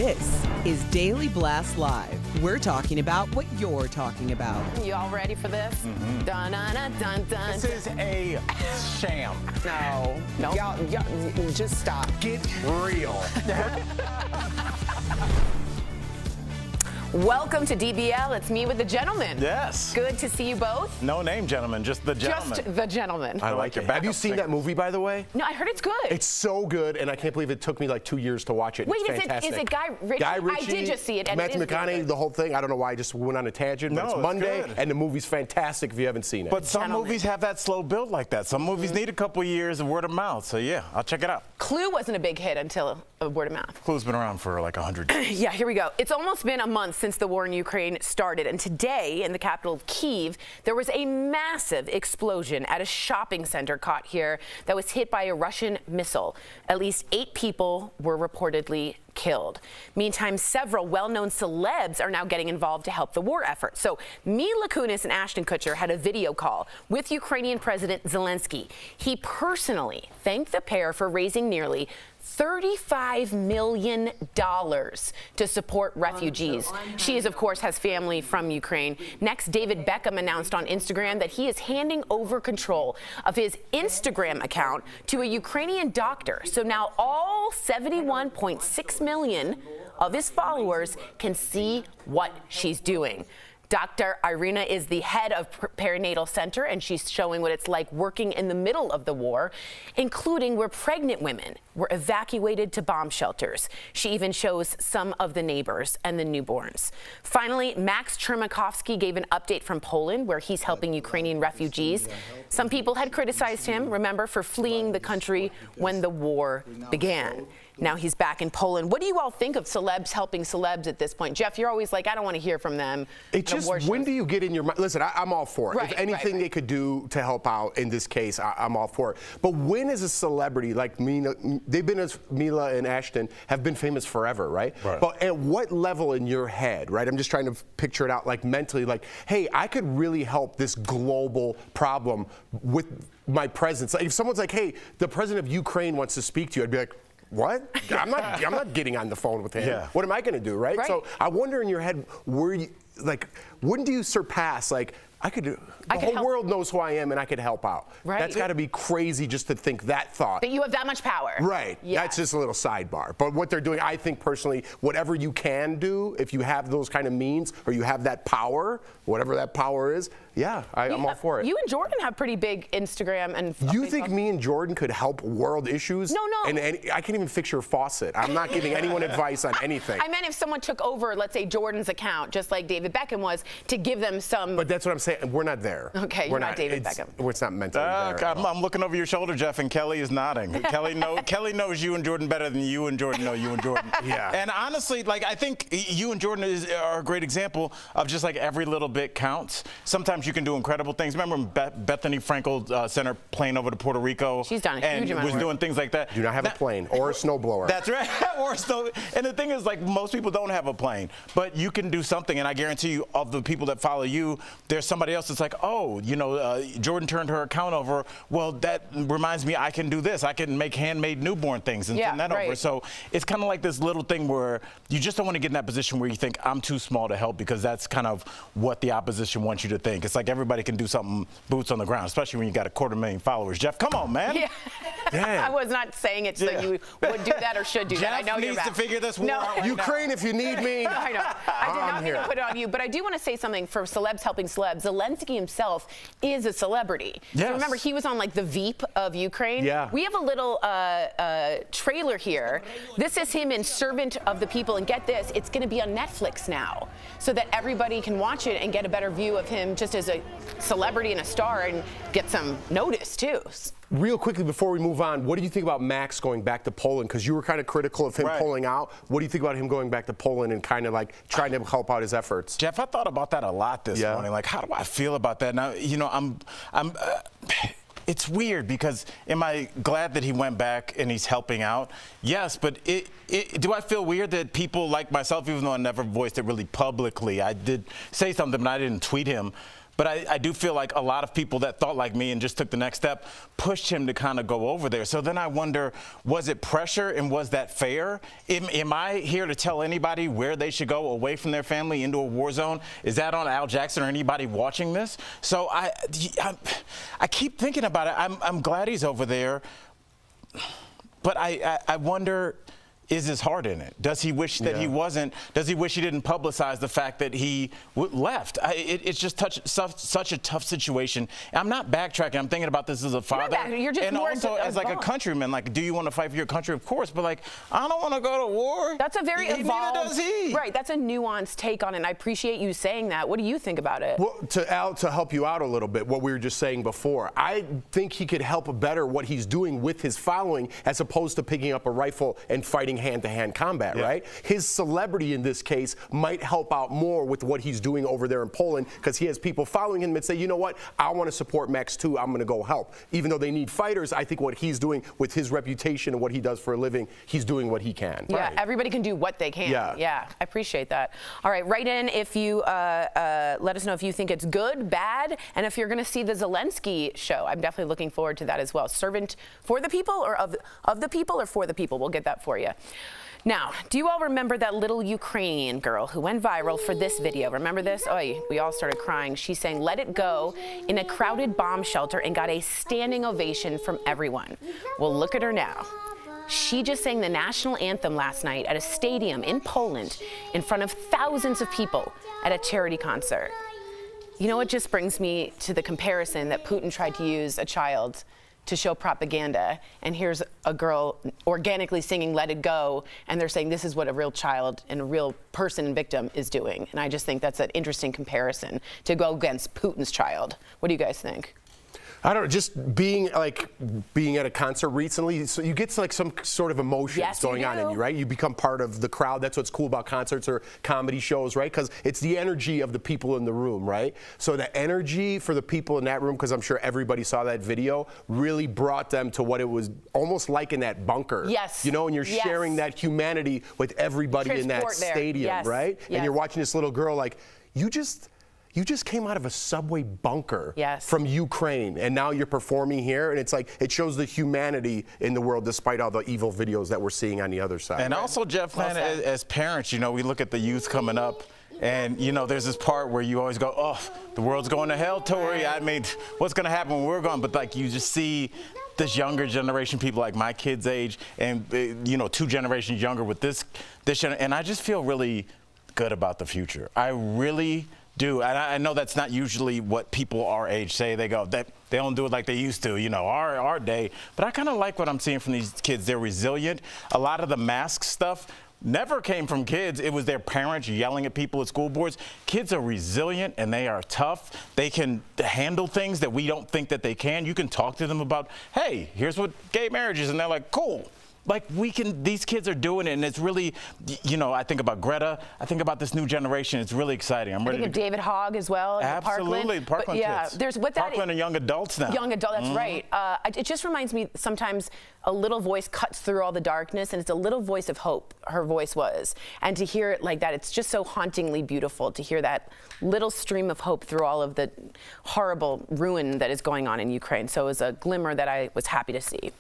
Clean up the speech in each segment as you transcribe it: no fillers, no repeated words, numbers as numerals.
This is Daily Blast Live. We're talking about what you're talking about. You all ready for this? Mm-hmm. Dun, dun, dun, dun, dun. This is a sham. No. Y'all, just stop. Get real. Welcome to DBL. It's me with the gentleman. Yes. Good to see you both. No name, gentlemen, just the gentleman. Just the gentleman. I like it. Have you seen that movie, by the way? No, I heard it's good. It's so good, and I can't believe it took me like 2 years to watch it. Wait, it's fantastic. is it Guy Ritchie? Guy Ritchie, I did just see it. And Matthew it is McConaughey, good. the whole thing. I don't know why I just went on a tangent, but No, it's it's Monday, good. and the movie's fantastic if you haven't seen it. But some Gentlemen. movies have that slow build like that. Some movies need a couple years of word of mouth. So yeah, I'll check it out. Clue wasn't a big hit until word of mouth. Clue's been around for like 100 years. Yeah, here we go. It's almost been a month since the war in Ukraine started, and today in the capital of Kyiv, there was a massive explosion at a shopping center caught here that was hit by a Russian missile. At least 8 people were reportedly killed. Meantime, several well-known celebs are now getting involved to help the war effort. So Mila Kunis and Ashton Kutcher had a video call with Ukrainian President Zelenskyy. He personally thanked the pair for raising nearly $35 million to support refugees. She of course, has family from Ukraine. Next, David Beckham announced on Instagram that he is handing over control of his Instagram account to a Ukrainian doctor. So now all 71.6 million of his followers can see what she's doing. Dr. Irina is the head of Perinatal Center, and she's showing what it's like working in the middle of the war, including where pregnant women were evacuated to bomb shelters. She even shows some of the neighbors and the newborns. Finally, Max Chermakowski gave an update from Poland, where he's helping Ukrainian refugees. Some people had criticized him, remember, for fleeing the country when the war began. Now he's back in Poland. What do you all think of celebs helping celebs at this point? Jeff, you're always like, I don't want to hear from them. It just, when do you get in your mind? Listen, I'm all for it. Right, if anything they could do to help out in this case, I'm all for it. But when is a celebrity like Mila, they've been as Mila and Ashton have been famous forever, right? But at what level in your head, right? I'm just trying to picture it out like mentally, like, hey, I could really help this global problem with my presence. Like if someone's like, hey, the president of Ukraine wants to speak to you, I'd be like, what? I'm not getting on the phone with him. Yeah. What am I going to do, right? So I wonder in your head, were you, like, wouldn't you surpass, like, I could do, the whole world knows who I am and I could help out. Right. That's got to be crazy just to think that thought. That you have that much power. Right. Yeah. That's just a little sidebar. But what they're doing, I think personally, whatever you can do, if you have those kind of means or you have that power, whatever that power is, yeah, I'm all for it. You and Jordan have pretty big Instagram and You think me and Jordan could help world issues? No. And I can't even fix your faucet. I'm not giving anyone advice on anything. I meant if someone took over, let's say, Jordan's account, just like David Beckham was, to give them some. But that's what I'm saying. We're not there. Okay, you're not David Beckham. It's not meant to be there. I'm looking over your shoulder, Jeff, and Kelly is nodding. Kelly knows you and Jordan better than you and Jordan know you and Jordan. Yeah. And honestly, like, I think you and Jordan are a great example of just like every little bit counts. Sometimes you can do incredible things. Remember when Bethany Frankel sent her plane over to Puerto Rico? She's done a huge amount of was work. doing things like that. Do not have a plane or a snowblower. That's right. Or a snow. And the thing is, like, most people don't have a plane, but you can do something. And I guarantee you, of the people that follow you, there's somebody else that's like, oh, you know, Jordan turned her account over. Well, that reminds me, I can do this. I can make handmade newborn things and send that over. So it's kind of like this little thing where you just don't want to get in that position where you think I'm too small to help, because that's kind of what the opposition wants you to think. It's like everybody can do something boots on the ground, especially when you got 250,000 followers. Jeff, come on, man. Yeah. I was not saying it so you would do that or should do that. I know you're needs to figure this war out right Ukraine, now. if you need me. I know. I did not mean to put it on you, but I do want to say something for celebs helping celebs. Zelenskyy himself is a celebrity. Yes. So remember, he was on like the Veep of Ukraine. Yeah. We have a little trailer here. This is him in Servant of the People, and get this, it's going to be on Netflix now, so that everybody can watch it and get a better view of him just as a celebrity and a star, and get some notice too. Real quickly before we move on, what do you think about Max going back to Poland? Because you were kind of critical of him pulling out. What do you think about him going back to Poland and kind of like trying to help out his efforts? Jeff, I thought about that a lot this morning. Like, how do I feel about that? Now, you know, it's weird, because am I glad that he went back and he's helping out? Yes, but do I feel weird that people like myself, even though I never voiced it really publicly, I did say something, but I didn't tweet him. But I do feel like a lot of people that thought like me and just took the next step pushed him to kind of go over there. So then I wonder, was it pressure and was that fair? Am I here to tell anybody where they should go away from their family into a war zone? Is that on Al Jackson or anybody watching this? So I keep thinking about it. I'm glad he's over there, but I wonder, is his heart in it? Does he wish that he wasn't? Does he wish he didn't publicize the fact that he left? It's just such a tough situation. I'm not backtracking. I'm thinking about this as a father. You're just and more also as like a countryman. Like, do you want to fight for your country? Of course. But like, I don't want to go to war. That's a very evolved. Neither does he. Right. That's a nuanced take on it. And I appreciate you saying that. What do you think about it? Well, to help you out a little bit, what we were just saying before, I think he could help better what he's doing with his following as opposed to picking up a rifle and fighting hand-to-hand combat, right? His celebrity in this case might help out more with what he's doing over there in Poland because he has people following him and say, you know what, I want to support Max too, I'm going to go help. Even though they need fighters, I think what he's doing with his reputation and what he does for a living, he's doing what he can. Yeah, everybody can do what they can. Yeah, I appreciate that. All right, write in if you let us know if you think it's good, bad, and if you're going to see the Zelenskyy show. I'm definitely looking forward to that as well. Servant for the people or of the people or for the people? We'll get that for you. Now, do you all remember that little Ukrainian girl who went viral for this video? Remember this? Oh, we all started crying. She sang "Let It Go" in a crowded bomb shelter and got a standing ovation from everyone. Well, look at her now. She just sang the national anthem last night at a stadium in Poland in front of thousands of people at a charity concert. You know, it just brings me to the comparison that Putin tried to use a child to show propaganda, and here's a girl organically singing "Let It Go," and they're saying this is what a real child and a real person and victim is doing. And I just think that's an interesting comparison to go against Putin's child. What do you guys think? I don't know, just being at a concert recently, so you get like some sort of emotions going on in you, right? You become part of the crowd. That's what's cool about concerts or comedy shows, right? Because it's the energy of the people in the room, right? So the energy for the people in that room, because I'm sure everybody saw that video, really brought them to what it was almost like in that bunker. Yes. You know, and you're sharing that humanity with everybody in that stadium, right? And you're watching this little girl like, you just came out of a subway bunker from Ukraine, and now you're performing here, and it's like it shows the humanity in the world despite all the evil videos that we're seeing on the other side. And also, Jeff, as parents, you know, we look at the youth coming up, and, you know, there's this part where you always go, oh, the world's going to hell, Tori. I mean, what's going to happen when we're gone? But, like, you just see this younger generation, people like my kids' age, and, you know, 2 generations younger with this and I just feel really good about the future. I really do. And I know that's not usually what people our age say. They go, they don't do it like they used to, you know, our day. But I kind of like what I'm seeing from these kids. They're resilient. A lot of the mask stuff never came from kids. It was their parents yelling at people at school boards. Kids are resilient and they are tough. They can handle things that we don't think that they can. You can talk to them about, hey, here's what gay marriage is. And they're like, cool. Like, these kids are doing it, and it's really, you know, I think about Greta, I think about this new generation. It's really exciting. I'm ready to. David Hogg as well. Absolutely, Parkland kids. There's what that Parkland are young adults now. Young adult, that's right. It just reminds me sometimes a little voice cuts through all the darkness, and it's a little voice of hope. Her voice was, and to hear it like that, it's just so hauntingly beautiful to hear that little stream of hope through all of the horrible ruin that is going on in Ukraine. So it was a glimmer that I was happy to see.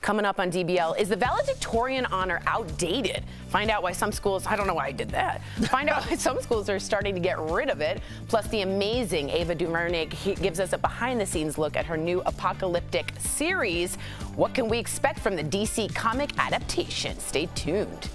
Coming up on DBL, is the Valedictorian honor outdated? Find out why some schools, I don't know why I did that. Find out why some schools are starting to get rid of it. Plus the amazing Ava DuVernay gives us a behind the scenes look at her new apocalyptic series. What can we expect from the DC comic adaptation? Stay tuned.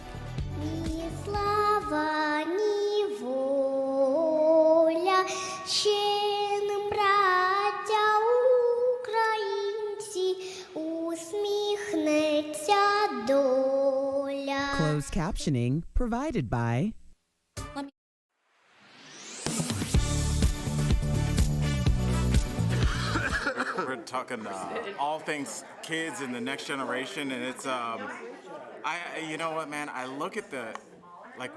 Closed captioning provided by We're talking all things kids and the next generation, and it's you know what, man? I look at I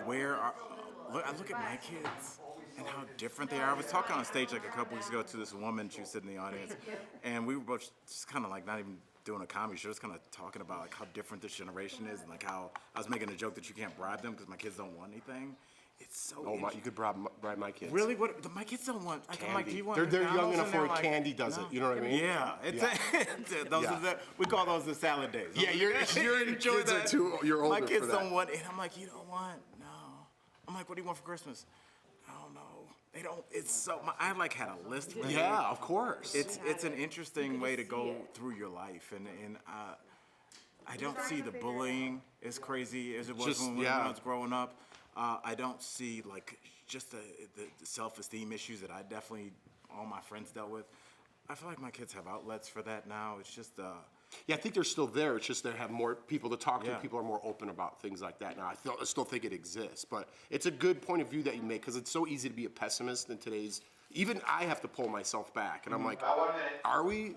look at my kids and how different they are. I was talking on stage like a couple weeks ago to this woman. She was sitting in the audience, and we were both just kind of like not even doing a comedy show, just kind of talking about like how different this generation is, and like how I was making a joke that you can't bribe them because my kids don't want anything. It's so. Oh my! You could bribe my kids. Really? What? My kids don't want. Like, I'm like, do you want? They're young McDonald's? enough And they're where like, candy does it. You know what I mean? Yeah. Those Yeah. are we call those the salad days. Yeah, you're enjoy kids are that. you're older My kids for that. don't want, and I'm like, you don't want? No. I'm like, what do you want for Christmas? I don't know. They don't. It's so. I like had a list. Ready. Yeah, of course. It's an interesting way to go through your life, and I don't see the bullying as crazy as it was when I was growing up. I don't see like just the self-esteem issues that all my friends dealt with. I feel like my kids have outlets for that now. It's just Yeah, I think they're still there. It's just they have more people to talk to. People are more open about things like that now. I still think it exists, but it's a good point of view that you make because it's so easy to be a pessimist in today's. Even I have to pull myself back, and I'm like,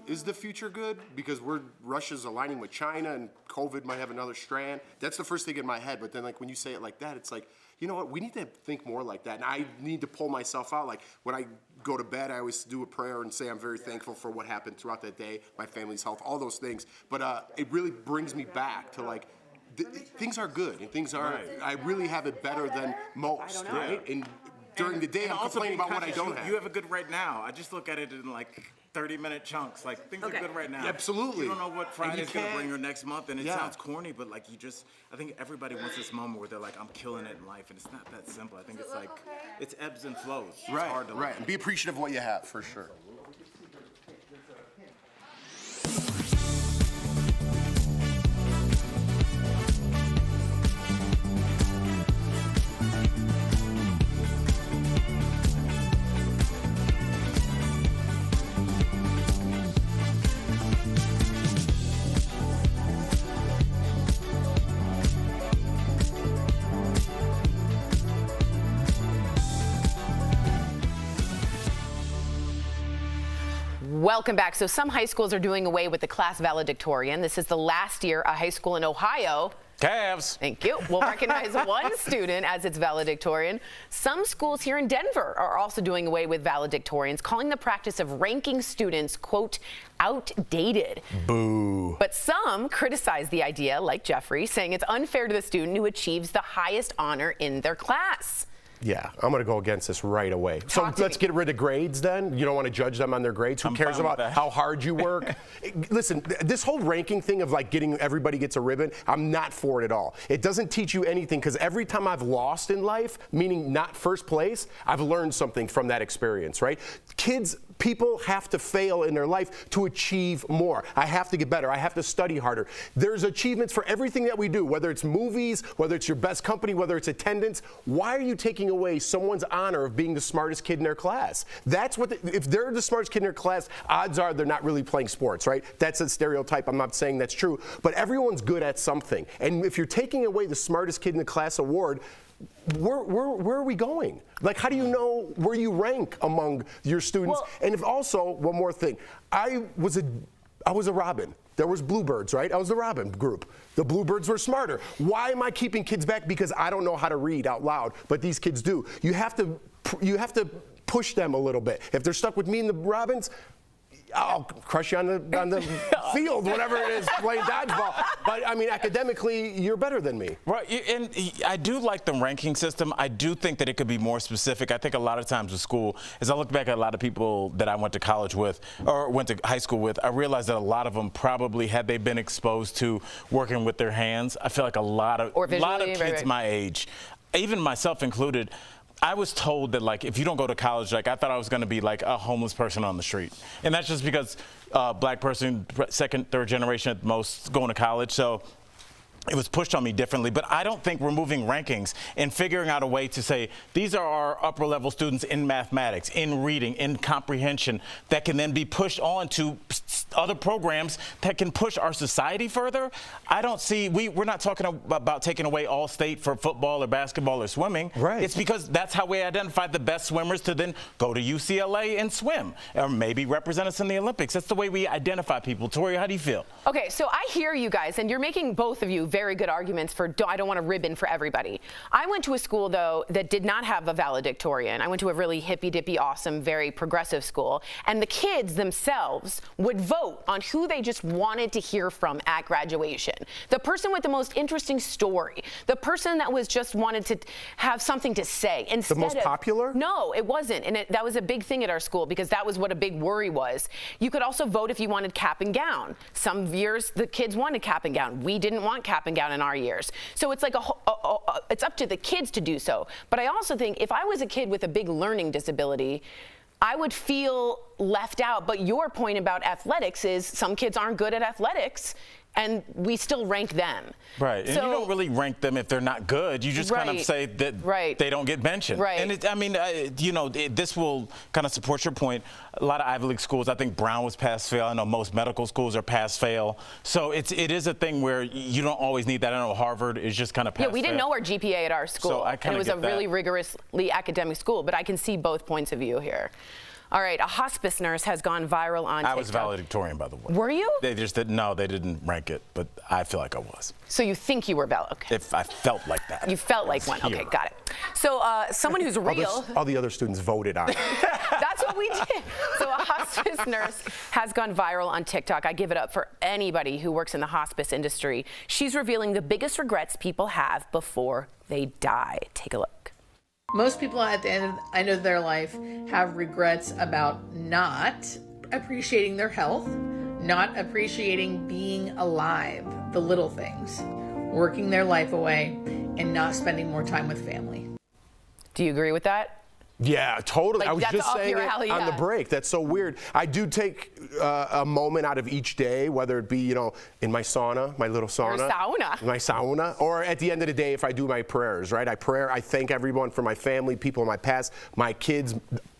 is the future good? Because Russia's aligning with China, and COVID might have another strand. That's the first thing in my head, but then like when you say it like that, it's like, you know what, we need to think more like that, and I need to pull myself out. Like when I go to bed, I always do a prayer and say I'm very thankful for what happened throughout that day, my family's health, all those things, but it really brings me back to like, things are good, and things are, I really have it better than most, right? And during the day, I'm complaining about what I don't have. You have a good right now. I just look at it in like 30-minute chunks. Like things are good right now. Absolutely. You don't know what Friday's gonna bring or next month, and it sounds corny, but like I think everybody wants this moment where they're like, I'm killing it in life, and it's not that simple. I think it's like, it's ebbs and flows. It's hard to and be appreciative of what you have, for sure. Welcome back. So some high schools are doing away with the class valedictorian. This is the last year a high school in Ohio, Cavs. thank you, will recognize one student as its valedictorian. Some schools here in Denver are also doing away with valedictorians, calling the practice of ranking students, quote, outdated. Boo. But some criticize the idea, like Jeffrey, saying it's unfair to the student who achieves the highest honor in their class. Yeah, I'm going to go against this right away. So let's get rid of grades then. You don't want to judge them on their grades. Who cares about how hard you work? Listen, this whole ranking thing of like everybody gets a ribbon, I'm not for it at all. It doesn't teach you anything because every time I've lost in life, meaning not first place, I've learned something from that experience, right? People have to fail in their life to achieve more. I have to get better. I have to study harder. There's achievements for everything that we do, whether it's movies, whether it's your best company, whether it's attendance. Why are you taking away someone's honor of being the smartest kid in their class? That's what, if they're the smartest kid in their class, odds are they're not really playing sports, right? That's a stereotype. I'm not saying that's true, but everyone's good at something. And if you're taking away the smartest kid in the class award, where are we going? Like, how do you know where you rank among your students? Well, and if also, one more thing, I was a Robin. There was Bluebirds, right? I was the Robin group. The Bluebirds were smarter. Why am I keeping kids back? Because I don't know how to read out loud, but these kids do. You have to push them a little bit. If they're stuck with me and the Robins, I'll crush you on the field, whatever it is, playing dodgeball. But I mean, academically, you're better than me. Right, and I do like the ranking system. I do think that it could be more specific. I think a lot of times with school, as I look back at a lot of people that I went to college with or went to high school with, I realized that a lot of them probably, had they been exposed to working with their hands, I feel like a lot of kids my age, even myself included, I was told that, like, if you don't go to college, like, I thought I was going to be like a homeless person on the street. And that's just because black person, second, third generation at most, going to college. So it was pushed on me differently, but I don't think removing rankings and figuring out a way to say these are our upper level students in mathematics, in reading, in comprehension, that can then be pushed on to other programs that can push our society further. I don't see, we're not talking about taking away all state for football or basketball or swimming. Right. It's because that's how we identify the best swimmers to then go to UCLA and swim, or maybe represent us in the Olympics. That's the way we identify people. Tori, how do you feel? Okay, so I hear you guys, and you're making, both of you, very good arguments for I don't want a ribbon for everybody. I went to a school, though, that did not have a valedictorian. I went to a really hippy-dippy, awesome, very progressive school. And the kids themselves would vote on who they just wanted to hear from at graduation. The person with the most interesting story. The person that was just wanted to have something to say. Instead the most popular? No, it wasn't. And that was a big thing at our school because that was what a big worry was. You could also vote if you wanted cap and gown. Some years the kids wanted cap and gown. We didn't want cap and gown in our years. So it's like it's up to the kids to do so. But I also think if I was a kid with a big learning disability, I would feel left out. But your point about athletics is some kids aren't good at athletics, and we still rank them. Right, and you don't really rank them if they're not good. You just kind of say that they don't get mentioned. Right. And I mean, this will kind of support your point. A lot of Ivy League schools, I think Brown was pass-fail. I know most medical schools are pass-fail. So it is a thing where you don't always need that. I know Harvard is just kind of pass-fail. Yeah, we didn't know our GPA at our school. So and it was a really rigorously academic school, but I can see both points of view here. All right, a hospice nurse has gone viral on TikTok. I was valedictorian, by the way. Were you? They just didn't. No, they didn't rank it, but I feel like I was. So you think you were okay. If I felt like that. You felt like one. Okay, got it. So someone who's real. All the other students voted on it. That's what we did. So a hospice nurse has gone viral on TikTok. I give it up for anybody who works in the hospice industry. She's revealing the biggest regrets people have before they die. Take a look. Most people at the end of their life have regrets about not appreciating their health, not appreciating being alive, the little things, working their life away, and not spending more time with family. Do you agree with that? Yeah, totally. Like, I was just saying it alley, on the break. That's so weird. I do take a moment out of each day, whether it be, in my sauna, my little sauna. Your sauna. My sauna. Or at the end of the day, if I do my prayers, right? I thank everyone for my family, people in my past, my kids,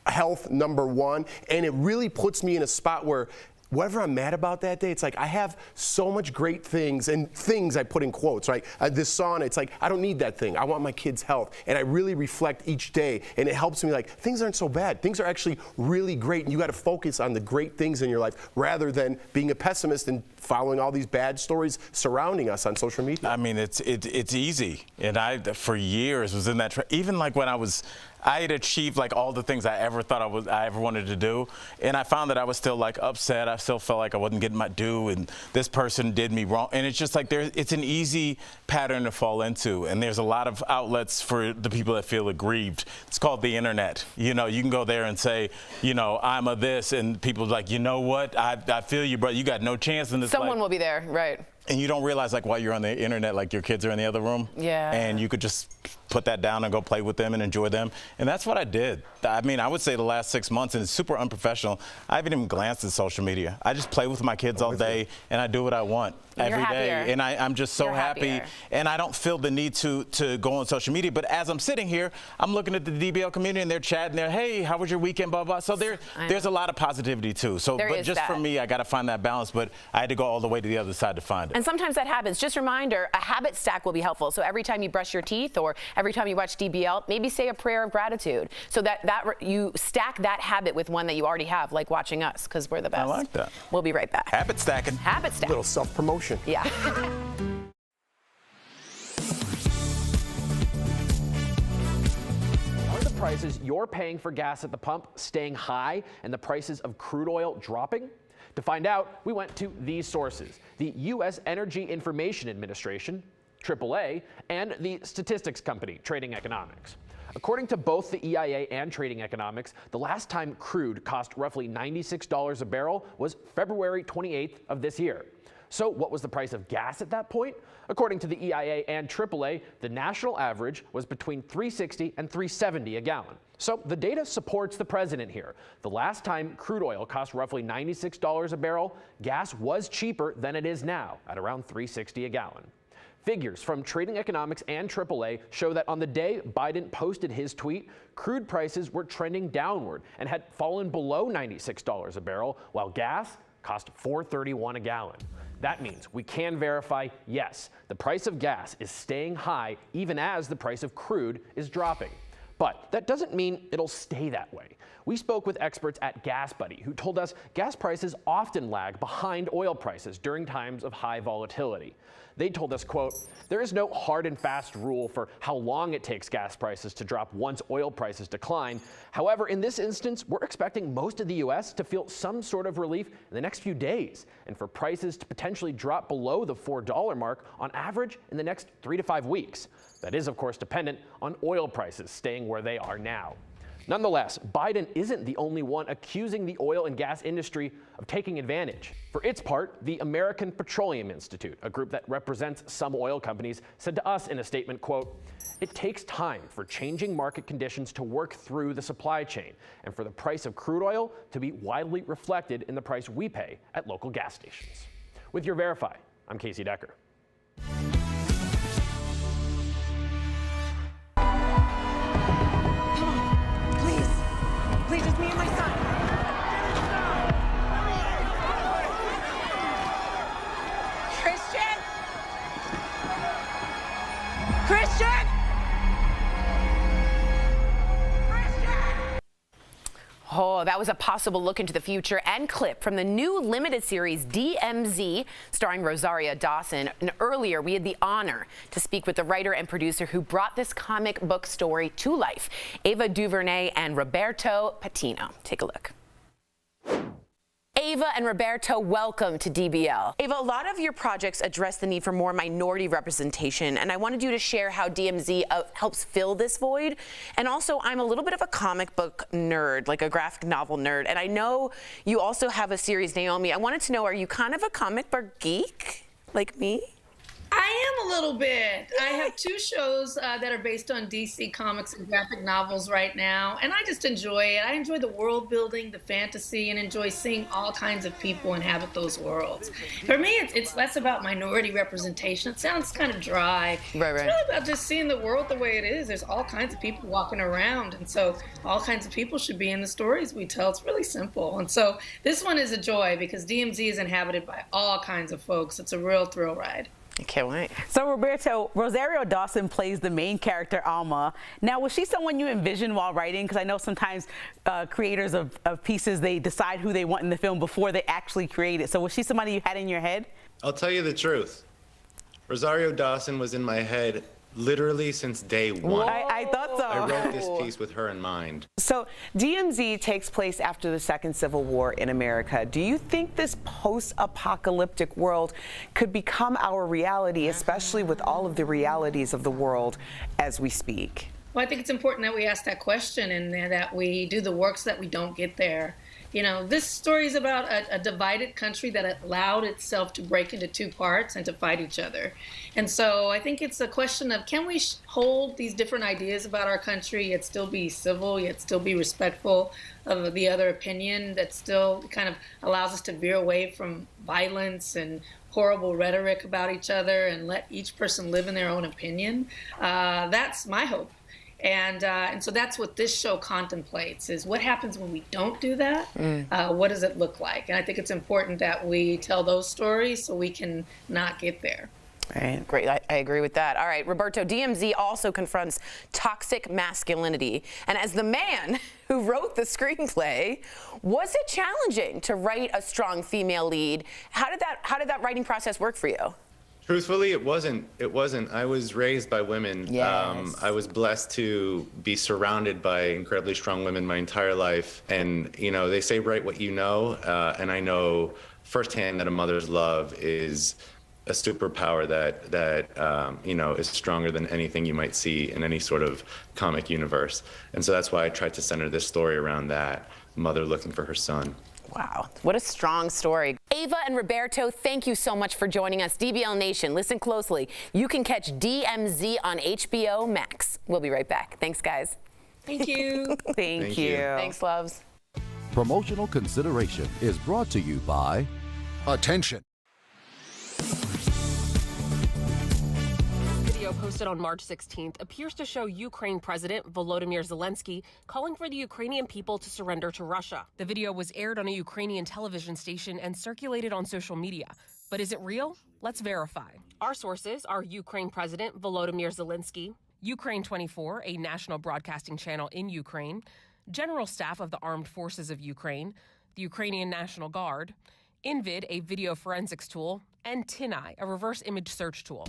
health number one. And it really puts me in a spot where whatever I'm mad about that day, it's like I have so much great things, and things I put in quotes, right? This sauna, it's like I don't need that thing. I want my kids' health, and I really reflect each day, and it helps me like things aren't so bad. Things are actually really great, and you got to focus on the great things in your life rather than being a pessimist and following all these bad stories surrounding us on social media. I mean, it's easy, and I for years was in that. Even like when I had achieved like all the things I ever thought I ever wanted to do, and I found that I was still like upset. I still felt like I wasn't getting my due, and this person did me wrong. And it's just like it's an easy pattern to fall into, and there's a lot of outlets for the people that feel aggrieved. It's called the internet. You can go there and say, I'm a this, and people are like, you know what? I feel you, bro. You got no chance in this. Someone will be there, right? And you don't realize, like, while you're on the internet, like, your kids are in the other room. Yeah. And you could just put that down and go play with them and enjoy them. And that's what I did. I mean, I would say the last 6 months, and it's super unprofessional, I haven't even glanced at social media. I just play with my kids all day, and I do what I want every day. And I'm just so happy. And I don't feel the need to go on social media. But as I'm sitting here, I'm looking at the DBL community, and they're chatting there, hey, how was your weekend, blah, blah. So there's a lot of positivity, too. So, but just for me, I got to find that balance. But I had to go all the way to the other side to find it. And sometimes that happens. Just a reminder, a habit stack will be helpful. So every time you brush your teeth or every time you watch DBL, maybe say a prayer of gratitude. So that you stack that habit with one that you already have, like watching us, because we're the best. I like that. We'll be right back. Habit stacking. Habit stack. A little self-promotion. Yeah. Are the prices you're paying for gas at the pump staying high and the prices of crude oil dropping? To find out, we went to these sources: the U.S. Energy Information Administration, AAA, and the statistics company, Trading Economics. According to both the EIA and Trading Economics, the last time crude cost roughly $96 a barrel was February 28th of this year. So what was the price of gas at that point? According to the EIA and AAA, the national average was between $3.60 and $3.70 a gallon. So the data supports the president here. The last time crude oil cost roughly $96 a barrel, gas was cheaper than it is now at around $3.60 a gallon. Figures from Trading Economics and AAA show that on the day Biden posted his tweet, crude prices were trending downward and had fallen below $96 a barrel, while gas cost $4.31 a gallon. That means we can verify, yes, the price of gas is staying high even as the price of crude is dropping. But that doesn't mean it'll stay that way. We spoke with experts at Gas Buddy who told us gas prices often lag behind oil prices during times of high volatility. They told us, quote, "There is no hard and fast rule for how long it takes gas prices to drop once oil prices decline. However, in this instance, we're expecting most of the U.S. to feel some sort of relief in the next few days, and for prices to potentially drop below the $4 mark on average in the next 3 to 5 weeks. That is, of course, dependent on oil prices staying where they are now." Nonetheless, Biden isn't the only one accusing the oil and gas industry of taking advantage. For its part, the American Petroleum Institute, a group that represents some oil companies, said to us in a statement, quote, "It takes time for changing market conditions to work through the supply chain and for the price of crude oil to be widely reflected in the price we pay at local gas stations." With your Verify, I'm Casey Decker. Please, just me and my son. Christian? Christian? Oh, that was a possible look into the future and clip from the new limited series DMZ, starring Rosario Dawson. And earlier, we had the honor to speak with the writer and producer who brought this comic book story to life, Ava DuVernay and Roberto Patino. Take a look. Ava and Roberto, welcome to DBL. Ava, a lot of your projects address the need for more minority representation, and I wanted you to share how DMZ helps fill this void. And also, I'm a little bit of a comic book nerd, like a graphic novel nerd, and I know you also have a series, Naomi. I wanted to know, are you kind of a comic book geek, like me? I am a little bit. I have 2 shows that are based on DC comics and graphic novels right now, and I just enjoy it. I enjoy the world building, the fantasy, and enjoy seeing all kinds of people inhabit those worlds. For me, it's less about minority representation. It sounds kind of dry. Right. It's really about just seeing the world the way it is. There's all kinds of people walking around, and so all kinds of people should be in the stories we tell. It's really simple. And so this one is a joy because DMZ is inhabited by all kinds of folks. It's a real thrill ride. I can't wait. So, Roberto, Rosario Dawson plays the main character, Alma. Now, was she someone you envisioned while writing? Because I know sometimes creators of pieces, they decide who they want in the film before they actually create it. So was she somebody you had in your head? I'll tell you the truth. Rosario Dawson was in my head literally since day one. I thought so. I wrote this piece with her in mind. So DMZ takes place after the Second Civil War in America. Do you think this post-apocalyptic world could become our reality, especially with all of the realities of the world as we speak? Well, I think it's important that we ask that question and that we do the work so that we don't get there. You know, this story is about a divided country that allowed itself to break into 2 parts and to fight each other. And so I think it's a question of, can we hold these different ideas about our country, yet still be civil, yet still be respectful of the other opinion, that still kind of allows us to veer away from violence and horrible rhetoric about each other and let each person live in their own opinion? That's my hope. And so that's what this show contemplates, is what happens when we don't do that? What does it look like? And I think it's important that we tell those stories so we can not get there. Right. Great. I agree with that. All right, Roberto, DMZ also confronts toxic masculinity. And as the man who wrote the screenplay, was it challenging to write a strong female lead? How did that writing process work for you? Truthfully, it wasn't. I was raised by women. Yes. I was blessed to be surrounded by incredibly strong women my entire life. And, you know, they say write what you know. And I know firsthand that a mother's love is a superpower that you know, is stronger than anything you might see in any sort of comic universe. And so that's why I tried to center this story around that mother looking for her son. Wow, what a strong story. Ava and Roberto, thank you so much for joining us. DBL Nation, listen closely. You can catch DMZ on HBO Max. We'll be right back. Thanks, guys. Thank you. Thank you. Thanks, loves. Promotional consideration is brought to you by Attention. Video posted on March 16th appears to show Ukraine President Volodymyr Zelenskyy calling for the Ukrainian people to surrender to Russia. The video was aired on a Ukrainian television station and circulated on social media. But is it real? Let's verify. Our sources are Ukraine President Volodymyr Zelenskyy, Ukraine 24, a national broadcasting channel in Ukraine, General Staff of the Armed Forces of Ukraine, the Ukrainian National Guard, Invid, a video forensics tool, and TinEye, a reverse image search tool.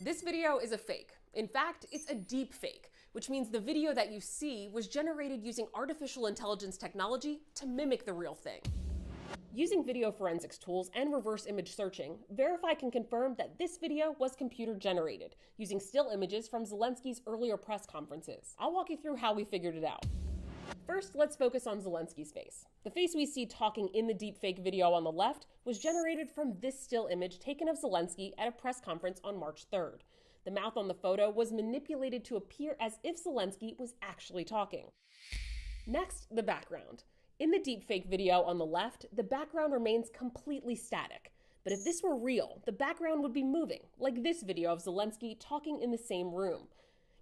This video is a fake. In fact, it's a deep fake, which means the video that you see was generated using artificial intelligence technology to mimic the real thing. Using video forensics tools and reverse image searching, Verify can confirm that this video was computer generated, using still images from Zelenskyy's earlier press conferences. I'll walk you through how we figured it out. First, let's focus on Zelenskyy's face. The face we see talking in the deepfake video on the left was generated from this still image taken of Zelenskyy at a press conference on March 3rd. The mouth on the photo was manipulated to appear as if Zelenskyy was actually talking. Next, the background. In the deepfake video on the left, the background remains completely static. But if this were real, the background would be moving, like this video of Zelenskyy talking in the same room.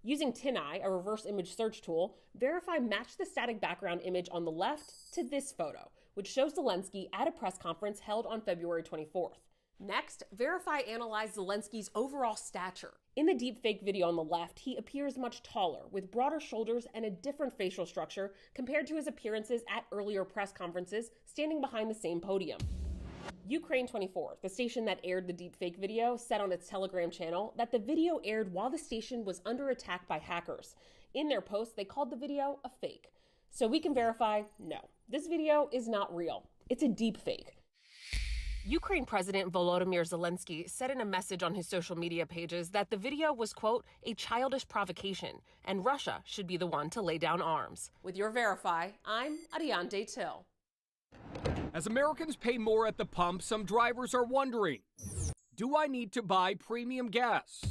Using TinEye, a reverse image search tool, Verify matched the static background image on the left to this photo, which shows Zelenskyy at a press conference held on February 24th. Next, Verify analyzed Zelenskyy's overall stature. In the deepfake video on the left, he appears much taller, with broader shoulders and a different facial structure compared to his appearances at earlier press conferences, standing behind the same podium. Ukraine 24, the station that aired the deepfake video, said on its Telegram channel that the video aired while the station was under attack by hackers. In their post, they called the video a fake. So we can verify, no, this video is not real. It's a deepfake. Ukraine President Volodymyr Zelenskyy said in a message on his social media pages that the video was, quote, a childish provocation, and Russia should be the one to lay down arms. With your Verify, I'm Adiante Till. As Americans pay more at the pump, some drivers are wondering, do I need to buy premium gas?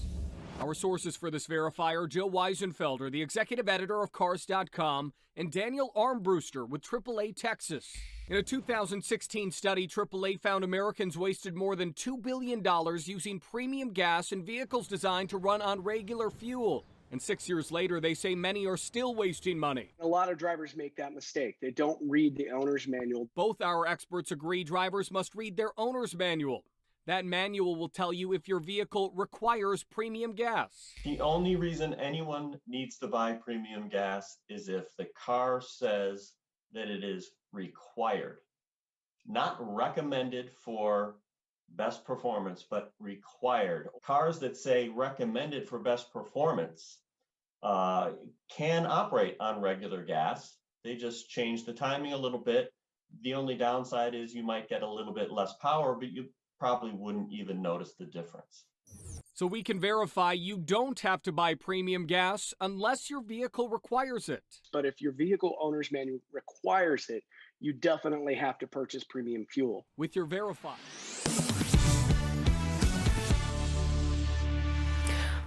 Our sources for this Verify are Jill Weisenfelder, the executive editor of Cars.com, and Daniel Armbruster with AAA Texas. In a 2016 study, AAA found Americans wasted more than $2 billion using premium gas in vehicles designed to run on regular fuel. And 6 years later, they say many are still wasting money. A lot of drivers make that mistake. They don't read the owner's manual. Both our experts agree drivers must read their owner's manual. That manual will tell you if your vehicle requires premium gas. The only reason anyone needs to buy premium gas is if the car says that it is required, not recommended for best performance, but required. Cars that say recommended for best performance can operate on regular gas. They just change the timing a little bit. The only downside is you might get a little bit less power, but you probably wouldn't even notice the difference. So we can verify you don't have to buy premium gas unless your vehicle requires it. But if your vehicle owner's manual requires it, you definitely have to purchase premium fuel. With your Verify.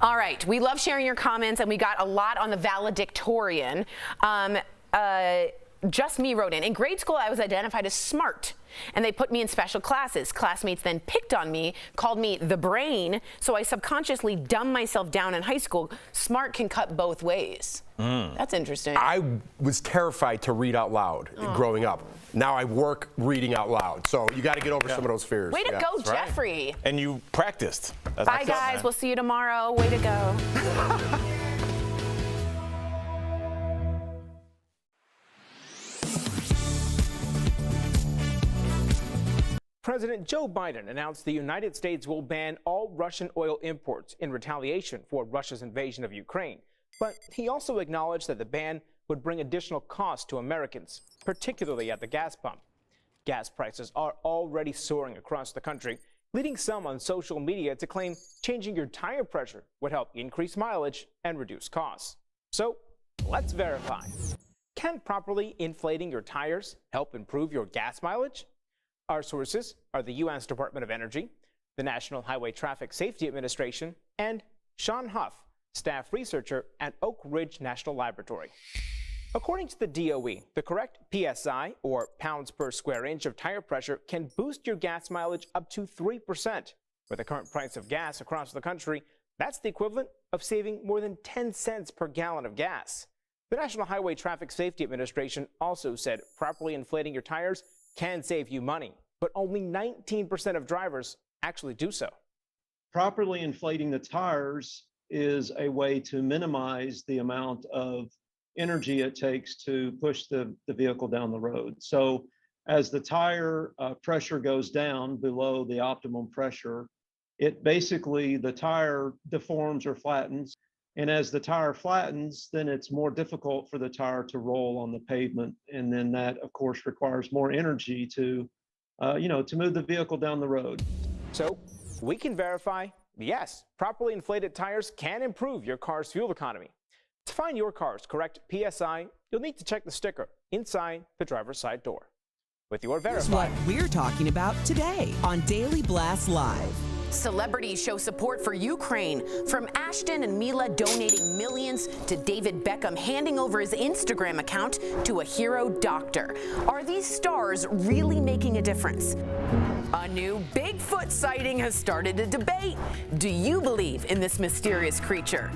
All right, we love sharing your comments, and we got a lot on the Valedictorian. Just Me wrote in grade school, I was identified as smart, and they put me in special classes. Classmates then picked on me, called me the brain, so I subconsciously dumbed myself down in high school. Smart can cut both ways. That's interesting. I was terrified to read out loud growing up. Now I work reading out loud, so you got to get over some of those fears. Way to go, Jeffrey. Right. And you practiced. Bye, guys. We'll see you tomorrow. Way to go. President Joe Biden announced the United States will ban all Russian oil imports in retaliation for Russia's invasion of Ukraine. But he also acknowledged that the ban would bring additional costs to Americans, particularly at the gas pump. Gas prices are already soaring across the country, leading some on social media to claim changing your tire pressure would help increase mileage and reduce costs. So let's verify. Can properly inflating your tires help improve your gas mileage? Our sources are the U.S. Department of Energy, the National Highway Traffic Safety Administration, and Sean Huff, staff researcher at Oak Ridge National Laboratory. According to the DOE, the correct PSI, or pounds per square inch of tire pressure, can boost your gas mileage up to 3%. With the current price of gas across the country, that's the equivalent of saving more than 10 cents per gallon of gas. The National Highway Traffic Safety Administration also said properly inflating your tires can save you money, but only 19% of drivers actually do so. Properly inflating the tires is a way to minimize the amount of energy it takes to push the vehicle down the road. So as the tire pressure goes down below the optimum pressure, it basically, the tire deforms or flattens. And as the tire flattens, then it's more difficult for the tire to roll on the pavement. And then that, of course, requires more energy to, to move the vehicle down the road. So we can verify, yes, properly inflated tires can improve your car's fuel economy. To find your car's correct PSI, you'll need to check the sticker inside the driver's side door. With your Here's verify. what we're talking about today on Daily Blast Live. Celebrities show support for Ukraine, from Ashton and Mila donating millions to David Beckham handing over his Instagram account to a hero doctor. Are these stars really making a difference? A new Bigfoot sighting has started a debate. Do you believe in this mysterious creature?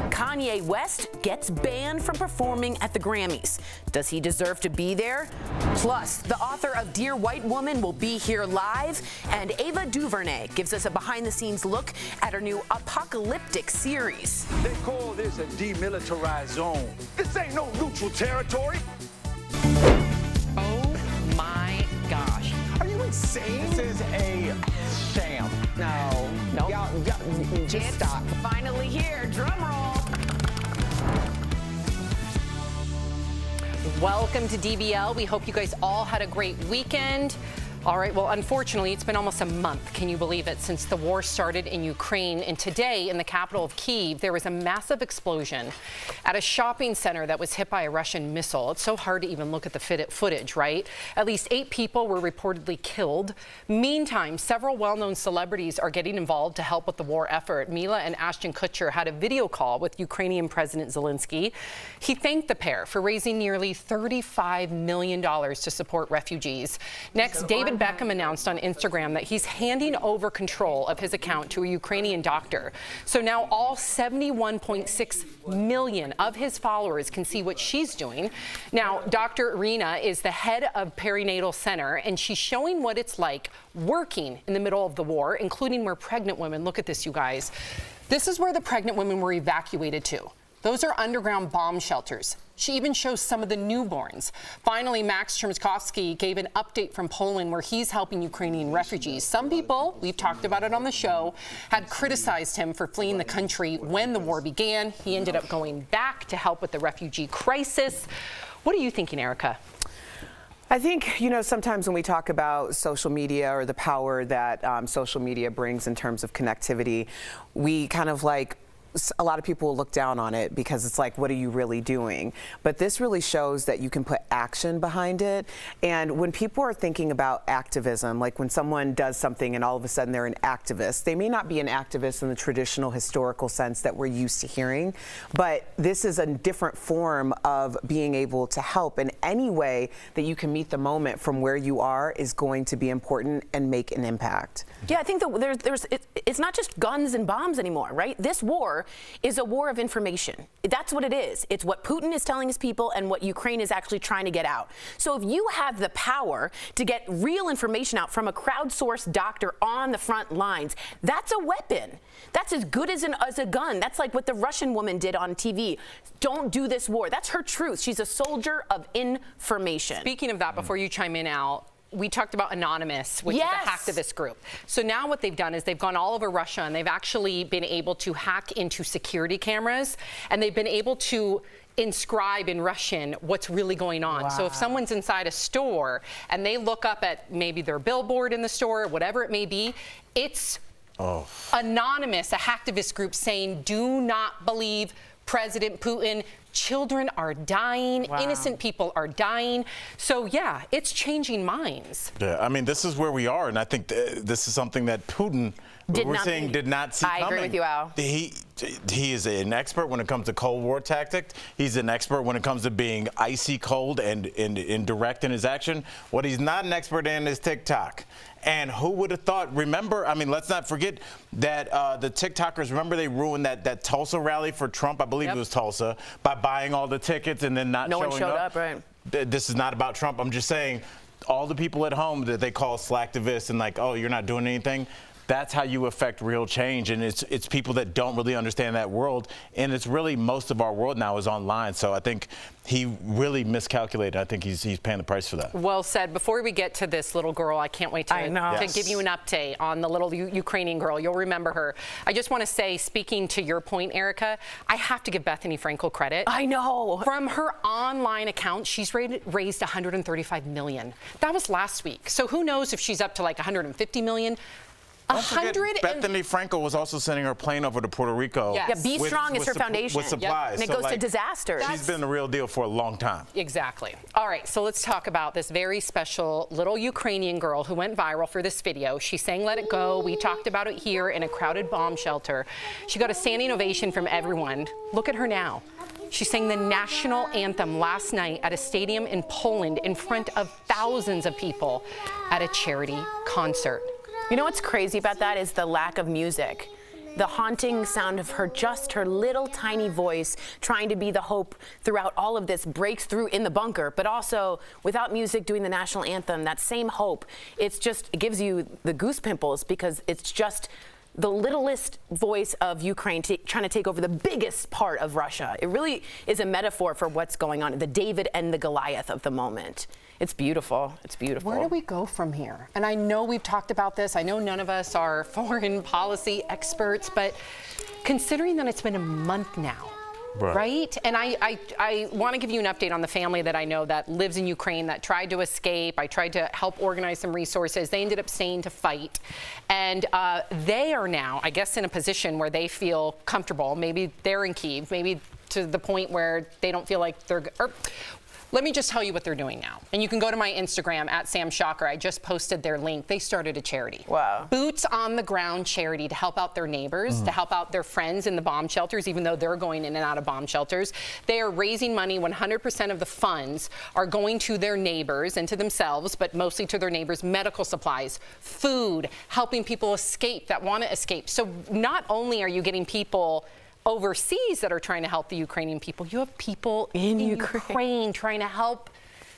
Kanye West gets banned from performing at the Grammys. Does he deserve to be there? Plus, the author of Dear White Woman will be here live, and Ava DuVernay gives us a behind-the-scenes look at her new apocalyptic series. They call this a demilitarized zone. This ain't no neutral territory. Oh my gosh. Are you insane? This is a sham. No. Y'all, just stop. Finally here. Drum roll. Welcome to DBL. We hope you guys all had a great weekend. All right, well, unfortunately, it's been almost a month, can you believe it, since the war started in Ukraine. And today, in the capital of Kyiv, there was a massive explosion at a shopping center that was hit by a Russian missile. It's so hard to even look at the footage, right? At least 8 people were reportedly killed. Meantime, several well-known celebrities are getting involved to help with the war effort. Mila and Ashton Kutcher had a video call with Ukrainian President Zelenskyy. He thanked the pair for raising nearly $35 million to support refugees. Next, David Beckham announced on Instagram that he's handing over control of his account to a Ukrainian doctor. So now all 71.6 million of his followers can see what she's doing. Now, Dr. Irina is the head of Perinatal Center, and she's showing what it's like working in the middle of the war, including where pregnant women, look at this, you guys. This is where the pregnant women were evacuated to. Those are underground bomb shelters. She even shows some of the newborns. Finally, Max Chmerkovsky gave an update from Poland where he's helping Ukrainian refugees. Some people, we've talked about it on the show, had criticized him for fleeing the country when the war began. He ended up going back to help with the refugee crisis. What are you thinking, Erica? I think, sometimes when we talk about social media or the power that social media brings in terms of connectivity, we kind of a lot of people will look down on it because it's like, what are you really doing? But this really shows that you can put action behind it. And when people are thinking about activism, like when someone does something and all of a sudden they're an activist, they may not be an activist in the traditional historical sense that we're used to hearing, but this is a different form of being able to help. And any way that you can meet the moment from where you are is going to be important and make an impact. Yeah, I think that it's not just guns and bombs anymore, right? This war is a war of information. That's what it is. It's what Putin is telling his people and what Ukraine is actually trying to get out. So if you have the power to get real information out from a crowdsourced doctor on the front lines, that's a weapon. That's as good as a gun. That's like what the Russian woman did on TV. Don't do this war. That's her truth. She's a soldier of information. Speaking of that, before you chime in, Al, we talked about Anonymous, which is a hacktivist group. So now what they've done is they've gone all over Russia and they've actually been able to hack into security cameras, and they've been able to inscribe in Russian what's really going on. Wow. So if someone's inside a store and they look up at maybe their billboard in the store, whatever it may be, it's Anonymous, a hacktivist group, saying, do not believe President Putin. Children are dying. Wow. Innocent people are dying. So, yeah, it's changing minds. Yeah, I mean, this is where we are, and I think this is something that Putin, did not see coming. I agree with you, Al. He is an expert when it comes to Cold War tactics. He's an expert when it comes to being icy cold and direct in his action. What he's not an expert in is TikTok. And who would have thought? Remember, I mean, let's not forget that the TikTokers, remember they ruined that Tulsa rally for Trump? I believe it was Tulsa, by buying all the tickets and then not showing up. No one showed up, right? This is not about Trump. I'm just saying, all the people at home that they call slacktivists and like, oh, you're not doing anything, that's how you affect real change. And it's people that don't really understand that world. And it's really most of our world now is online. So I think he really miscalculated. I think he's paying the price for that. Well said. Before we get to this little girl, I can't wait to give you an update on the little Ukrainian girl. You'll remember her. I just want to say, speaking to your point, Erica, I have to give Bethany Frankel credit. I know. From her online account, she's raised $135 million. That was last week. So who knows if she's up to like $150 million. Bethany Frankel was also sending her plane over to Puerto Rico. Yes. Yeah, Be Strong is her foundation. With supplies. And it goes to disasters. She's been the real deal for a long time. Exactly. All right, so let's talk about this very special little Ukrainian girl who went viral for this video. She sang Let It Go. We talked about it here in a crowded bomb shelter. She got a standing ovation from everyone. Look at her now. She sang the national anthem last night at a stadium in Poland in front of thousands of people at a charity concert. You know what's crazy about that is the lack of music. The haunting sound of her, just her little tiny voice trying to be the hope throughout all of this breaks through in the bunker, but also without music doing the national anthem, that same hope, it gives you the goose pimples because it's just the littlest voice of Ukraine trying to take over the biggest part of Russia. It really is a metaphor for what's going on, the David and the Goliath of the moment. It's beautiful. It's beautiful. Where do we go from here? And I know we've talked about this. I know none of us are foreign policy experts, but considering that it's been a month now, right? And I want to give you an update on the family that I know that lives in Ukraine that tried to escape. I tried to help organize some resources. They ended up staying to fight. And they are now, I guess, in a position where they feel comfortable. Maybe they're in Kyiv, maybe to the point where they don't feel like they're... Let me just tell you what they're doing now. And you can go to my Instagram at Sam Shocker. I just posted their link. They started a charity. Wow. Boots on the ground charity to help out their neighbors, to help out their friends in the bomb shelters, even though they're going in and out of bomb shelters. They are raising money. 100% of the funds are going to their neighbors and to themselves, but mostly to their neighbors, medical supplies, food, helping people escape that want to escape. So not only are you getting people overseas that are trying to help the Ukrainian people, you have people in Ukraine trying to help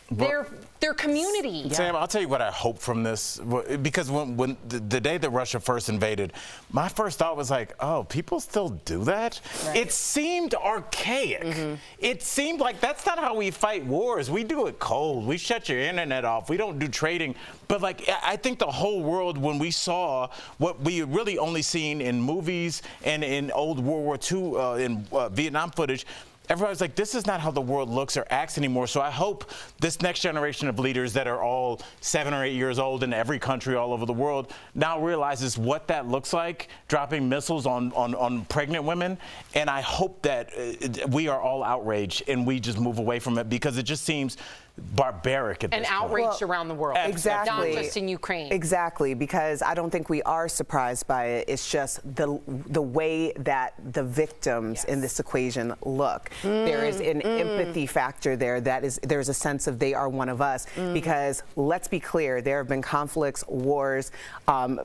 their community. Sam, I'll tell you what I hope from this, because when the day that Russia first invaded, my first thought was like, oh, people still do that? Right. It seemed archaic. It seemed like that's not how we fight wars. We do it cold. We shut your internet off. We don't do trading. But like, I think the whole world, when we saw what we had really only seen in movies and in old World War II, in Vietnam footage, everybody's like, this is not how the world looks or acts anymore. So I hope this next generation of leaders that are all 7 or 8 years old in every country all over the world now realizes what that looks like, dropping missiles on pregnant women. And I hope that we are all outraged and we just move away from it, because it just seems barbaric at this point. And outraged around the world. Exactly. Not just in Ukraine. Exactly, because I don't think we are surprised by it. It's just the way that the victims in this equation look. There is an empathy factor there. There's a sense of they are one of us, because let's be clear, there have been conflicts, wars,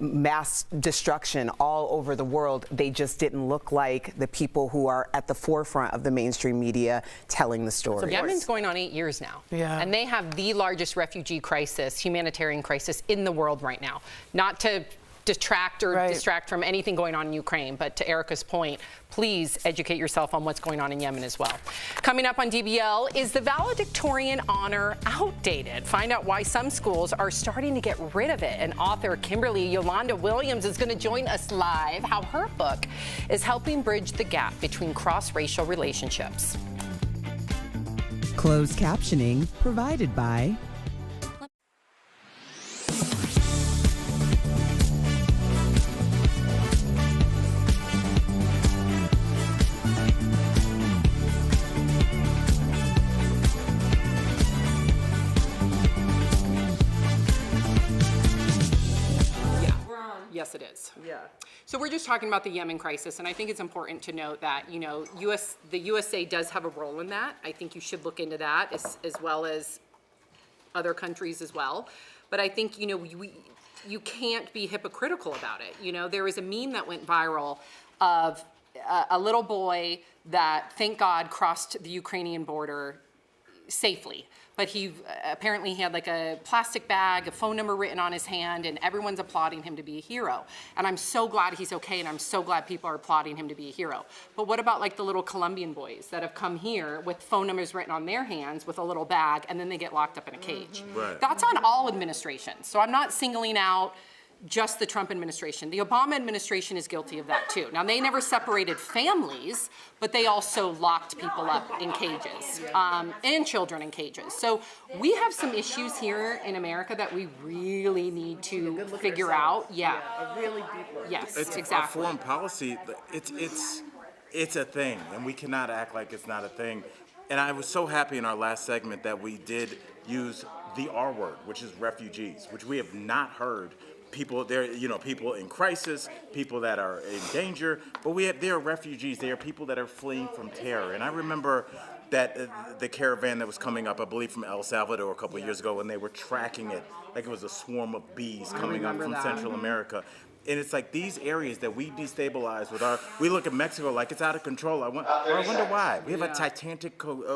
mass destruction all over the world. They just didn't look like the people who are at the forefront of the mainstream media telling the story. So Yemen's going on 8 years now. Yeah. And they have the largest refugee crisis, humanitarian crisis in the world right now. Not to detract or distract from anything going on in Ukraine, but to Erica's point, please educate yourself on what's going on in Yemen as well. Coming up on DBL, is the valedictorian honor outdated? Find out why some schools are starting to get rid of it. And author Kimberly Yolanda Williams is going to join us live, how her book is helping bridge the gap between cross-racial relationships. Closed captioning provided by Yes, it is. Yeah. So we're just talking about the Yemen crisis, and I think it's important to note that, you know, the USA does have a role in that. I think you should look into that as well as other countries as well. But I think, you know, you can't be hypocritical about it. You know, there was a meme that went viral of a little boy that, thank God, crossed the Ukrainian border safely. But he apparently had like a plastic bag, a phone number written on his hand, and everyone's applauding him to be a hero. And I'm so glad he's okay, and I'm so glad people are applauding him to be a hero. But what about like the little Colombian boys that have come here with phone numbers written on their hands with a little bag, and then they get locked up in a cage? Right. That's on all administrations. So I'm not singling out just the Trump administration. The Obama administration is guilty of that too. Now, they never separated families, but they also locked people up in cages, and children in cages. So we have some issues here in America that we really need to figure out. Yeah. A really deep look. Yes, It's exactly. Foreign policy, it's a thing, and we cannot act like it's not a thing. And I was so happy in our last segment that we did use the R word, which is refugees, which we have not heard. People there, people in crisis, people that are in danger, but they are refugees. They are people that are fleeing from terror. And I remember that the caravan that was coming up, I believe from El Salvador a couple of years ago, when they were tracking it like it was a swarm of bees coming up from Central America. And it's like these areas that we destabilize we look at Mexico like it's out of control. I wonder why. We have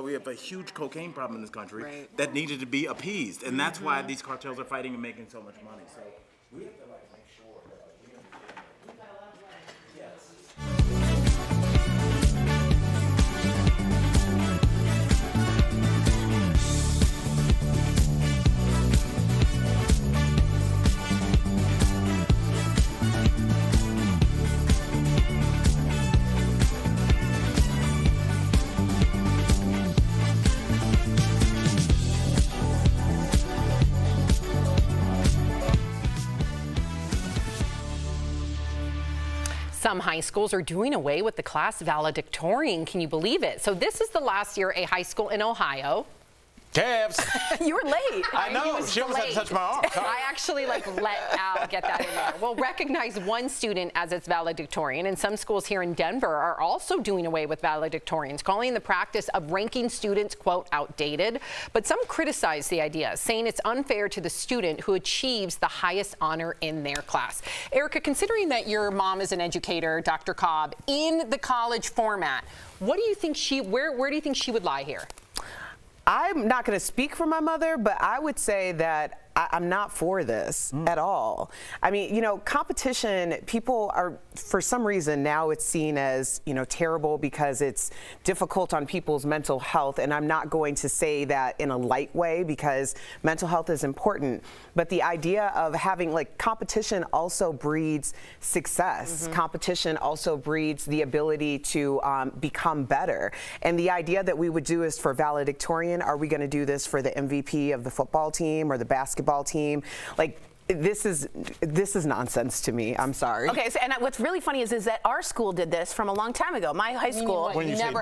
we have a huge cocaine problem in this country that needed to be appeased. And that's why these cartels are fighting and making so much money. So we have to make sure Some high schools are doing away with the class valedictorian. Can you believe it? So this is the last year a high school in Ohio. Cavs. You were late. I know. She almost had to touch my arm. I actually let Al get that in there. Well, recognize one student as its valedictorian, and some schools here in Denver are also doing away with valedictorians, calling the practice of ranking students, quote, outdated. But some criticize the idea, saying it's unfair to the student who achieves the highest honor in their class. Erica, considering that your mom is an educator, Dr. Cobb, in the college format, what do you think where do you think she would lie here? I'm not going to speak for my mother, but I would say that I'm not for this at all. I mean, competition, people are, for some reason now it's seen as, terrible because it's difficult on people's mental health. And I'm not going to say that in a light way because mental health is important. But the idea of having competition also breeds success. Competition also breeds the ability to become better. And the idea that we would do is for valedictorian, are we going to do this for the MVP of the football team or the basketball team? This is nonsense to me. I'm sorry. Okay, and what's really funny is that our school did this from a long time ago. My high school,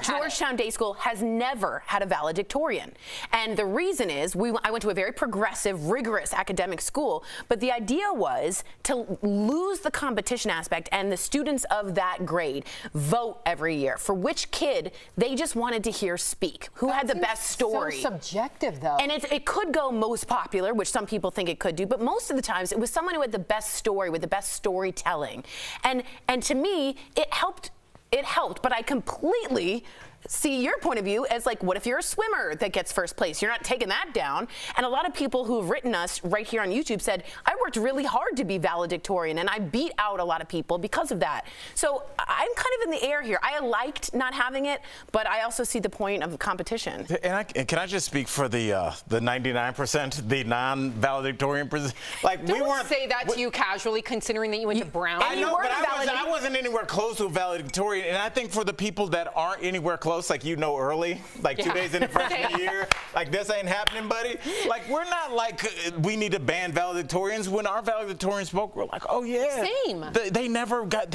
Georgetown Day School, has never had a valedictorian. And the reason is, I went to a very progressive, rigorous academic school, but the idea was to lose the competition aspect and the students of that grade vote every year for which kid they just wanted to hear speak, who had the best story. So subjective, though. And it could go most popular, which some people think it could do, but most of the time, it was someone who had the best story with the best storytelling. And to me, it helped, but I completely see your point of view as what if you're a swimmer that gets first place? You're not taking that down. And a lot of people who've written us right here on YouTube said, I worked really hard to be valedictorian and I beat out a lot of people because of that. So I'm kind of in the air here. I liked not having it, but I also see the point of competition. And can I just speak for the 99%, the non-valedictorian percent? Don't say that to you casually, considering that you went to Brown. I know, but I wasn't anywhere close to a valedictorian. And I think for the people that aren't anywhere close, early, 2 days in the freshman year, this ain't happening, buddy. We're not we need to ban valedictorians. When our valedictorians spoke, we're like, oh yeah. Same. They never got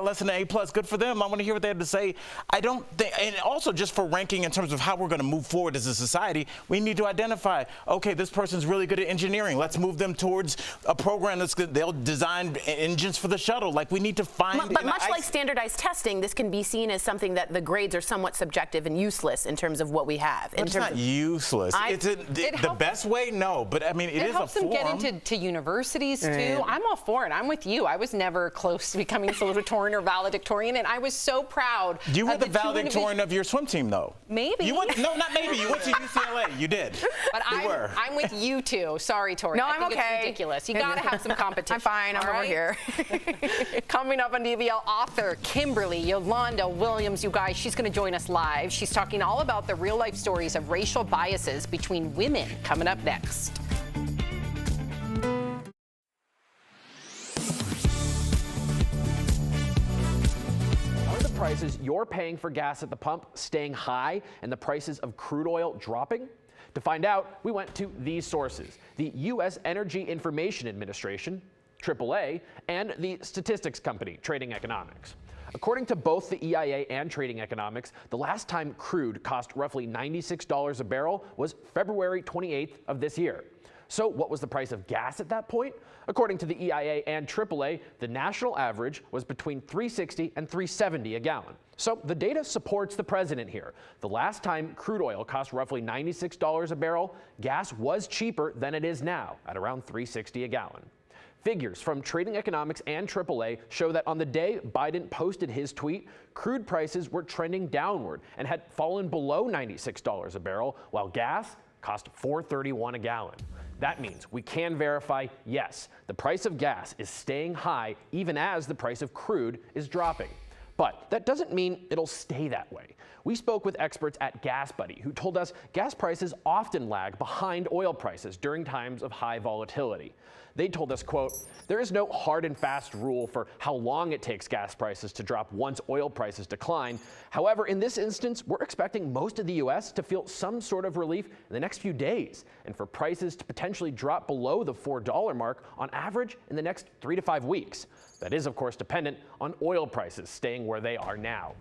less than an A+. Good for them. I want to hear what they had to say. I don't think, and also just for ranking in terms of how we're going to move forward as a society, we need to identify, okay, this person's really good at engineering. Let's move them towards a program that's good. They'll design engines for the shuttle. We need to find. But much like standardized testing, this can be seen as something that the grades are somewhat somewhat subjective and useless in terms of what we have. It's not useless. It's the best way, no, but I mean, it is a helps them form. get into universities too. I'm all for it. I'm with you. I was never close to becoming salutatorian or valedictorian, and I was so proud. You were the valedictorian of your swim team, though. Maybe. You went, no, not maybe. You went to UCLA. You did. But I'm with you two. Sorry, Tori. No, I I'm think okay. It's ridiculous. You got to have some competition. I'm fine. I'm over here. Coming up on DBL, author Kimberly Yolanda Williams, you guys, she's going to join us live. She's talking all about the real life stories of racial biases between women. Coming up next. Are the prices you're paying for gas at the pump staying high and the prices of crude oil dropping? To find out, we went to these sources: the U.S. Energy Information Administration, AAA, and the statistics company, Trading Economics. According to both the EIA and Trading Economics, the last time crude cost roughly $96 a barrel was February 28th of this year. So what was the price of gas at that point? According to the EIA and AAA, the national average was between $3.60 and $3.70 a gallon. So the data supports the president here. The last time crude oil cost roughly $96 a barrel, gas was cheaper than it is now at around $3.60 a gallon. Figures from Trading Economics and AAA show that on the day Biden posted his tweet, crude prices were trending downward and had fallen below $96 a barrel, while gas cost $4.31 a gallon. That means we can verify, yes, the price of gas is staying high even as the price of crude is dropping. But that doesn't mean it'll stay that way. We spoke with experts at Gas Buddy who told us gas prices often lag behind oil prices during times of high volatility. They told us, quote, "There is no hard and fast rule for how long it takes gas prices to drop once oil prices decline. However, in this instance, we're expecting most of the U.S. to feel some sort of relief in the next few days, and for prices to potentially drop below the $4 mark on average in the next 3 to 5 weeks. That is, of course, dependent on oil prices staying where they are now."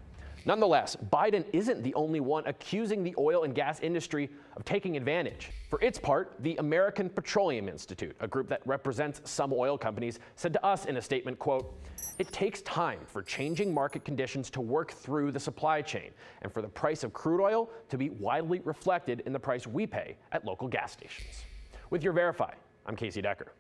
Nonetheless, Biden isn't the only one accusing the oil and gas industry of taking advantage. For its part, the American Petroleum Institute, a group that represents some oil companies, said to us in a statement, quote, "It takes time for changing market conditions to work through the supply chain and for the price of crude oil to be widely reflected in the price we pay at local gas stations." With your Verify, I'm Casey Decker.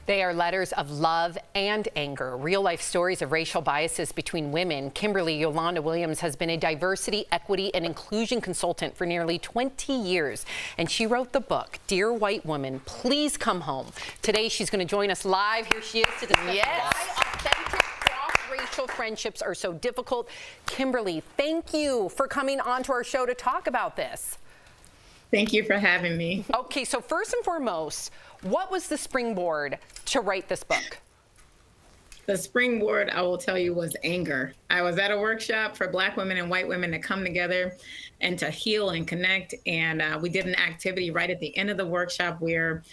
They are letters of love and anger, real-life stories of racial biases between women. Kimberly Yolanda Williams has been a diversity, equity, and inclusion consultant for nearly 20 years, and she wrote the book, Dear White Woman, Please Come Home. Today, she's going to join us live. Here she is to discuss why authentic cross-racial friendships are so difficult. Kimberly, thank you for coming onto our show to talk about this. Thank you for having me. Okay, so first and foremost, what was the springboard to write this book? The springboard, I will tell you, was anger. I was at a workshop for Black women and white women to come together and to heal and connect. And we did an activity right at the end of the workshop where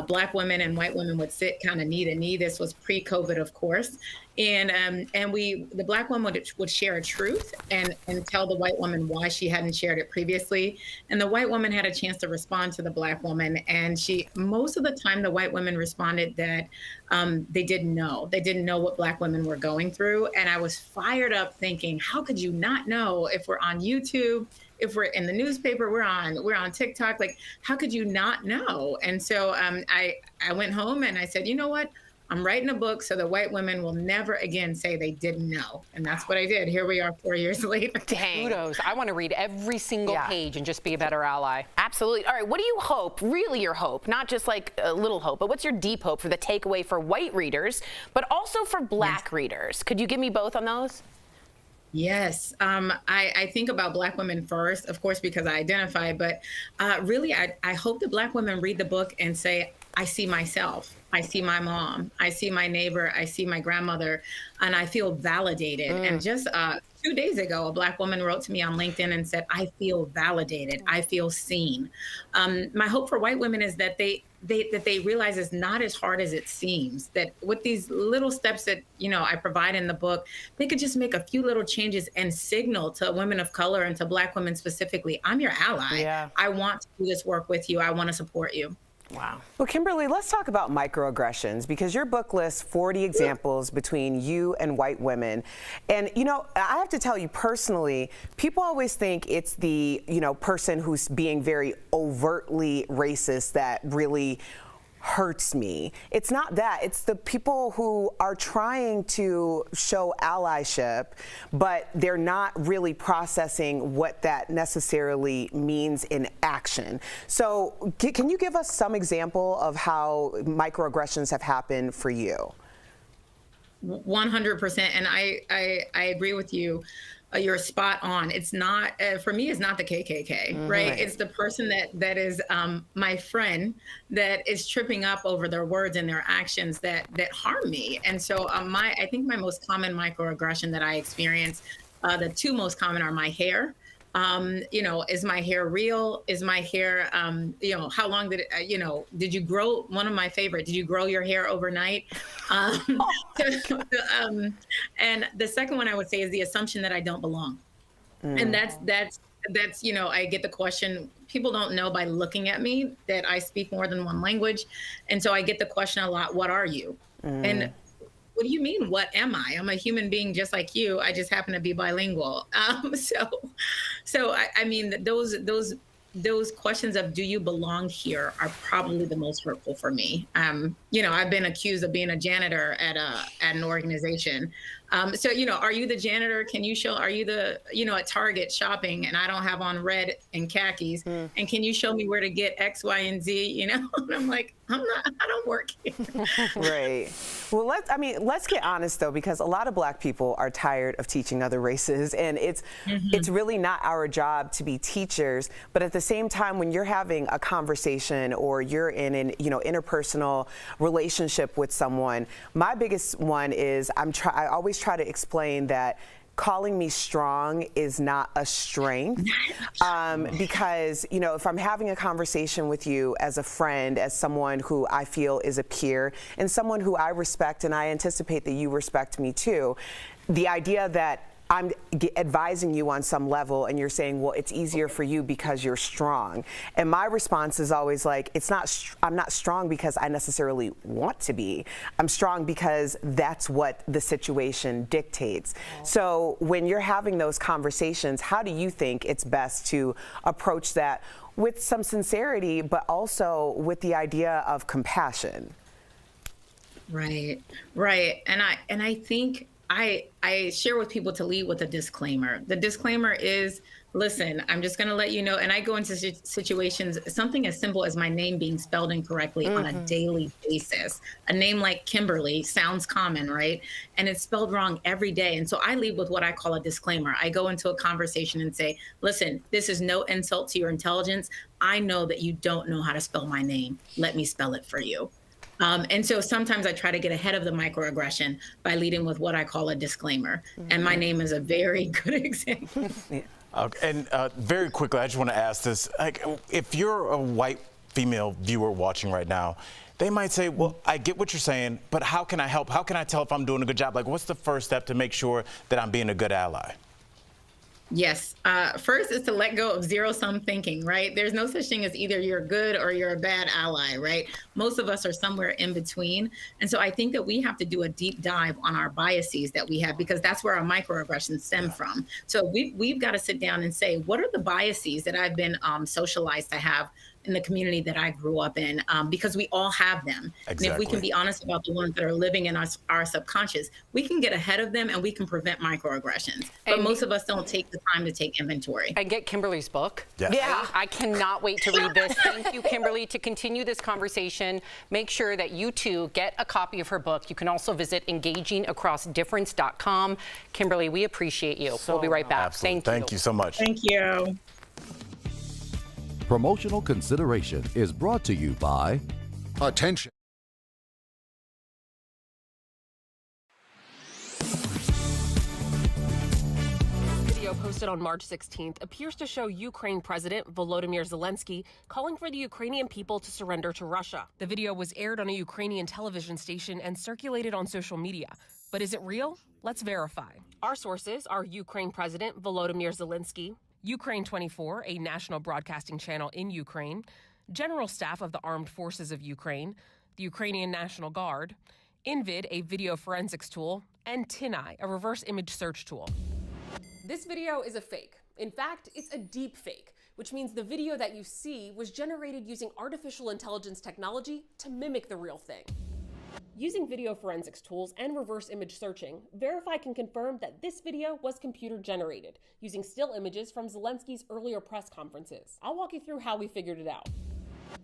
Black women and white women would sit kind of knee to knee. This was pre-COVID, of course. And the Black woman would share a truth and tell the white woman why she hadn't shared it previously. And the white woman had a chance to respond to the Black woman. And most of the time, the white women responded that they didn't know. They didn't know what Black women were going through. And I was fired up thinking, how could you not know if we're on YouTube? If we're in the newspaper, we're on TikTok, like, how could you not know? And so I went home and I said, you know what? I'm writing a book so the white women will never again say they didn't know. And that's what I did. Here we are 4 years later. Dang. Kudos. I want to read every single page and just be a better ally. Absolutely. All right, what do you hope, really your hope, not just like a little hope, but what's your deep hope for the takeaway for white readers, but also for Black readers? Could you give me both on those? Yes. I think about Black women first, of course, because I identify, but really, I hope that Black women read the book and say, I see myself. I see my mom. I see my neighbor. I see my grandmother, and I feel validated. And just 2 days ago, a Black woman wrote to me on LinkedIn and said, I feel validated. I feel seen. My hope for white women is that they realize it's not as hard as it seems, that with these little steps that, I provide in the book, they could just make a few little changes and signal to women of color and to Black women specifically, I'm your ally. Yeah. I want to do this work with you. I want to support you. Wow. Well, Kimberly, let's talk about microaggressions, because your book lists 40 examples between you and white women. And, you know, I have to tell you personally, people always think it's the, you know, person who's being very overtly racist that really hurts me. It's not that. It's the people who are trying to show allyship, but they're not really processing what that necessarily means in action. So can you give us some example of how microaggressions have happened for you? 100%. And I agree with you. You're spot on. It's not, for me, it's not the KKK, right? It's the person that is my friend that is tripping up over their words and their actions that harm me. And so I think my most common microaggression that I experience, the two most common are my hair. You know, is my hair real? Is my hair, you know, how long did it, you know, did you grow, one of my favorite, did you grow your hair overnight? And the second one I would say is the assumption that I don't belong. And that's, you know, I get the question, people don't know by looking at me that I speak more than one language. And so I get the question a lot, what are you? And what do you mean, what am I? I'm a human being just like you. I just happen to be bilingual. So I mean, those questions of do you belong here are probably the most hurtful for me. You know, I've been accused of being a janitor at an organization. So, you know, are you the janitor? Can you show, are you the, you know, at Target shopping and I don't have on red and khakis, and can you show me where to get X, Y, and Z, you know? And I'm like, I don't work here. Right. Well, let's get honest though, because a lot of Black people are tired of teaching other races, and it's really not our job to be teachers. But at the same time, when you're having a conversation or you're in an, you know, interpersonal relationship with someone, my biggest one is I always try to explain that calling me strong is not a strength, because, you know, if I'm having a conversation with you as a friend, as someone who I feel is a peer, and someone who I respect and I anticipate that you respect me too, the idea that I'm advising you on some level and you're saying, well, it's easier for you because you're strong. And my response is always like, I'm not strong because I necessarily want to be. I'm strong because that's what the situation dictates. So when you're having those conversations, how do you think it's best to approach that with some sincerity, but also with the idea of compassion? Right. And I think I share with people to lead with a disclaimer. The disclaimer is, listen, I'm just going to let you know, and I go into situations, something as simple as my name being spelled incorrectly on a daily basis. A name like Kimberly sounds common, right? And it's spelled wrong every day. And so I lead with what I call a disclaimer. I go into a conversation and say, listen, this is no insult to your intelligence. I know that you don't know how to spell my name. Let me spell it for you. And so sometimes I try to get ahead of the microaggression by leading with what I call a disclaimer. And my name is a very good example. And very quickly, I just want to ask this. Like, if you're a white female viewer watching right now, they might say, well, I get what you're saying, but how can I help? How can I tell if I'm doing a good job? Like, what's the first step to make sure that I'm being a good ally? Yes. First is to let go of zero-sum thinking, right? There's no such thing as either you're good or you're a bad ally, right? Most of us are somewhere in between. And so I think that we have to do a deep dive on our biases that we have, because that's where our microaggressions stem from. So we've got to sit down and say, what are the biases that I've been socialized to have in the community that I grew up in, because we all have them. Exactly. And if we can be honest about the ones that are living in our subconscious, we can get ahead of them and we can prevent microaggressions. But most of us don't take the time to take inventory. And get Kimberly's book. Yes. Yeah. I cannot wait to read this. Thank you, Kimberly. To continue this conversation, make sure that you too get a copy of her book. You can also visit engagingacrossdifference.com. Kimberly, we appreciate you. We'll be right back. Absolutely. Thank you so much. Thank you. Promotional consideration is brought to you by Attention. Video posted on March 16th appears to show Ukraine President Volodymyr Zelenskyy calling for the Ukrainian people to surrender to Russia. The video was aired on a Ukrainian television station and circulated on social media. But is it real? Let's verify. Our sources are Ukraine President Volodymyr Zelenskyy, Ukraine 24, a national broadcasting channel in Ukraine, General Staff of the Armed Forces of Ukraine, the Ukrainian National Guard, Invid, a video forensics tool, and TinEye, a reverse image search tool. This video is a fake. In fact, it's a deep fake, which means the video that you see was generated using artificial intelligence technology to mimic the real thing. Using video forensics tools and reverse image searching, Verify can confirm that this video was computer generated, using still images from Zelenskyy's earlier press conferences. I'll walk you through how we figured it out.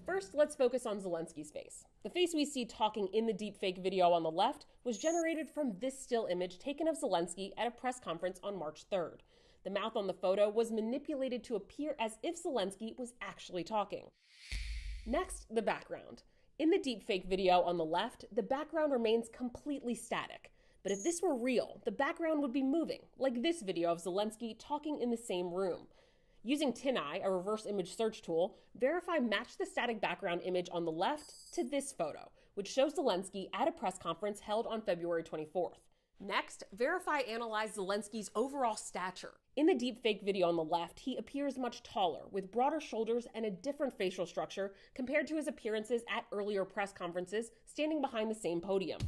First, let's focus on Zelenskyy's face. The face we see talking in the deepfake video on the left was generated from this still image taken of Zelenskyy at a press conference on March 3rd. The mouth on the photo was manipulated to appear as if Zelenskyy was actually talking. Next, the background. In the deepfake video on the left, the background remains completely static. But if this were real, the background would be moving, like this video of Zelenskyy talking in the same room. Using TinEye, a reverse image search tool, Verify matched the static background image on the left to this photo, which shows Zelenskyy at a press conference held on February 24th. Next, Verify analyzed Zelenskyy's overall stature. In the deepfake video on the left, he appears much taller, with broader shoulders and a different facial structure compared to his appearances at earlier press conferences, standing behind the same podium.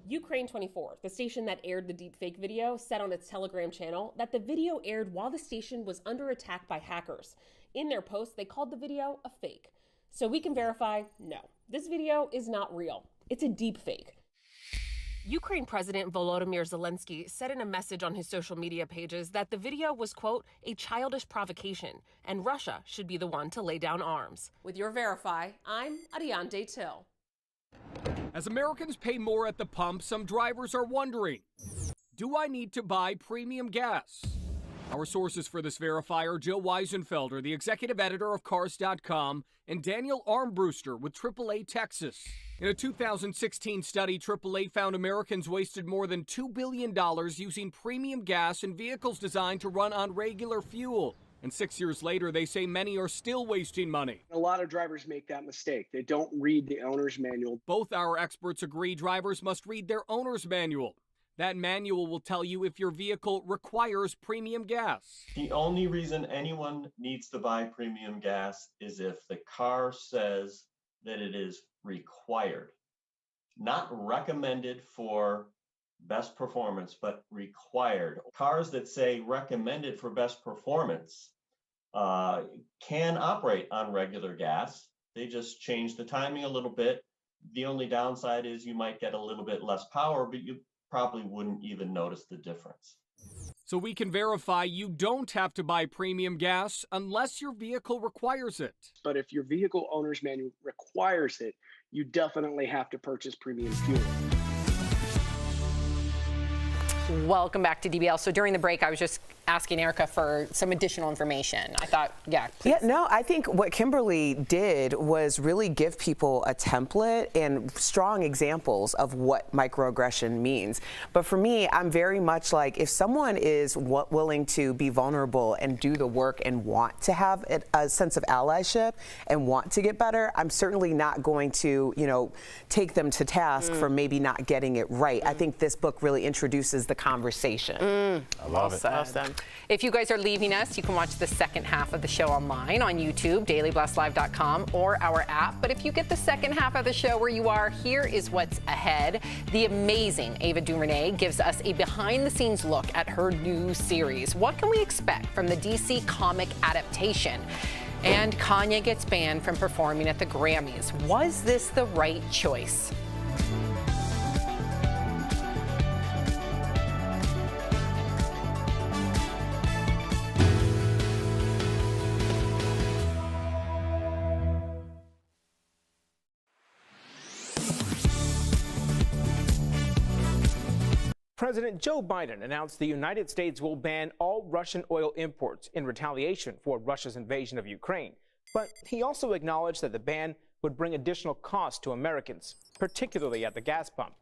Ukraine 24, the station that aired the deepfake video, said on its Telegram channel that the video aired while the station was under attack by hackers. In their post, they called the video a fake. So we can verify, no, this video is not real. It's a deepfake. Ukraine President Volodymyr Zelenskyy said in a message on his social media pages that the video was, quote, a childish provocation, and Russia should be the one to lay down arms. With your Verify, I'm Ariane Till. As Americans pay more at the pump, some drivers are wondering, do I need to buy premium gas? Our sources for this Verify are Joe Weisenfelder, the executive editor of Cars.com, and Daniel Armbruster with AAA Texas. In a 2016 study, AAA found Americans wasted more than $2 billion using premium gas in vehicles designed to run on regular fuel. And 6 years later, they say many are still wasting money. A lot of drivers make that mistake. They don't read the owner's manual. Both our experts agree drivers must read their owner's manual. That manual will tell you if your vehicle requires premium gas. The only reason anyone needs to buy premium gas is if the car says that it is required, not recommended for best performance, but required. Cars that say recommended for best performance can operate on regular gas. They just change the timing a little bit. The only downside is you might get a little bit less power, but you probably wouldn't even notice the difference. So we can verify you don't have to buy premium gas unless your vehicle requires it. But if your vehicle owner's manual requires it, you definitely have to purchase premium fuel. Welcome back to DBL. So during the break, I was just asking Erica for some additional information. I thought, yeah, please. Yeah, no, I think what Kimberly did was really give people a template and strong examples of what microaggression means. But for me, I'm very much like, if someone is willing to be vulnerable and do the work and want to have a sense of allyship and want to get better, I'm certainly not going to, take them to task for maybe not getting it right. I think this book really introduces the conversation. I love it. Well said. If you guys are leaving us, you can watch the second half of the show online on YouTube, dailyblastlive.com, or our app. But if you get the second half of the show where you are, here is what's ahead. The amazing Ava DuVernay gives us a behind-the-scenes look at her new series. What can we expect from the DC comic adaptation? And Kanye gets banned from performing at the Grammys. Was this the right choice? President Joe Biden announced the United States will ban all Russian oil imports in retaliation for Russia's invasion of Ukraine. But he also acknowledged that the ban would bring additional costs to Americans, particularly at the gas pump.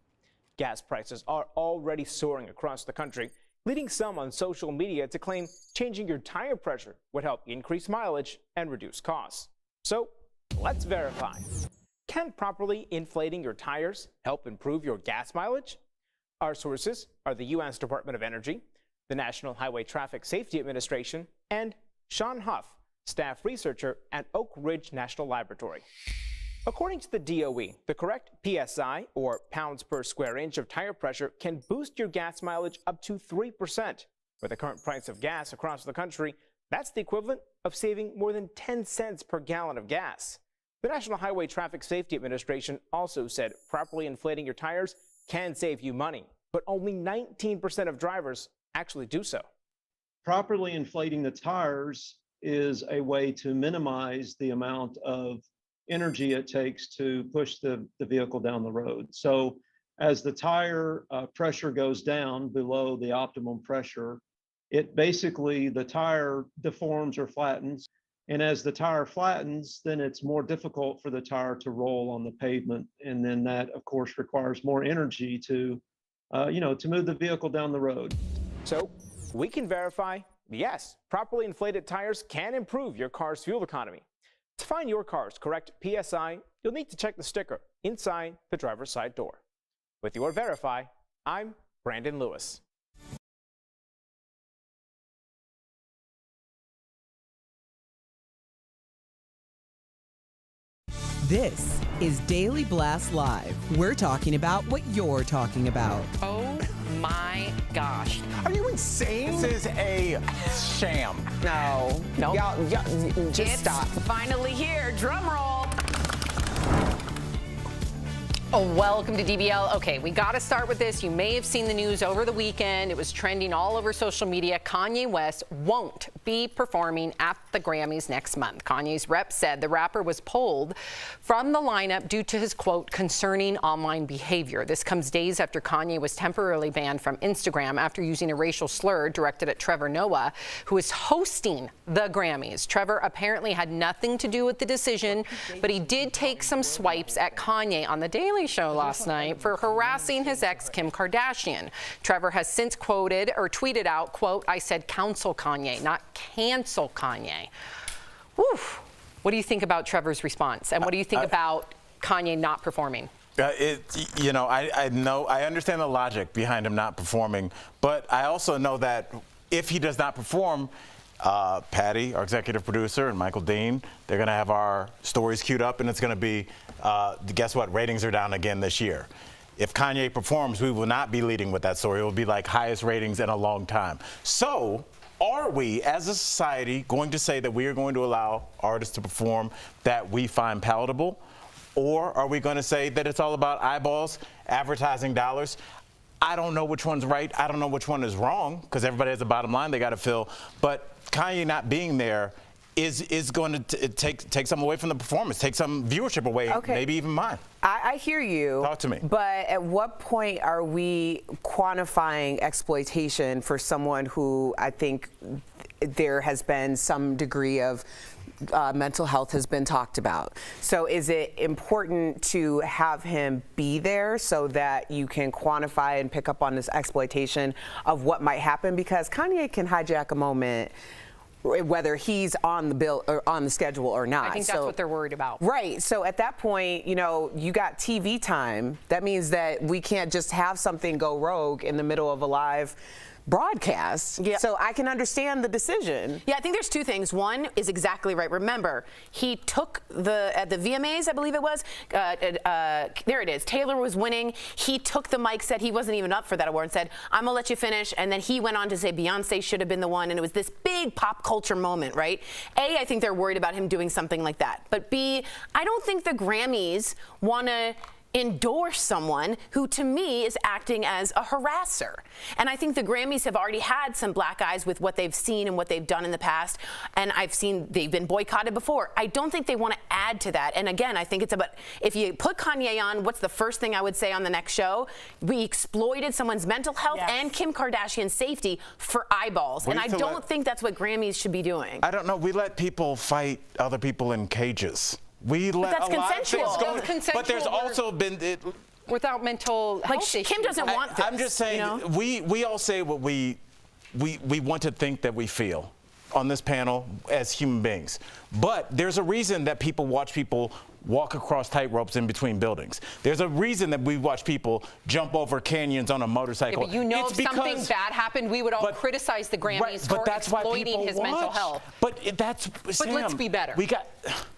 Gas prices are already soaring across the country, leading some on social media to claim changing your tire pressure would help increase mileage and reduce costs. So let's verify. Can properly inflating your tires help improve your gas mileage? Our sources are the U.S. Department of Energy, the National Highway Traffic Safety Administration, and Sean Huff, staff researcher at Oak Ridge National Laboratory. According to the DOE, the correct PSI, or pounds per square inch of tire pressure, can boost your gas mileage up to 3%. With the current price of gas across the country, that's the equivalent of saving more than 10 cents per gallon of gas. The National Highway Traffic Safety Administration also said properly inflating your tires can save you money, but only 19% of drivers actually do so. Properly inflating the tires is a way to minimize the amount of energy it takes to push the vehicle down the road. So as the tire pressure goes down below the optimum pressure, the tire deforms or flattens. And as the tire flattens, then it's more difficult for the tire to roll on the pavement. And then that, of course, requires more energy to move the vehicle down the road. So we can verify, yes, properly inflated tires can improve your car's fuel economy. To find your car's correct PSI, you'll need to check the sticker inside the driver's side door. With your Verify, I'm Brandon Lewis. This is Daily Blast Live. We're talking about what you're talking about. Oh my gosh. Are you insane? This is a sham. No. Nope. Y'all, just stop. Finally here. Drum roll. Oh, welcome to DBL. Okay, we got to start with this. You may have seen the news over the weekend. It was trending all over social media. Kanye West won't be performing at the Grammys next month. Kanye's rep said the rapper was pulled from the lineup due to his, quote, concerning online behavior. This comes days after Kanye was temporarily banned from Instagram after using a racial slur directed at Trevor Noah, who is hosting the Grammys. Trevor apparently had nothing to do with the decision, but he did take some swipes at Kanye on the Daily Show last night for harassing his ex, Kim Kardashian. Trevor has since quoted or tweeted out, quote, I said counsel Kanye, not cancel Kanye. Woof. What do you think about Trevor's response? And what do you think about Kanye not performing? I understand the logic behind him not performing, but I also know that if he does not perform, Patty, our executive producer, and Michael Dean, they're going to have our stories queued up, and it's going to be, guess what, ratings are down again this year. If Kanye performs, we will not be leading with that story. It will be like highest ratings in a long time. So, are we, as a society, going to say that we are going to allow artists to perform that we find palatable? Or are we going to say that it's all about eyeballs, advertising dollars? I don't know which one's right. I don't know which one is wrong, because everybody has a bottom line they got to fill. But Kanye not being there is going to take some away from the performance, take some viewership away, maybe even mine. I hear you. Talk to me. But at what point are we quantifying exploitation for someone who I think there has been some degree of mental health has been talked about? So is it important to have him be there so that you can quantify and pick up on this exploitation of what might happen? Because Kanye can hijack a moment whether he's on the bill or on the schedule or not. I think that's what they're worried about. Right. So at that point, you got TV time. That means that we can't just have something go rogue in the middle of a live broadcast. Yeah. So I can understand the decision. Yeah, I think there's two things. One is exactly right. Remember, he took at the VMAs, I believe it was, there it is. Taylor was winning. He took the mic, said he wasn't even up for that award, and said, I'm gonna let you finish. And then he went on to say Beyonce should have been the one. And it was this big pop culture moment, right? A, I think they're worried about him doing something like that. But B, I don't think the Grammys wanna endorse someone who, to me, is acting as a harasser. And I think the Grammys have already had some black eyes with what they've seen and what they've done in the past. And I've seen they've been boycotted before. I don't think they want to add to that. And again, I think it's about, if you put Kanye on, what's the first thing I would say on the next show? We exploited someone's mental health and Kim Kardashian's safety for eyeballs. And I don't think that's what Grammys should be doing. I don't know. We let people fight other people in cages. We let that's a lot of things go. But there's also been without mental health issues. Kim doesn't want this. I'm just saying, we all say what we want to think that we feel on this panel as human beings. But there's a reason that people watch people walk across tight ropes in between buildings. There's a reason that we watch people jump over canyons on a motorcycle. Yeah, but you know, it's if something bad happened, we would all criticize the Grammys for exploiting his mental health. But that's Sam, let's be better.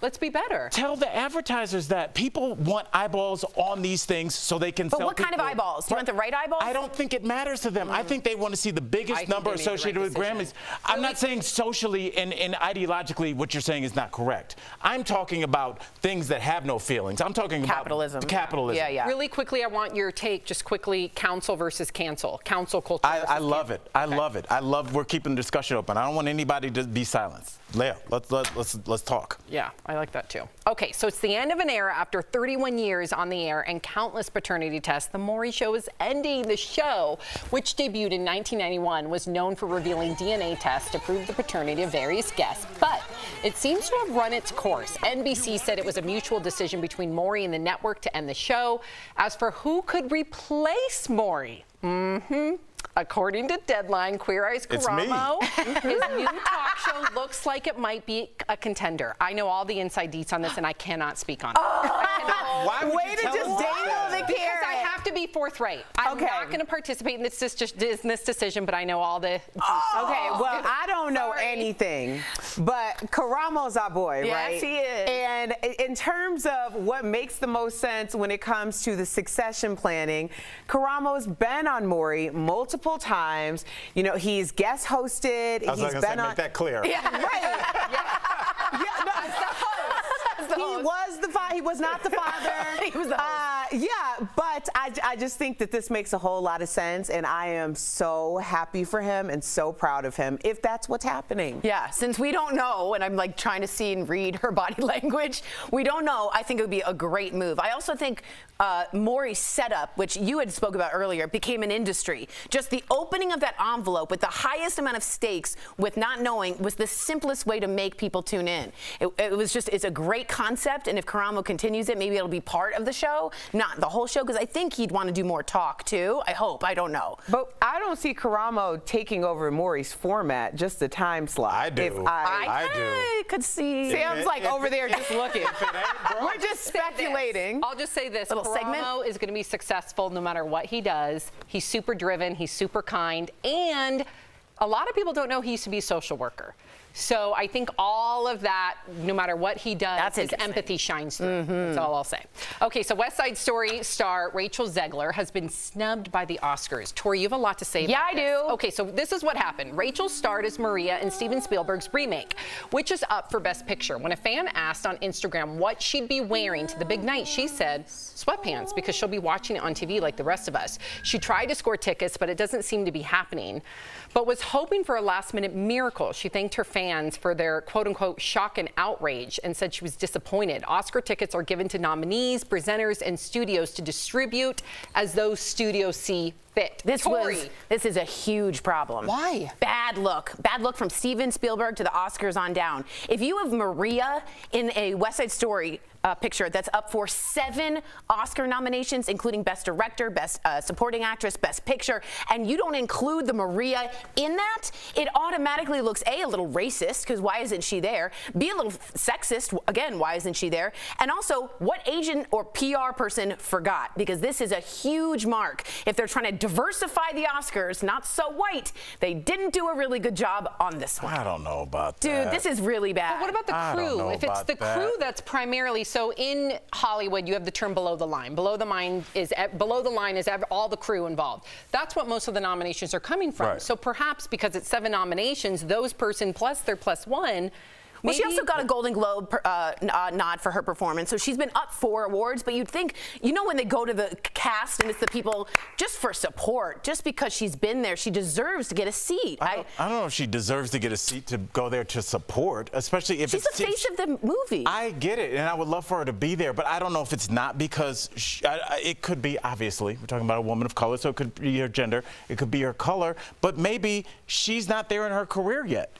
Let's be better. Tell the advertisers that people want eyeballs on these things so they can sell. But what kind of eyeballs? Do you want the right eyeballs? I don't think it matters to them. I think they want to see the biggest number associated with Grammys. I'm not saying socially and ideologically what you're saying is not correct. I'm talking about things that have no feelings. I'm talking about capitalism. Yeah. Really quickly, I want your take, just quickly, counsel versus cancel. Counsel culture. I love it. I love it. I love we're keeping the discussion open. I don't want anybody to be silenced. Leah, let's talk. Yeah, I like that too. Okay, so it's the end of an era after 31 years on the air and countless paternity tests. The Maury Show is ending. The show, which debuted in 1991, was known for revealing DNA tests to prove the paternity of various guests, but it seems to have run its course. NBC said it was a mutual decision between Maury and the network to end the show. As for who could replace Maury, according to Deadline, Queer Eye's Karamo, his new talk show looks like it might be a contender. I know all the inside deets on this, and I cannot speak on it. Why would Way you to tell just us dangle that? the carrot. Because I have to be forthright. I'm not going to participate in this decision, but I know all the. Okay, well, I don't know anything, but Karamo's our boy, right? Yes, he is. And in terms of what makes the most sense when it comes to the succession planning, Karamo's been on Maury multiple times. You know, he's guest hosted. I was He's going to been say, on. make that clear. Yeah, right. He was not the father. He was the host. Yeah, but I just think that this makes a whole lot of sense, and I am so happy for him and so proud of him if that's what's happening. Yeah, since we don't know, and I'm like trying to see and read her body language, we don't know. I think it would be a great move. I also think Maury's setup, which you had spoke about earlier, became an industry. Just the opening of that envelope with the highest amount of stakes with not knowing was the simplest way to make people tune in. It's a great concept, and if Karamo continues it, maybe it'll be part of the show, not the whole show, because I think he'd want to do more talk too. I hope. I don't know. But I don't see Karamo taking over Maury's format, just the time slot. I do. I could see. Sam's like over there just looking. We're just speculating. I'll just say this. Little segment. Karamo is going to be successful no matter what he does. He's super driven. He's super kind. And a lot of people don't know he used to be a social worker. So I think all of that, no matter what he does, his empathy shines through. That's all I'll say. Okay, so West Side Story star Rachel Zegler has been snubbed by the Oscars. Tori, you have a lot to say about I do. Okay, so this is what happened. Rachel starred as Maria in Steven Spielberg's remake, which is up for Best Picture. When a fan asked on Instagram what she'd be wearing to the big night, she said sweatpants, because she'll be watching it on TV like the rest of us. She tried to score tickets, but it doesn't seem to be happening, but was hoping for a last-minute miracle. She thanked her fans for their quote-unquote shock and outrage and said she was disappointed. Oscar tickets are given to nominees, presenters, and studios to distribute as those studios see fit. This is a huge problem. Why? Bad look. Bad look from Steven Spielberg to the Oscars on down. If you have Maria in a West Side Story picture that's up for 7 Oscar nominations, including Best Director, Best Supporting Actress, Best Picture, and you don't include the Maria in that, it automatically looks A, a little racist, because why isn't she there? B, a little sexist, again, why isn't she there? And also, what agent or PR person forgot? Because this is a huge mark. If they're trying to diversify the Oscars, not so white, they didn't do a really good job on this one. I don't know about that. Dude, this is really bad. But what about the crew? If it's the crew that's primarily, so in Hollywood, you have the term below the line. Below the line is all the crew involved. That's what most of the nominations are coming from. Right. So perhaps because it's 7 nominations, those person plus their plus one. Well, she also got a Golden Globe nod for her performance, so she's been up 4 awards. But you'd think, you know, when they go to the cast and it's the people just for support, just because she's been there, she deserves to get a seat. I don't know if she deserves to get a seat to go there to support, especially if she's the face of the movie. I get it, and I would love for her to be there, but I don't know if it's not because it could be, obviously, we're talking about a woman of color, so it could be her gender, it could be her color, but maybe she's not there in her career yet.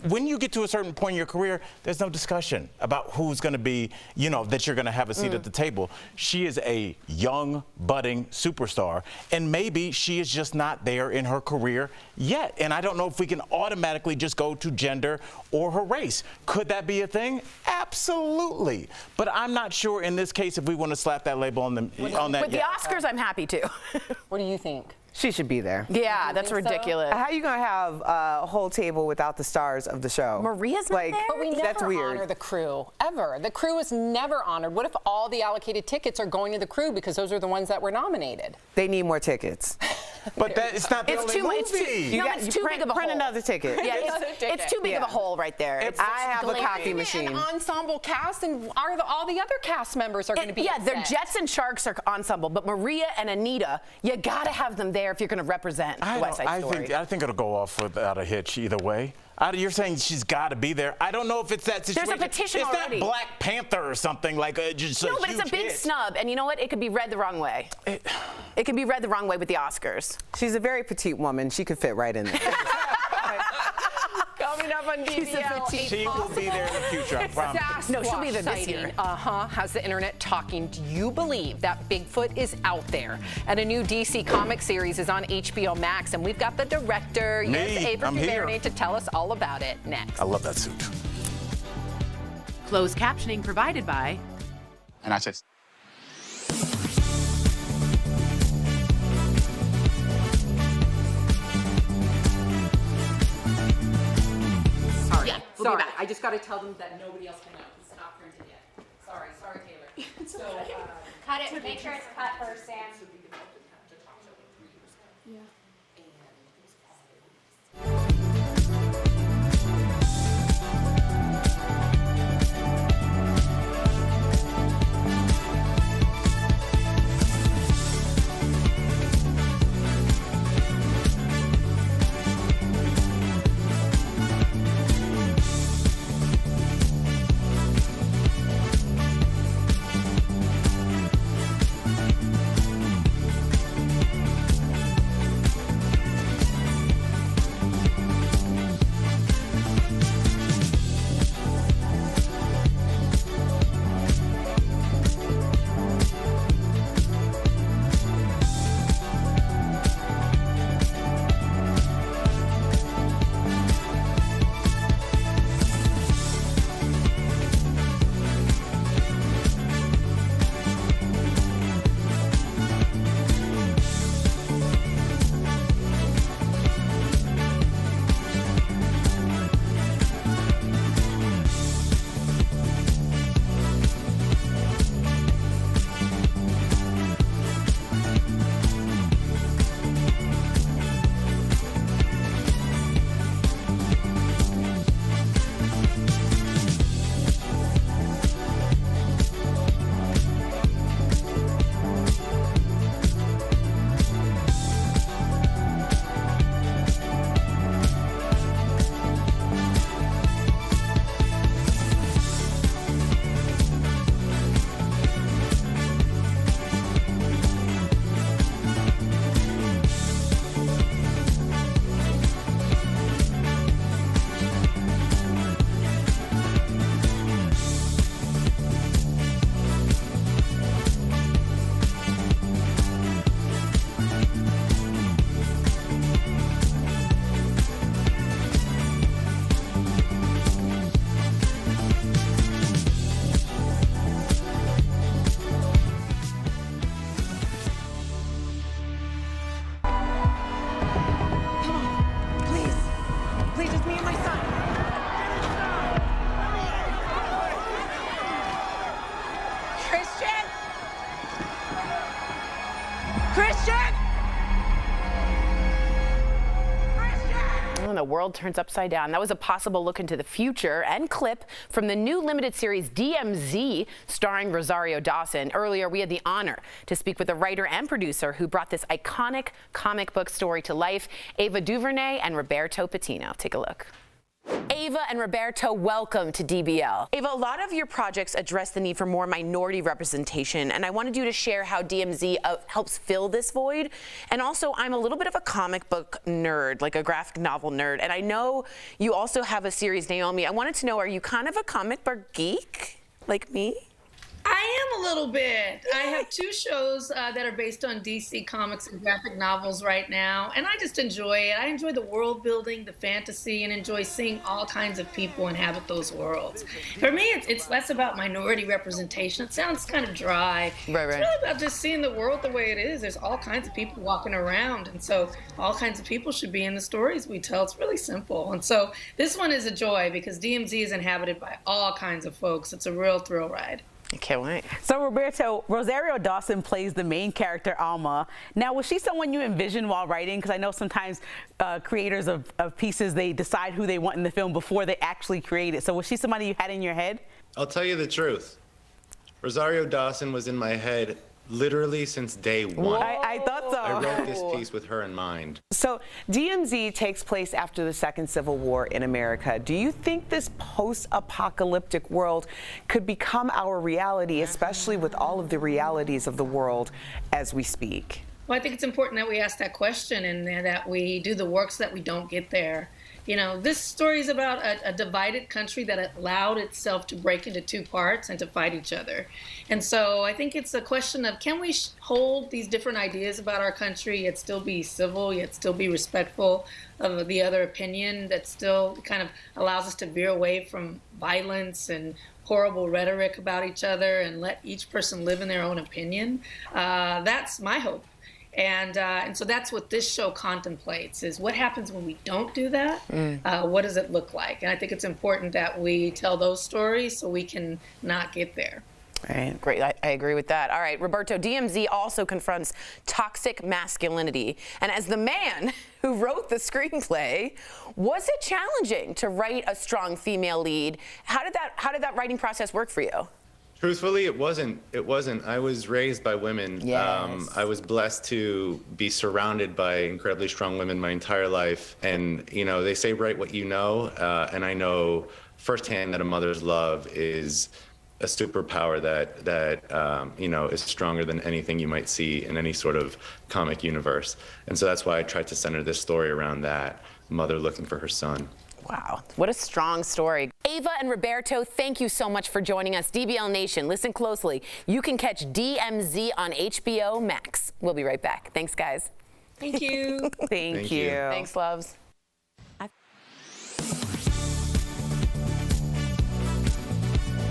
when you get to a certain point in your career, there's no discussion about who's going to be, you know, that you're going to have a seat at the table. She is a young, budding superstar, and maybe she is just not there in her career yet. And I don't know if we can automatically just go to gender or her race. Could that be a thing? Absolutely. But I'm not sure in this case if we want to slap that label on them on that. With the Oscars, I'm happy to. What do you think? She should be there. Yeah, that's ridiculous. How are you gonna have a whole table without the stars of the show? Maria's not there? But we never That's weird. honor the crew, ever. The crew is never honored. What if all the allocated tickets are going to the crew because those are the ones that were nominated? They need more tickets. But it's not the only movie. It's too big of a hole. Print another ticket. Yeah, it's too big of a hole right there. I have a copy machine. An ensemble cast, and all the other cast members are going to be Yeah, upset. they're Jets and Sharks are ensemble, but Maria and Anita, you gotta have them there if you're gonna represent the West Side Story. I think it'll go off without a hitch either way. You're saying she's got to be there. I don't know if it's that situation. There's a petition it's already. It's not Black Panther or something like just No, a but it's a big hit. snub, and you know what? It could be read the wrong way. It can be read the wrong way with the Oscars. She's a very petite woman. She could fit right in there. Coming up on DBL, She will be there in the future, I promise. No, she'll be there this year. Has the internet talking. Do you believe that Bigfoot is out there? And a new DC comic series is on HBO Max, and we've got the director, Ava DuVernay, to tell us all about it next. I love that suit. Closed captioning provided by. And I said, We'll be back. I just got to tell them that nobody else can know. It's not printed yet. Sorry, Taylor. Cut it. Make sure it's cut first, Sam. Yeah. The world turns upside down. That was a possible look into the future and clip from the new limited series DMZ starring Rosario Dawson. Earlier, we had the honor to speak with the writer and producer who brought this iconic comic book story to life, Ava DuVernay and Roberto Patino. Take a look. Ava and Roberto, welcome to DBL. Ava, a lot of your projects address the need for more minority representation, and I wanted you to share how DMZ helps fill this void. And also, I'm a little bit of a comic book nerd, like a graphic novel nerd, and I know you also have a series, Naomi. I wanted to know, are you kind of a comic book geek, like me? I am a little bit. I have 2 shows that are based on DC comics and graphic novels right now, and I just enjoy it. I enjoy the world building, the fantasy, and enjoy seeing all kinds of people inhabit those worlds. For me, it's less about minority representation. It sounds kind of dry. Right. It's really about just seeing the world the way it is. There's all kinds of people walking around, and so all kinds of people should be in the stories we tell. It's really simple. And so this one is a joy because DMZ is inhabited by all kinds of folks. It's a real thrill ride. I can't wait. So Roberto, Rosario Dawson plays the main character, Alma. Now, was she someone you envisioned while writing? Because I know sometimes creators of pieces, they decide who they want in the film before they actually create it. So was she somebody you had in your head? I'll tell you the truth. Rosario Dawson was in my head literally since day one. I thought so. I wrote this piece with her in mind. So DMZ takes place after the Second Civil War in America. Do you think this post-apocalyptic world could become our reality, especially with all of the realities of the world as we speak? Well, I think it's important that we ask that question and that we do the work so that we don't get there. You know, this story is about a divided country that allowed itself to break into 2 parts and to fight each other. And so I think it's a question of, can we hold these different ideas about our country, yet still be civil, yet still be respectful of the other opinion, that still kind of allows us to veer away from violence and horrible rhetoric about each other and let each person live in their own opinion? That's my hope. And so that's what this show contemplates, is what happens when we don't do that? What does it look like? And I think it's important that we tell those stories so we can not get there. Right. Great. I agree with that. All right, Roberto, DMZ also confronts toxic masculinity. And as the man who wrote the screenplay, was it challenging to write a strong female lead? How did that writing process work for you? Truthfully, it wasn't. I was raised by women. Yes. I was blessed to be surrounded by incredibly strong women my entire life. And, you know, they say write what you know. And I know firsthand that a mother's love is a superpower that you know, is stronger than anything you might see in any sort of comic universe. And so that's why I tried to center this story around that mother looking for her son. Wow, what a strong story. Ava and Roberto, thank you so much for joining us. DBL Nation, listen closely. You can catch DMZ on HBO Max. We'll be right back. Thanks, guys. Thank you. Thank you. Thanks, loves. Are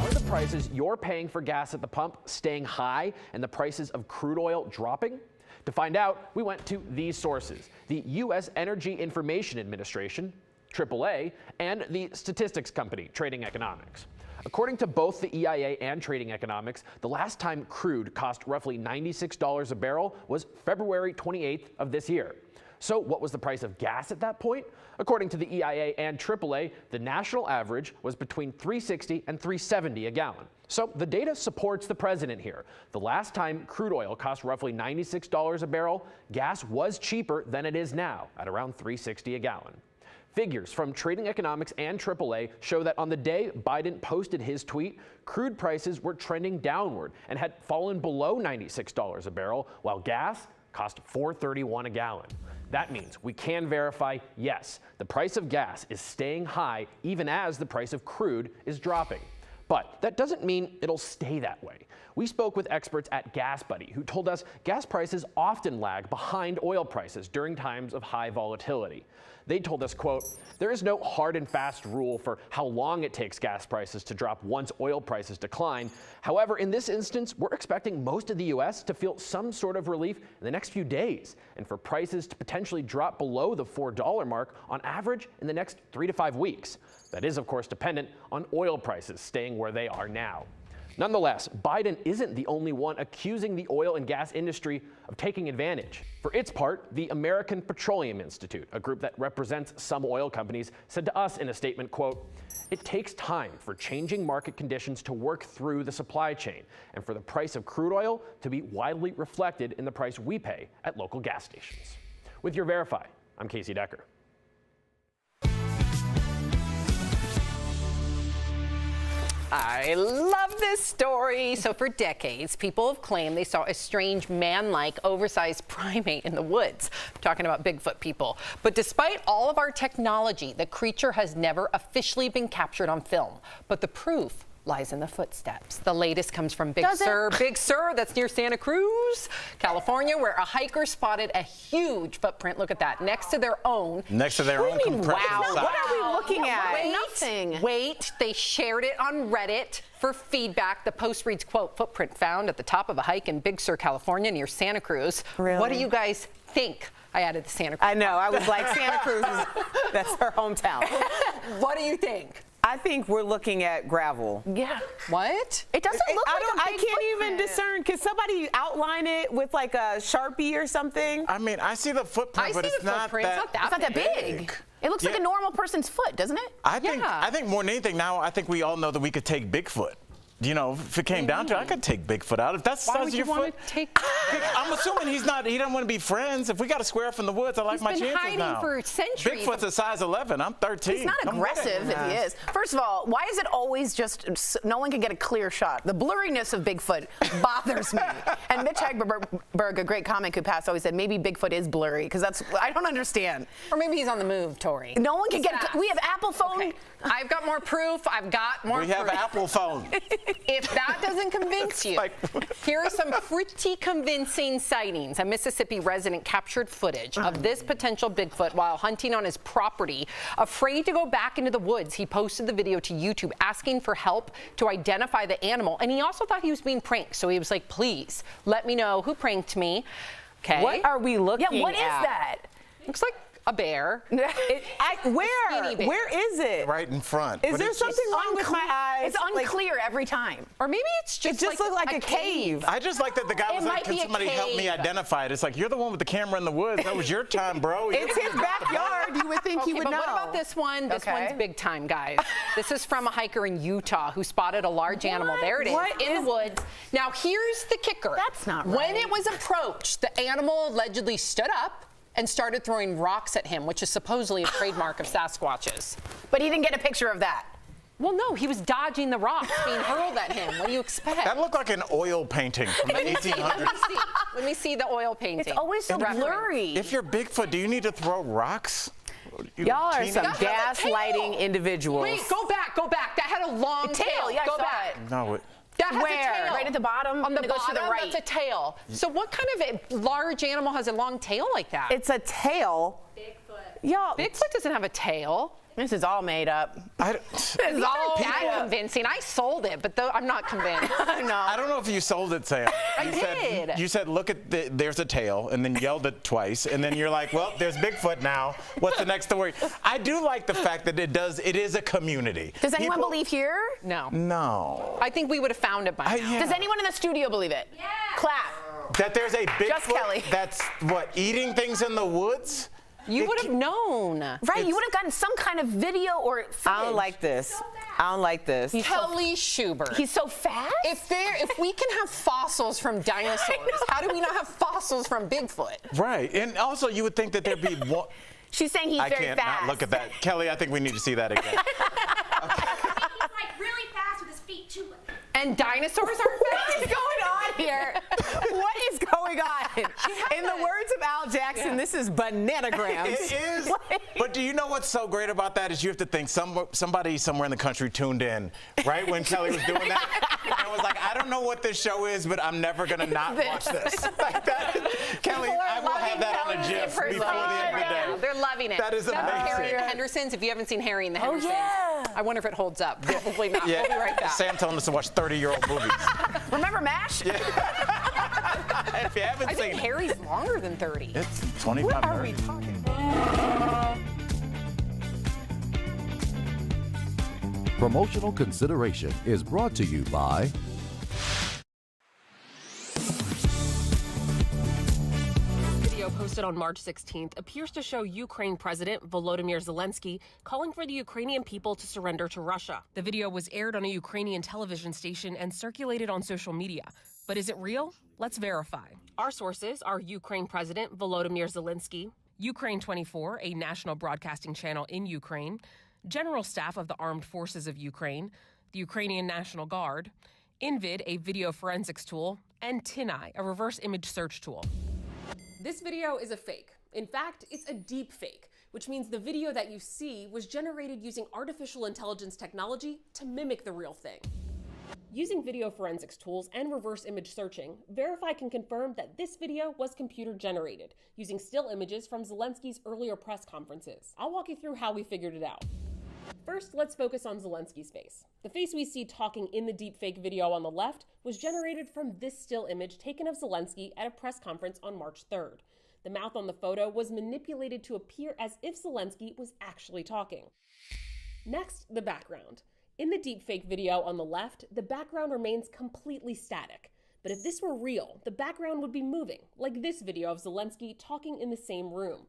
the prices you're paying for gas at the pump staying high and the prices of crude oil dropping? To find out, we went to these sources: the U.S. Energy Information Administration, AAA, and the statistics company, Trading Economics. According to both the EIA and Trading Economics, the last time crude cost roughly $96 a barrel was February 28th of this year. So what was the price of gas at that point? According to the EIA and AAA, the national average was between $3.60 and $3.70 a gallon. So the data supports the president here. The last time crude oil cost roughly $96 a barrel, gas was cheaper than it is now, at around $3.60 a gallon. Figures from Trading Economics and AAA show that on the day Biden posted his tweet, crude prices were trending downward and had fallen below $96 a barrel, while gas cost $4.31 a gallon. That means we can verify, yes, the price of gas is staying high even as the price of crude is dropping. But that doesn't mean it'll stay that way. We spoke with experts at Gas Buddy who told us gas prices often lag behind oil prices during times of high volatility. They told us, quote, "There is no hard and fast rule for how long it takes gas prices to drop once oil prices decline. However, in this instance, we're expecting most of the U.S. to feel some sort of relief in the next few days, and for prices to potentially drop below the $4 mark on average in the next 3 to 5 weeks. That is, of course, dependent on oil prices staying where they are now." Nonetheless, Biden isn't the only one accusing the oil and gas industry of taking advantage. For its part, the American Petroleum Institute, a group that represents some oil companies, said to us in a statement, quote, "It takes time for changing market conditions to work through the supply chain and for the price of crude oil to be widely reflected in the price we pay at local gas stations." With your Verify, I'm Casey Decker. I love this story. So for decades, people have claimed they saw a strange man-like oversized primate in the woods. I'm talking about Bigfoot people. But despite all of our technology, the creature has never officially been captured on film. But the proof lies in the footsteps. The latest comes from Big Sur, that's near Santa Cruz, California, where a hiker spotted a huge footprint. Look at that, next to their own. Next to their own compression Wow, site. what are we looking at? Wait, nothing. Wait, they shared it on Reddit for feedback. The post reads, quote, footprint found at the top of a hike in Big Sur, California, near Santa Cruz. Really? What do you guys think? I added the Santa Cruz. I know, I was like, Santa Cruz, that's her hometown. What do you think? I think we're looking at gravel. Yeah. What? It doesn't look like a I big can't even footprint. discern. Can somebody outline it with like a Sharpie or something? I mean, I see the footprint, but it's not that. It's not that big. It looks like a normal person's foot, doesn't it? I think more than anything now, I think we all know that we could take Bigfoot. You know, if it came down to it, I could take Bigfoot out. If that's the size of your foot, I'm assuming he doesn't want to be friends. If we got to square up in the woods, I like my chances hiding now. for centuries. Bigfoot's a size 11. I'm 13. He's not aggressive if he is. First of all, why is it always just no one can get a clear shot? The blurriness of Bigfoot bothers me. And Mitch Hagberg, a great comic who passed, always said maybe Bigfoot is blurry because I don't understand. Or maybe he's on the move, Tori. No one can we have Apple phone. Okay. I've got more proof. I've got more We proof. have Apple phone. If that doesn't convince you, here are some pretty convincing sightings. A Mississippi resident captured footage of this potential Bigfoot while hunting on his property. Afraid to go back into the woods, he posted the video to YouTube asking for help to identify the animal. And he also thought he was being pranked. So he was like, please let me know who pranked me. Okay. What are we looking at? Yeah, what is that? Looks like a bear. Where? bear. Where is it? Right in front. Is But there it's something just- wrong with my eyes? It's unclear every time. Or maybe it's just, It just looked like a cave. I just like that the guy was like, might can be a somebody help me cave. identify it? It's like, you're the one with the camera in the woods. That was your time, bro. It's his backyard. You would think he would but know. what about this one? This Okay. one's big time, guys. This is from a hiker in Utah who spotted a large animal. There it is, in the woods. Now, here's the kicker. That's not When right. it was approached, the animal allegedly stood up and started throwing rocks at him, which is supposedly a trademark of Sasquatches. But he didn't get a picture of that. Well, no, he was dodging the rocks being hurled at him. What do you expect? That looked like an oil painting from the 1800s. Let me see the oil painting. It's always so Reference. blurry. If you're Bigfoot, do you need to throw rocks? Y'all are Tina? some That has a tail. gaslighting individuals. Wait, go back. That had a long tail. Yeah, I go saw back. it. No, That has Where? a tail. Right at the bottom? On the And it goes to bottom, the right. that's a tail. So what kind of a large animal has a long tail like that? It's a tail. Y'all, Bigfoot doesn't have a tail. This is all made up. This is all that convincing. I sold it, but I'm not convinced. I don't know if you sold it, Sam. I did. You said, look at there's a tail, and then yelled it twice, and then you're like, well, there's Bigfoot now. What's the next story? I do like the fact that it is a community. Does anyone believe here? No. No. I think we would have found it by now. Yeah. Does anyone in the studio believe it? Yeah. Clap. That there's a Just Kelly. Bigfoot that's, eating things in the woods? You would have known. Right, you would have gotten some kind of video or footage. I don't like this. I don't like this. Kelly Schubert. He's so fast? If we can have fossils from dinosaurs, how do we not have fossils from Bigfoot? Right. And also, you would think that there'd be one. She's saying he's I very can't fast. not look at that. Kelly, I think we need to see that again. like really fast with his feet too. And dinosaurs are What is going on here? What is going on? In the words of Al Jackson, this is bananagrams. It is. But do you know what's so great about that is you have to think somebody somewhere in the country tuned in right when Kelly was doing that and was like, I don't know what this show is, but I'm never going to not watch this. Like that. Kelly, I will have that on a GIF before the end of the day. They're loving it. That is amazing. Harry and the Hendersons. If you haven't seen Harry and the Hendersons, I wonder if it holds up. Probably not. Yeah. We'll be right back. Sam telling us to watch 30-year-old movies. Remember MASH? If you haven't I seen think Harry's longer than 30. It's 25. What are we talking Promotional consideration is brought to you by Video posted on March 16th appears to show Ukraine President Volodymyr Zelenskyy calling for the Ukrainian people to surrender to Russia. The video was aired on a Ukrainian television station and circulated on social media. But is it real? Let's verify. Our sources are Ukraine President Volodymyr Zelenskyy, Ukraine 24, a national broadcasting channel in Ukraine, General Staff of the Armed Forces of Ukraine, the Ukrainian National Guard, Invid, a video forensics tool, and TinEye, a reverse image search tool. This video is a fake. In fact, it's a deep fake, which means the video that you see was generated using artificial intelligence technology to mimic the real thing. Using video forensics tools and reverse image searching, Verify can confirm that this video was computer generated, using still images from Zelenskyy's earlier press conferences. I'll walk you through how we figured it out. First, let's focus on Zelenskyy's face. The face we see talking in the deepfake video on the left was generated from this still image taken of Zelenskyy at a press conference on March 3rd. The mouth on the photo was manipulated to appear as if Zelenskyy was actually talking. Next, the background. In the deepfake video on the left, the background remains completely static. But if this were real, the background would be moving, like this video of Zelenskyy talking in the same room.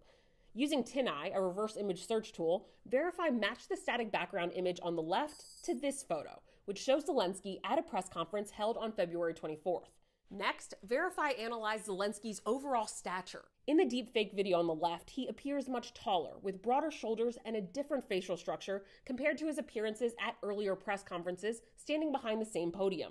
Using TinEye, a reverse image search tool, Verify matched the static background image on the left to this photo, which shows Zelenskyy at a press conference held on February 24th. Next, Verify analyzed Zelenskyy's overall stature. In the deepfake video on the left, he appears much taller, with broader shoulders and a different facial structure compared to his appearances at earlier press conferences, standing behind the same podium.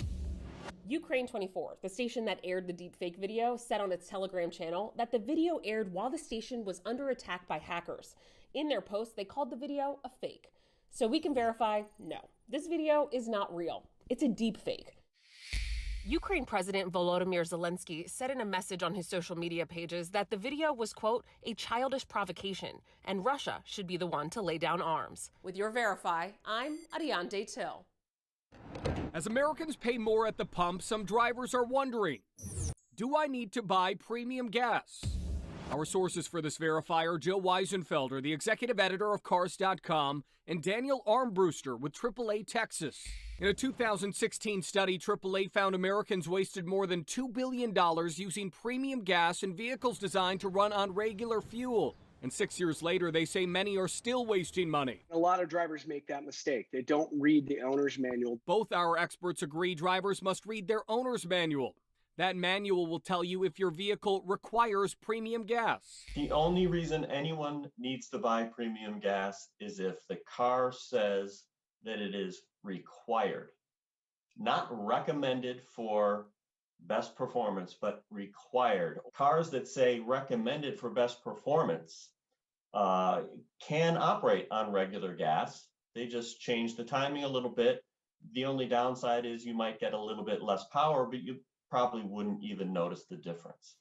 Ukraine 24, the station that aired the deepfake video, said on its Telegram channel that the video aired while the station was under attack by hackers. In their post, they called the video a fake. So we can verify, no, this video is not real. It's a deepfake. Ukraine President Volodymyr Zelenskyy said in a message on his social media pages that the video was, quote, a childish provocation, and Russia should be the one to lay down arms. With your Verify, I'm Ariante Till. As Americans pay more at the pump, some drivers are wondering, do I need to buy premium gas? Our sources for this Verify are Joe Weisenfelder, the executive editor of Cars.com, and Daniel Armbruster with AAA Texas. In a 2016 study, AAA found Americans wasted more than $2 billion using premium gas in vehicles designed to run on regular fuel. And 6 years later, they say many are still wasting money. A lot of drivers make that mistake. They don't read the owner's manual. Both our experts agree drivers must read their owner's manual. That manual will tell you if your vehicle requires premium gas. The only reason anyone needs to buy premium gas is if the car says that it is required, not recommended for best performance, but required. Cars that say recommended for best performance can operate on regular gas. They just change the timing a little bit. The only downside is you might get a little bit less power, but you probably wouldn't even notice the difference.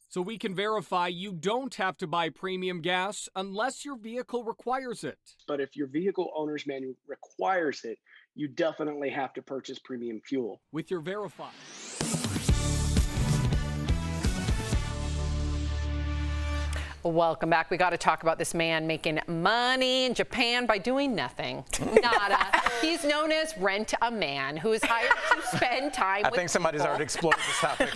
So we can verify you don't have to buy premium gas unless your vehicle requires it. But if your vehicle owner's manual requires it, you definitely have to purchase premium fuel. With your Verify. Welcome back. We got to talk about this man making money in Japan by doing nothing. Nada. He's known as Rent a Man, who is hired to spend time with I think somebody's people. already explored this topic.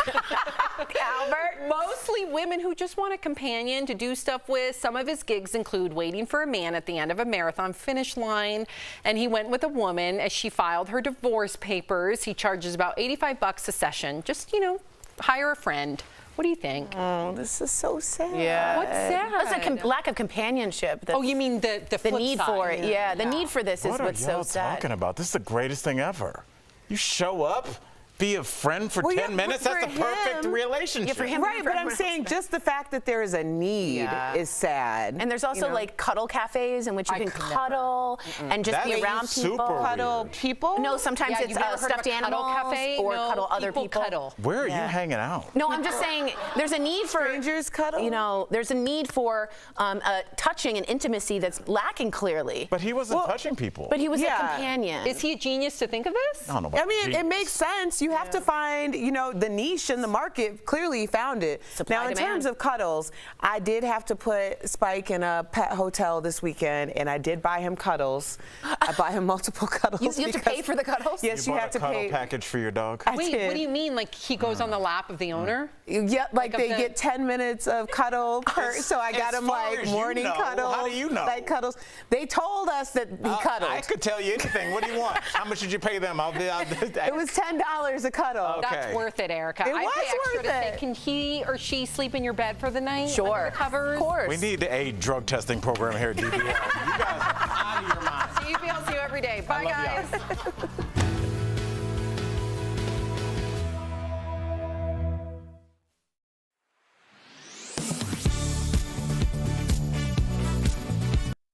Albert, mostly women who just want a companion to do stuff with. Some of his gigs include waiting for a man at the end of a marathon finish line, and he went with a woman as she filed her divorce papers. He charges about $85 a session. Just, you know, hire a friend. What do you think? Oh, this is so sad. Yeah. What's sad? It's a lack of companionship. Oh, you mean the flip need side. for it? Yeah, the need for this is What are what's so y'all sad. talking about? This is the greatest thing ever. You show up, be a friend for 10 minutes. That's the perfect relationship. Yeah, for him, Right, but I'm saying just the fact that there is a need is sad. And there's also like cuddle cafes in which you can cuddle and just be around people. Cuddle people? No, sometimes Yeah, it's you've never heard of stuffed a cuddle animals cafe? or No, cuddle other people. cuddle. Where are you hanging out? No, I'm just saying there's a need for strangers cuddle. You know, there's a need for touching and intimacy that's lacking clearly. But he wasn't touching people. But he was a companion. Is he a genius to think of this? I don't know. I mean, it makes sense. You have to find, you know, the niche in the market. Clearly, he found it. Now, in terms of cuddles, I did have to put Spike in a pet hotel this weekend, and I did buy him cuddles. I buy him multiple cuddles. You have to pay for the cuddles? Yes, you have to cuddle pay. package for your dog. Wait, what do you mean? Like he goes on the lap of the owner? Yeah, like they get 10 minutes of cuddle per. So I got him like morning cuddles. How do you know? Like cuddles. They told us that he cuddled. I could tell you anything. What do you want? How much did you pay them? It was $10 a cuddle. Okay. That's worth it, Erica. It I was pay extra worth to say, it. can he or she sleep in your bed for the night? Sure. Under the covers? Of course. We need a drug testing program here at DBL. You guys are out of your mind. DBL, see you every day. Bye, guys.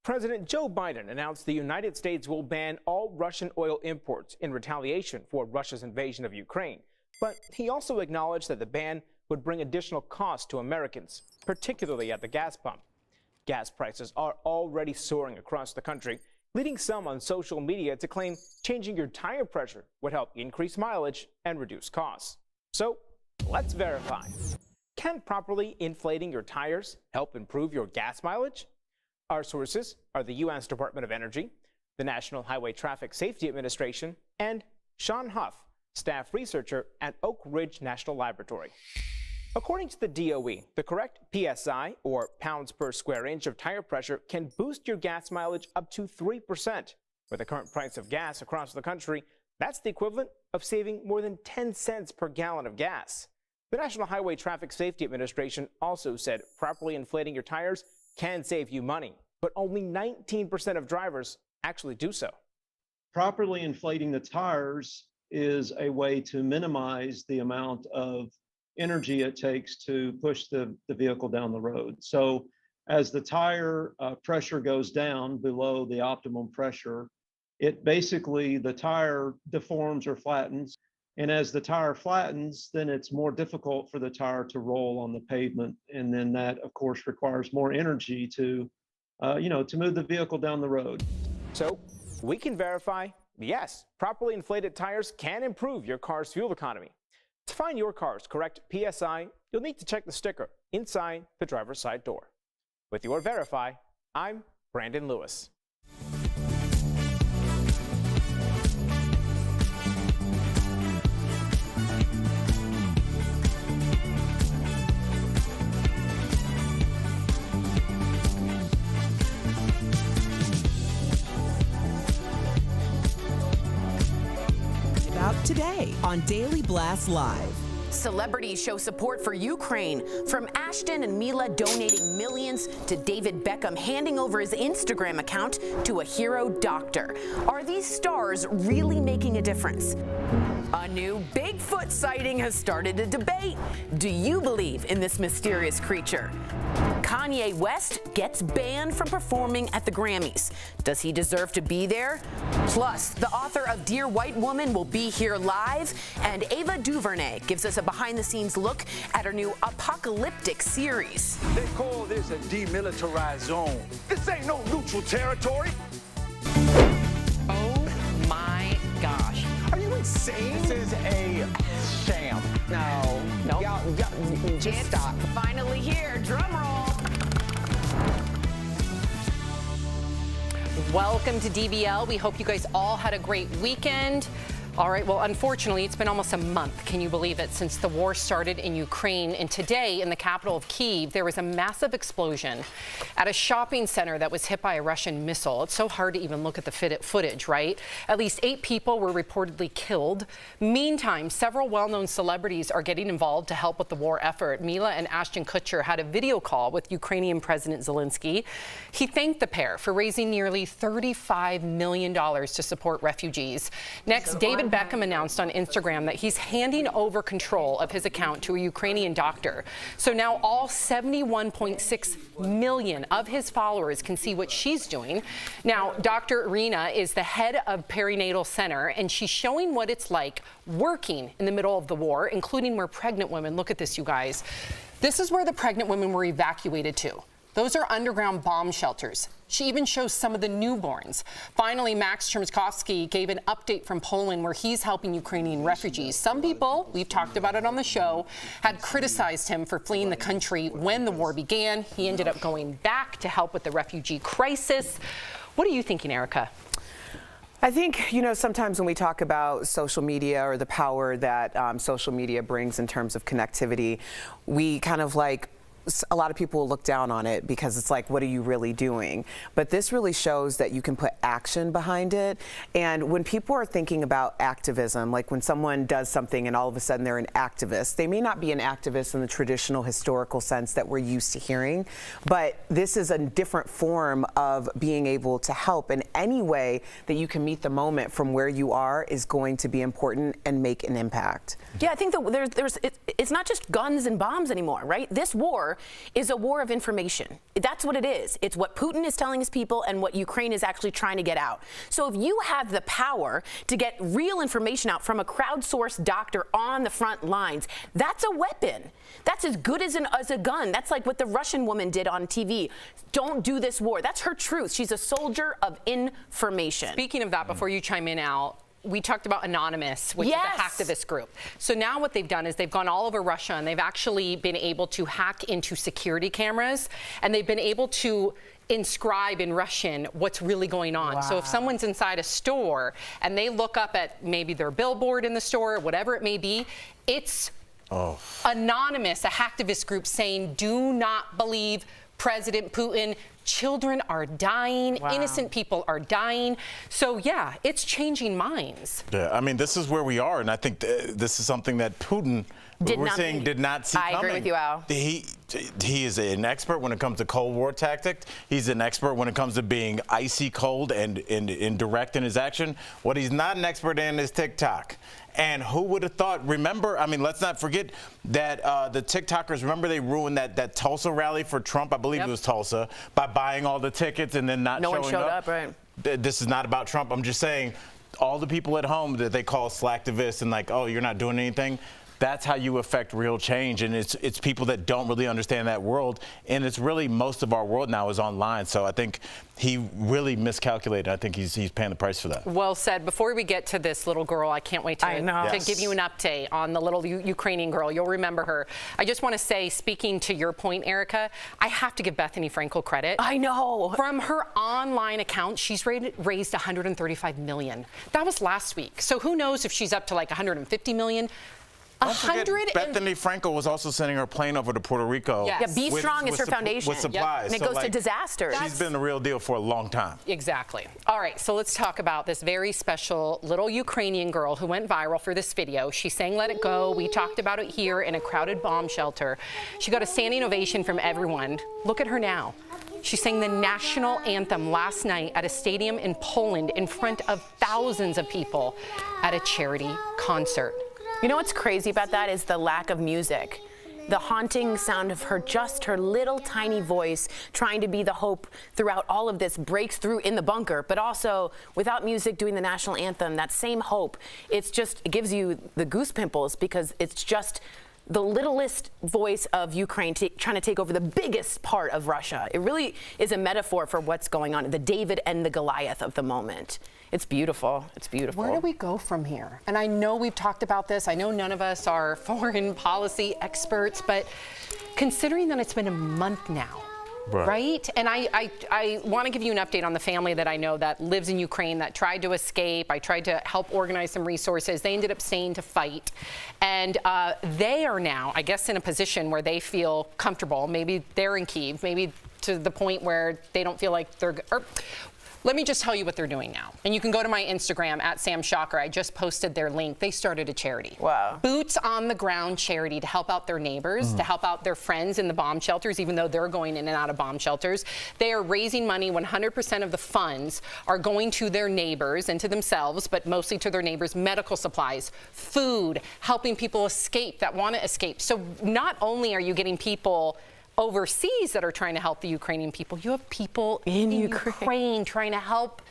President Joe Biden announced the United States will ban all Russian oil imports in retaliation for Russia's invasion of Ukraine. But he also acknowledged that the ban would bring additional costs to Americans, particularly at the gas pump. Gas prices are already soaring across the country, leading some on social media to claim changing your tire pressure would help increase mileage and reduce costs. So let's verify. Can properly inflating your tires help improve your gas mileage? Our sources are the U.S. Department of Energy, the National Highway Traffic Safety Administration, and Sean Huff, staff researcher at Oak Ridge National Laboratory. According to the DOE, the correct PSI, or pounds per square inch of tire pressure, can boost your gas mileage up to 3%. With the current price of gas across the country, that's the equivalent of saving more than 10 cents per gallon of gas. The National Highway Traffic Safety Administration also said properly inflating your tires can save you money, but only 19% of drivers actually do so. Properly inflating the tires is a way to minimize the amount of energy it takes to push the vehicle down the road. So as the tire pressure goes down below the optimum pressure, the tire deforms or flattens. And as the tire flattens, then it's more difficult for the tire to roll on the pavement. And then that, of course, requires more energy to move the vehicle down the road. So we can verify, yes, properly inflated tires can improve your car's fuel economy. To find your car's correct PSI, you'll need to check the sticker inside the driver's side door. With your Verify, I'm Brandon Lewis. Today on Daily Blast Live. Celebrities show support for Ukraine, from Ashton and Mila donating millions to David Beckham handing over his Instagram account to a hero doctor. Are these stars really making a difference? A new Bigfoot sighting has started a debate. Do you believe in this mysterious creature? Kanye West gets banned from performing at the Grammys. Does he deserve to be there? Plus, the author of Dear White Woman will be here live, and Ava DuVernay gives us a behind-the-scenes look at her new apocalyptic series. They call this a demilitarized zone. This ain't no neutral territory. Oh my gosh. Are you insane? This is a sham. No. Y'all, just stop. Finally here. Drum roll. Welcome to DBL. We hope you guys all had a great weekend. All right, well, unfortunately, it's been almost a month, can you believe it, since the war started in Ukraine. And today, in the capital of Kyiv, there was a massive explosion at a shopping center that was hit by a Russian missile. It's so hard to even look at the footage, right? At least 8 people were reportedly killed. Meantime, several well-known celebrities are getting involved to help with the war effort. Mila and Ashton Kutcher had a video call with Ukrainian President Zelenskyy. He thanked the pair for raising nearly $35 million to support refugees. Next, David Beckham announced on Instagram that he's handing over control of his account to a Ukrainian doctor. So now all 71.6 million of his followers can see what she's doing. Now, Dr. Irina is the head of Perinatal Center, and she's showing what it's like working in the middle of the war, including where pregnant women, look at this, you guys. This is where the pregnant women were evacuated to. Those are underground bomb shelters. She even shows some of the newborns. Finally, Max Chmerkovsky gave an update from Poland where he's helping Ukrainian refugees. Some people, we've talked about it on the show, had criticized him for fleeing the country when the war began. He ended up going back to help with the refugee crisis. What are you thinking, Erica? I think, sometimes when we talk about social media or the power that social media brings in terms of connectivity, we kind of a lot of people will look down on it because it's like, what are you really doing? But this really shows that you can put action behind it. And when people are thinking about activism, like when someone does something and all of a sudden they're an activist, they may not be an activist in the traditional historical sense that we're used to hearing, but this is a different form of being able to help. In any way that you can meet the moment from where you are is going to be important and make an impact. Yeah, I think that it's not just guns and bombs anymore, right? This war is a war of information. That's what it is. It's what Putin is telling his people and what Ukraine is actually trying to get out. So if you have the power to get real information out from a crowdsourced doctor on the front lines, that's a weapon. That's as good as a gun. That's like what the Russian woman did on TV. Don't do this war. That's her truth. She's a soldier of information. Speaking of that, before you chime in, Al, we talked about Anonymous, which is a hacktivist group. So now what they've done is they've gone all over Russia and they've actually been able to hack into security cameras, and they've been able to inscribe in Russian what's really going on. Wow. So if someone's inside a store and they look up at maybe their billboard in the store, whatever it may be, it's Anonymous, a hacktivist group, saying, do not believe President Putin. Children are dying. Wow. Innocent people are dying. So, yeah, it's changing minds. Yeah, I mean, this is where we are, and I think this is something that Putin, did not see coming. I agree with you, Al. He is an expert when it comes to Cold War tactics. He's an expert when it comes to being icy cold and direct in his action. What he's not an expert in is TikTok. And who would have thought, remember, I mean, let's not forget that the TikTokers, remember they ruined that Tulsa rally for Trump, I believe it was Tulsa, by buying all the tickets and then not showing up. No one showed up, right. This is not about Trump. I'm just saying, all the people at home that they call slacktivists and like, oh, you're not doing anything, that's how you affect real change. And it's people that don't really understand that world. And it's really most of our world now is online. So I think he really miscalculated. I think he's paying the price for that. Well said. Before we get to this little girl, I can't wait to give you an update on the little Ukrainian girl. You'll remember her. I just want to say, speaking to your point, Erica, I have to give Bethany Frankel credit. I know. From her online account, she's raised $135 million. That was last week. So who knows if she's up to like $150 million. Don't forget, Bethany Frankel was also sending her plane over to Puerto Rico. Yes. Yeah, Be Strong is her foundation. With supplies. And it goes to disasters. She's been the real deal for a long time. Exactly. All right, so let's talk about this very special little Ukrainian girl who went viral for this video. She sang Let It Go. We talked about it here in a crowded bomb shelter. She got a standing ovation from everyone. Look at her now. She sang the national anthem last night at a stadium in Poland in front of thousands of people at a charity concert. You know what's crazy about that is the lack of music. The haunting sound of her little tiny voice trying to be the hope throughout all of this breaks through in the bunker, but also without music doing the national anthem, that same hope, it gives you the goose pimples because it's just the littlest voice of Ukraine trying to take over the biggest part of Russia. It really is a metaphor for what's going on, the David and the Goliath of the moment. It's beautiful. It's beautiful. Where do we go from here? And I know we've talked about this. I know none of us are foreign policy experts, but considering that it's been a month now, right? And I want to give you an update on the family that I know that lives in Ukraine that tried to escape. I tried to help organize some resources. They ended up staying to fight. And they are now, I guess, in a position where they feel comfortable. Maybe they're in Kyiv, maybe to the point where they don't feel like they're... Let me just tell you what they're doing now. And you can go to my Instagram at Sam Shocker. I just posted their link. They started a charity. Wow. Boots on the ground charity to help out their neighbors, to help out their friends in the bomb shelters, even though they're going in and out of bomb shelters. They are raising money. 100% of the funds are going to their neighbors and to themselves, but mostly to their neighbors, medical supplies, food, helping people escape that want to escape. So not only are you getting people overseas that are trying to help the Ukrainian people, you have people in Ukraine trying to help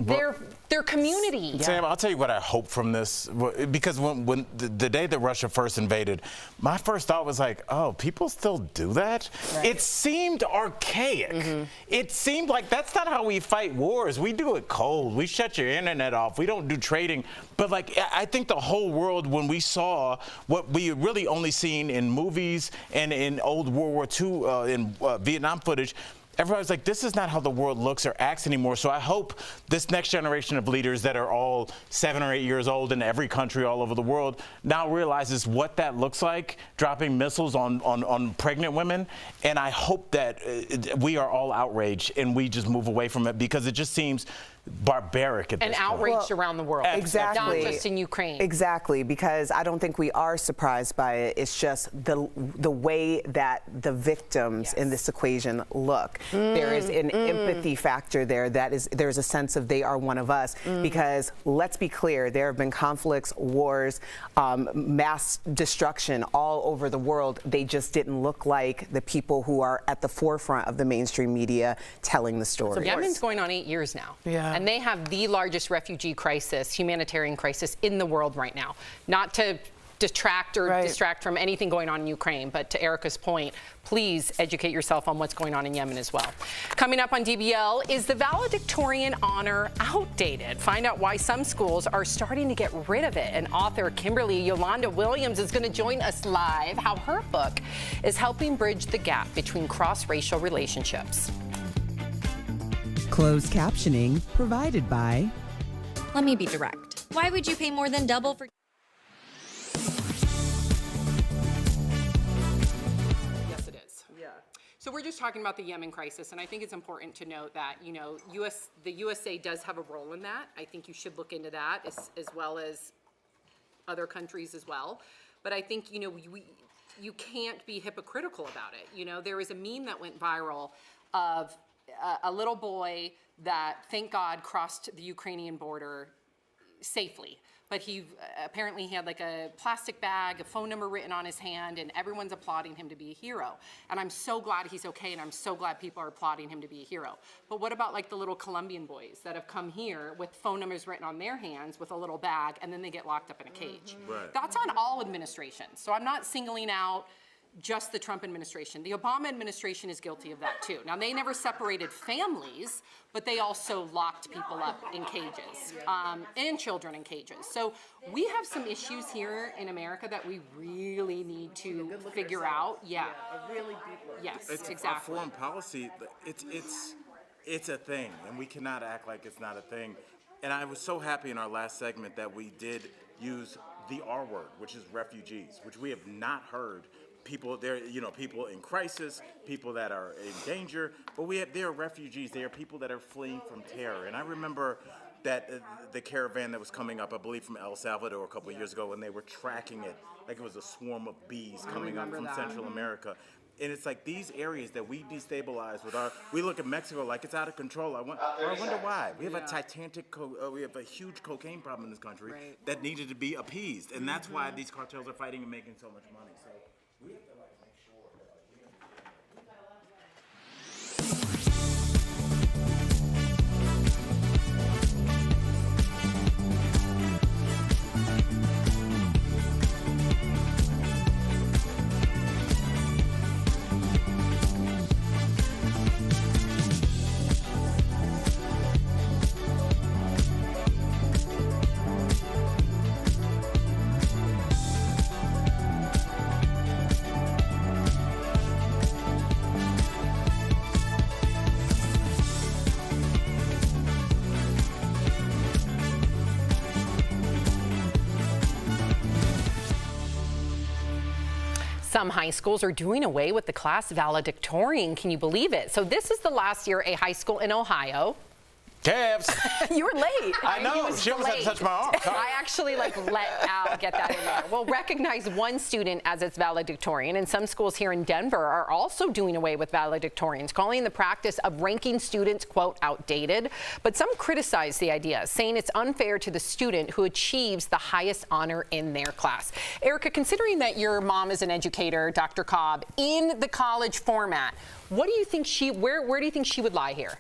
their community. Sam, I'll tell you what I hope from this, because when the day that Russia first invaded, my first thought was like, oh, people still do that? Right. It seemed archaic. It seemed like that's not how we fight wars. We do it cold. We shut your internet off. We don't do trading. But like, I think the whole world, when we saw what we had really only seen in movies and in old World War II, in Vietnam footage, everybody's like, this is not how the world looks or acts anymore. So I hope this next generation of leaders that are all 7 or 8 years old in every country all over the world now realizes what that looks like, dropping missiles on pregnant women. And I hope that we are all outraged and we just move away from it, because it just seems barbaric at this point. And outraged around the world. Exactly. Not just in Ukraine. Exactly, because I don't think we are surprised by it. It's just the way that the victims in this equation look. There is an empathy factor there. There's a sense of they are one of us, because let's be clear, there have been conflicts, wars, mass destruction all over the world. They just didn't look like the people who are at the forefront of the mainstream media telling the story. So Yemen's going on 8 years now. Yeah. And they have the largest refugee crisis, humanitarian crisis in the world right now. Not to detract or distract from anything going on in Ukraine, but to Erica's point, please educate yourself on what's going on in Yemen as well. Coming up on DBL, is the valedictorian honor outdated? Find out why some schools are starting to get rid of it. And author Kimberly Yolanda Williams is going to join us live, how her book is helping bridge the gap between cross-racial relationships. Closed captioning provided by... Let me be direct. Why would you pay more than double for... Yes, it is. Yeah. So we're just talking about the Yemen crisis, and I think it's important to note that, you know, the USA does have a role in that. I think you should look into that as well as other countries as well. But I think, you know, you can't be hypocritical about it. You know, there was a meme that went viral of a little boy that, thank God, crossed the Ukrainian border safely. But he apparently he had like a plastic bag, a phone number written on his hand, and everyone's applauding him to be a hero. And I'm so glad he's okay, and I'm so glad people are applauding him to be a hero. But what about like the little Colombian boys that have come here with phone numbers written on their hands with a little bag, and then they get locked up in a cage? Right. That's on all administrations. So I'm not singling out just the Trump administration. The Obama administration is guilty of that too. Now, they never separated families, but they also locked people up in cages, and children in cages. So we have some issues here in America that we really need to figure out. Yeah. A really deep look. Yes, It's exactly. Our foreign policy, it's a thing, and we cannot act like it's not a thing. And I was so happy in our last segment that we did use the R word, which is refugees, which we have not heard. People there, you know, people in crisis, people that are in danger, but they are refugees. They are people that are fleeing from terror. And I remember that the caravan that was coming up, I believe from El Salvador a couple of years ago, when they were tracking it like it was a swarm of bees coming up from Central America. And it's like these areas that we destabilize with we look at Mexico like it's out of control. I wonder why. We have we have a huge cocaine problem in this country that needed to be appeased. And that's why these cartels are fighting and making so much money. So we have to make sure Some high schools are doing away with the class valedictorian. Can you believe it? So this is the last year a high school in Ohio. Cavs. You were late. I know. She almost had to touch my arm. I actually let Al get that in there. We'll recognize one student as its valedictorian, and some schools here in Denver are also doing away with valedictorians, calling the practice of ranking students, quote, outdated. But some criticize the idea, saying it's unfair to the student who achieves the highest honor in their class. Erica, considering that your mom is an educator, Dr. Cobb, in the college format, what do you think where do you think she would lie here?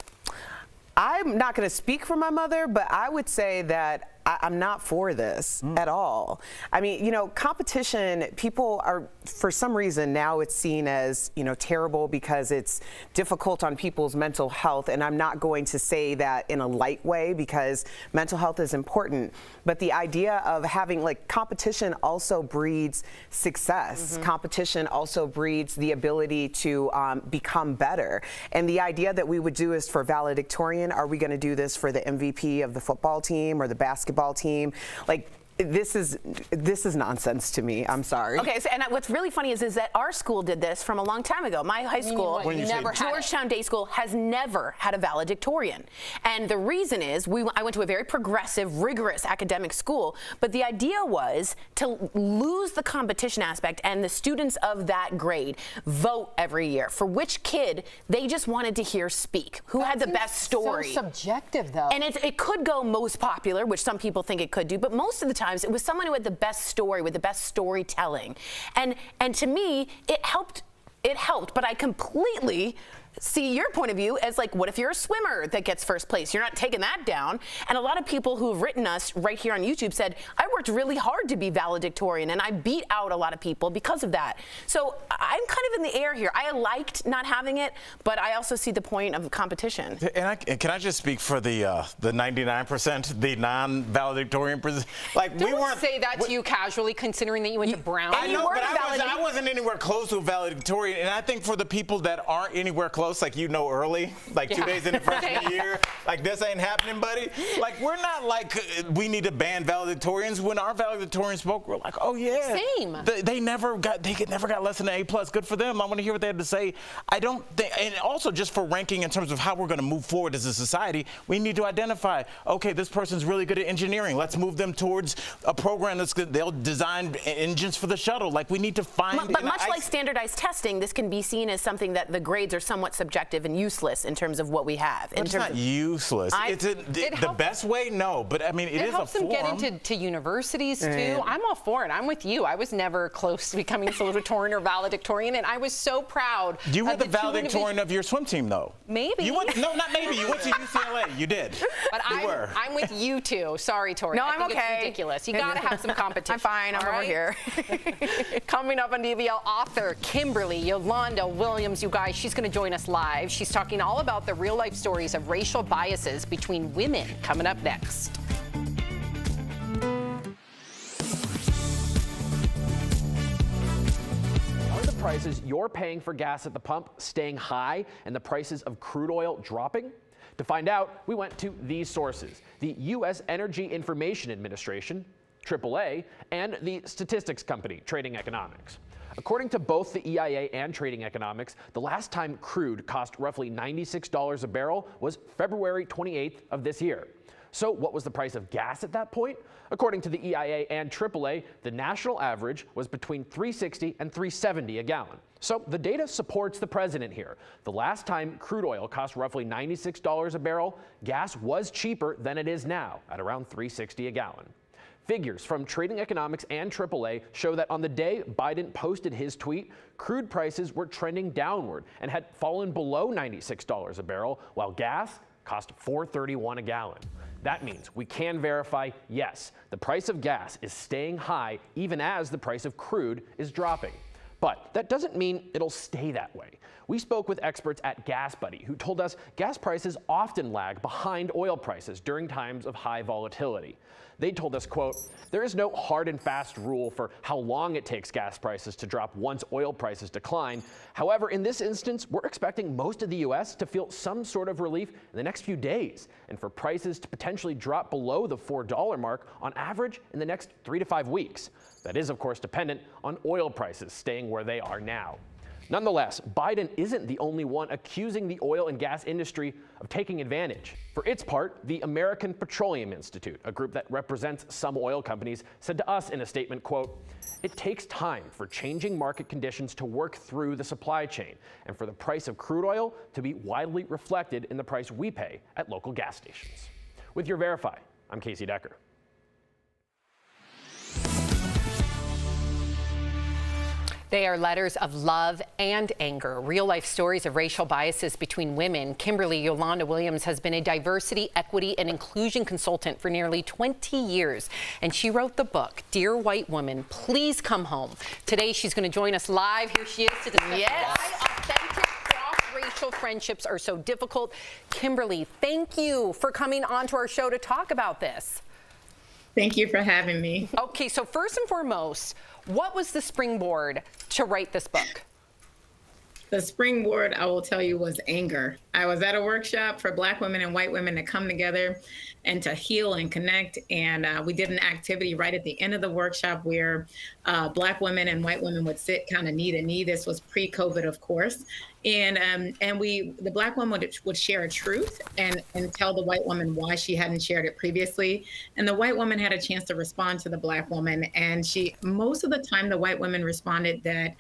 I'm not going to speak for my mother, but I would say that I'm not for this at all. I mean, you know, competition, people are, for some reason now it's seen as, you know, terrible because it's difficult on people's mental health. And I'm not going to say that in a light way because mental health is important. But the idea of having, like, competition also breeds success. Competition also breeds the ability to become better. And the idea that we would do is for valedictorian, are we going to do this for the MVP of the football team or the basketball team? Like, this is nonsense to me. I'm sorry. Okay, so, and what's really funny is that our school did this from a long time ago. My high school, Georgetown Day School, has never had a valedictorian. And the reason is, I went to a very progressive, rigorous academic school, but the idea was to lose the competition aspect and the students of that grade vote every year for which kid they just wanted to hear speak, who had the best story. So subjective, though. And it could go most popular, which some people think it could do, but most of the time, it was someone who had the best story with the best storytelling. And to me, it helped, but I completely see your point of view as, like, what if you're a swimmer that gets first place? You're not taking that down. And a lot of people who have written us right here on YouTube said, I worked really hard to be valedictorian and I beat out a lot of people because of that. So I'm kind of in the air here. I liked not having it, but I also see the point of competition. And can I just speak for the 99%, the non-valedictorian? Like, we weren't say that to you casually, considering that you went to Brown. I know, but I wasn't anywhere close to a valedictorian. And I think for the people that aren't anywhere close, like, you know, early, like 2 days in the freshman year, like, this ain't happening, buddy. Like, we're not like, we need to ban valedictorians. When our valedictorians spoke, we're like, oh yeah. Same. They never got less than an A+. Good for them. I want to hear what they had to say. I don't think, and also just for ranking in terms of how we're going to move forward as a society, we need to identify, okay, this person's really good at engineering. Let's move them towards a program that's good. They'll design engines for the shuttle. Like, we need to find. But much like standardized testing, this can be seen as something that the grades are somewhat subjective and useless in terms of what we have. It's not useless. The best way, no, but I mean, it is a form. It helps them get into universities too. I'm all for it. I'm with you. I was never close to becoming salutatorian or valedictorian, and I was so proud. You were the valedictorian of your swim team, though. Maybe. You went, no, not maybe. You went to UCLA. You did. But I'm with you too. Sorry, Tori. No, I think I'm okay. It's ridiculous. You got to have some competition. I'm fine. I'm over here. Coming up on DBL, author Kimberly Yolanda Williams. You guys, she's going to join us live. She's talking all about the real-life stories of racial biases between women. Coming up next. Are the prices you're paying for gas at the pump staying high and the prices of crude oil dropping? To find out, we went to these sources: the U.S. Energy Information Administration, AAA, and the statistics company, Trading Economics. According to both the EIA and Trading Economics, the last time crude cost roughly $96 a barrel was February 28th of this year. So what was the price of gas at that point? According to the EIA and AAA, the national average was between $3.60 and $3.70 a gallon. So the data supports the president here. The last time crude oil cost roughly $96 a barrel, gas was cheaper than it is now at around $3.60 a gallon. Figures from Trading Economics and AAA show that on the day Biden posted his tweet, crude prices were trending downward and had fallen below $96 a barrel, while gas cost $4.31 a gallon. That means we can verify, yes, the price of gas is staying high even as the price of crude is dropping. But that doesn't mean it'll stay that way. We spoke with experts at Gas Buddy who told us gas prices often lag behind oil prices during times of high volatility. They told us, quote, there is no hard and fast rule for how long it takes gas prices to drop once oil prices decline. However, in this instance, we're expecting most of the U.S. to feel some sort of relief in the next few days, and for prices to potentially drop below the $4 mark on average in the next 3 to 5 weeks. That is, of course, dependent on oil prices staying where they are now. Nonetheless, Biden isn't the only one accusing the oil and gas industry of taking advantage. For its part, the American Petroleum Institute, a group that represents some oil companies, said to us in a statement, quote, it takes time for changing market conditions to work through the supply chain and for the price of crude oil to be widely reflected in the price we pay at local gas stations. With your Verify, I'm Casey Decker. They are letters of love and anger, real-life stories of racial biases between women. Kimberly Yolanda Williams has been a diversity, equity, and inclusion consultant for nearly 20 years, and she wrote the book, Dear White Woman, Please Come Home. Today, she's going to join us live. Here she is to discuss why authentic cross-racial friendships are so difficult. Kimberly, thank you for coming onto our show to talk about this. Thank you for having me. Okay, so first and foremost, what was the springboard to write this book? The springboard, I will tell you, was anger. I was at a workshop for Black women and white women to come together and to heal and connect. And we did an activity right at the end of the workshop where Black women and white women would sit kind of knee to knee. This was pre-COVID, of course. And the Black woman would share a truth and tell the white woman why she hadn't shared it previously. And the white woman had a chance to respond to the Black woman. And most of the time, the white women responded that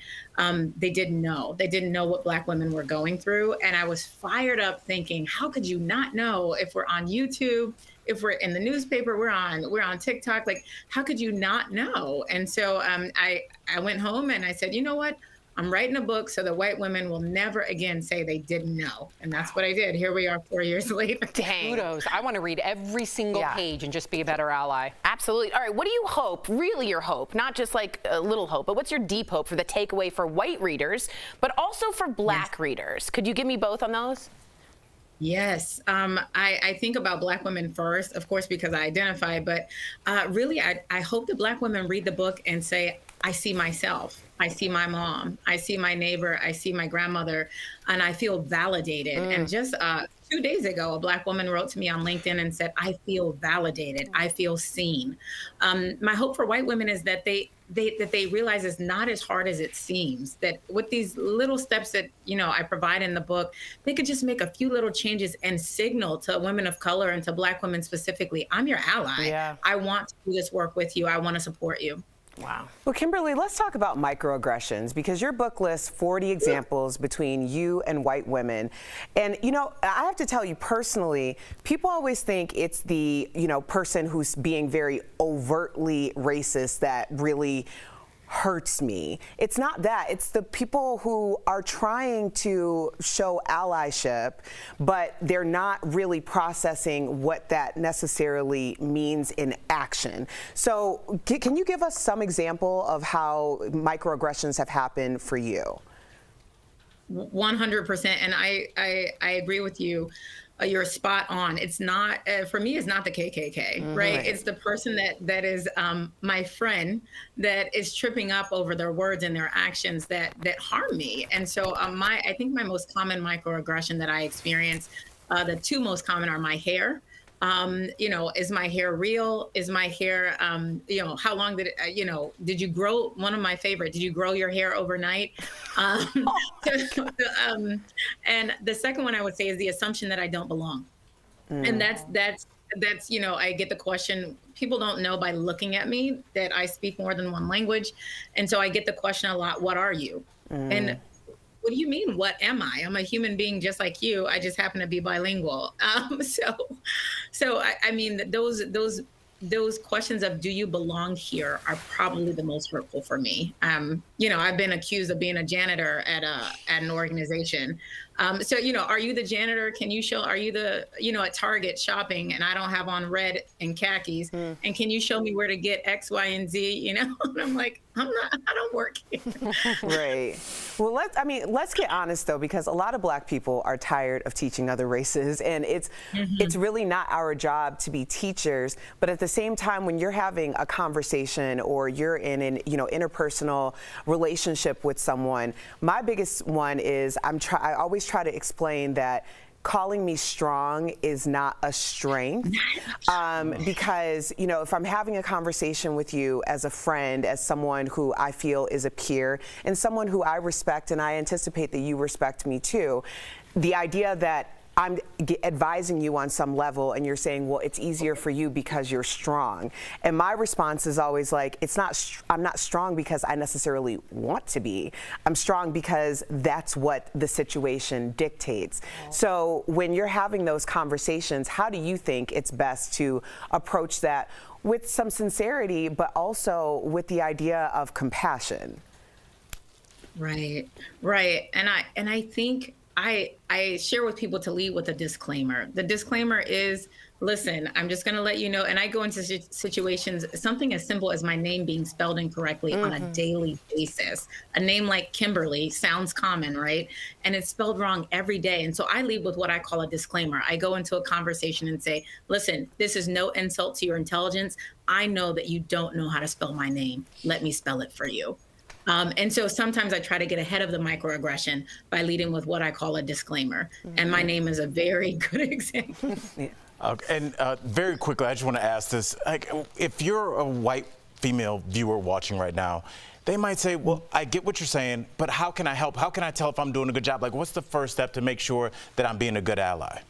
they didn't know. They didn't know what Black women were going through. And I was fired up thinking, how could you not know if we're on YouTube, if we're in the newspaper, we're on TikTok, like, how could you not know? And so I went home and I said, you know what? I'm writing a book so the white women will never again say they didn't know. And that's what I did. Here we are 4 years later. Dang. Kudos. I want to read every single page and just be a better ally. Absolutely. All right, what do you hope, really your hope, not just like a little hope, but what's your deep hope for the takeaway for white readers, but also for Black readers? Could you give me both on those? Yes. I think about Black women first, of course, because I identify, but really, I hope that Black women read the book and say, I see myself. I see my mom. I see my neighbor. I see my grandmother, and I feel validated. And just 2 days ago, a Black woman wrote to me on LinkedIn and said, I feel validated. I feel seen. My hope for white women is that they realize it's not as hard as it seems, that with these little steps that, I provide in the book, they could just make a few little changes and signal to women of color and to Black women specifically, I'm your ally. Yeah. I want to do this work with you. I want to support you. Wow. Well, Kimberly, let's talk about microaggressions, because your book lists 40 examples between you and white women. And, I have to tell you personally, people always think it's the, person who's being very overtly racist that really hurts me. It's not that. It's the people who are trying to show allyship, but they're not really processing what that necessarily means in action. So can you give us some example of how microaggressions have happened for you? 100%. And I agree with you. You're spot on. It's not, for me, it's not the KKK, right? It's the person that is my friend that is tripping up over their words and their actions that harm me. And so I think my most common microaggression that I experience, the two most common are my hair. Is my hair real? Is my hair, how long did it, did you grow, one of my favorite, did you grow your hair overnight? And the second one I would say is the assumption that I don't belong. And that's, I get the question, people don't know by looking at me that I speak more than one language. And so I get the question a lot, what are you? And what do you mean, what am I? I'm a human being just like you. I just happen to be bilingual. So I mean, those questions of do you belong here are probably the most hurtful for me. I've been accused of being a janitor at an organization. So, are you the janitor? Can you show, are you the, at Target shopping and I don't have on red and khakis, and can you show me where to get X, Y, and Z, And I'm like, I don't work here. Right. Well, let's get honest though, because a lot of Black people are tired of teaching other races, and it's really not our job to be teachers. But at the same time, when you're having a conversation or you're in an interpersonal relationship with someone, my biggest one is I always try to explain that calling me strong is not a strength, because, if I'm having a conversation with you as a friend, as someone who I feel is a peer, and someone who I respect and I anticipate that you respect me too, the idea that I'm advising you on some level and you're saying, well, it's easier for you because you're strong. And my response is always like, I'm not strong because I necessarily want to be. I'm strong because that's what the situation dictates. So when you're having those conversations, how do you think it's best to approach that with some sincerity, but also with the idea of compassion? Right, right. And I think I share with people to lead with a disclaimer. The disclaimer is, listen, I'm just going to let you know. And I go into situations, something as simple as my name being spelled incorrectly on a daily basis. A name like Kimberly sounds common, right? And it's spelled wrong every day. And so I lead with what I call a disclaimer. I go into a conversation and say, listen, this is no insult to your intelligence. I know that you don't know how to spell my name. Let me spell it for you. And so sometimes I try to get ahead of the microaggression by leading with what I call a disclaimer. And my name is a very good example. And very quickly, I just want to ask this. Like, if you're a white female viewer watching right now, they might say, well, I get what you're saying, but how can I help? How can I tell if I'm doing a good job? Like, what's the first step to make sure that I'm being a good ally?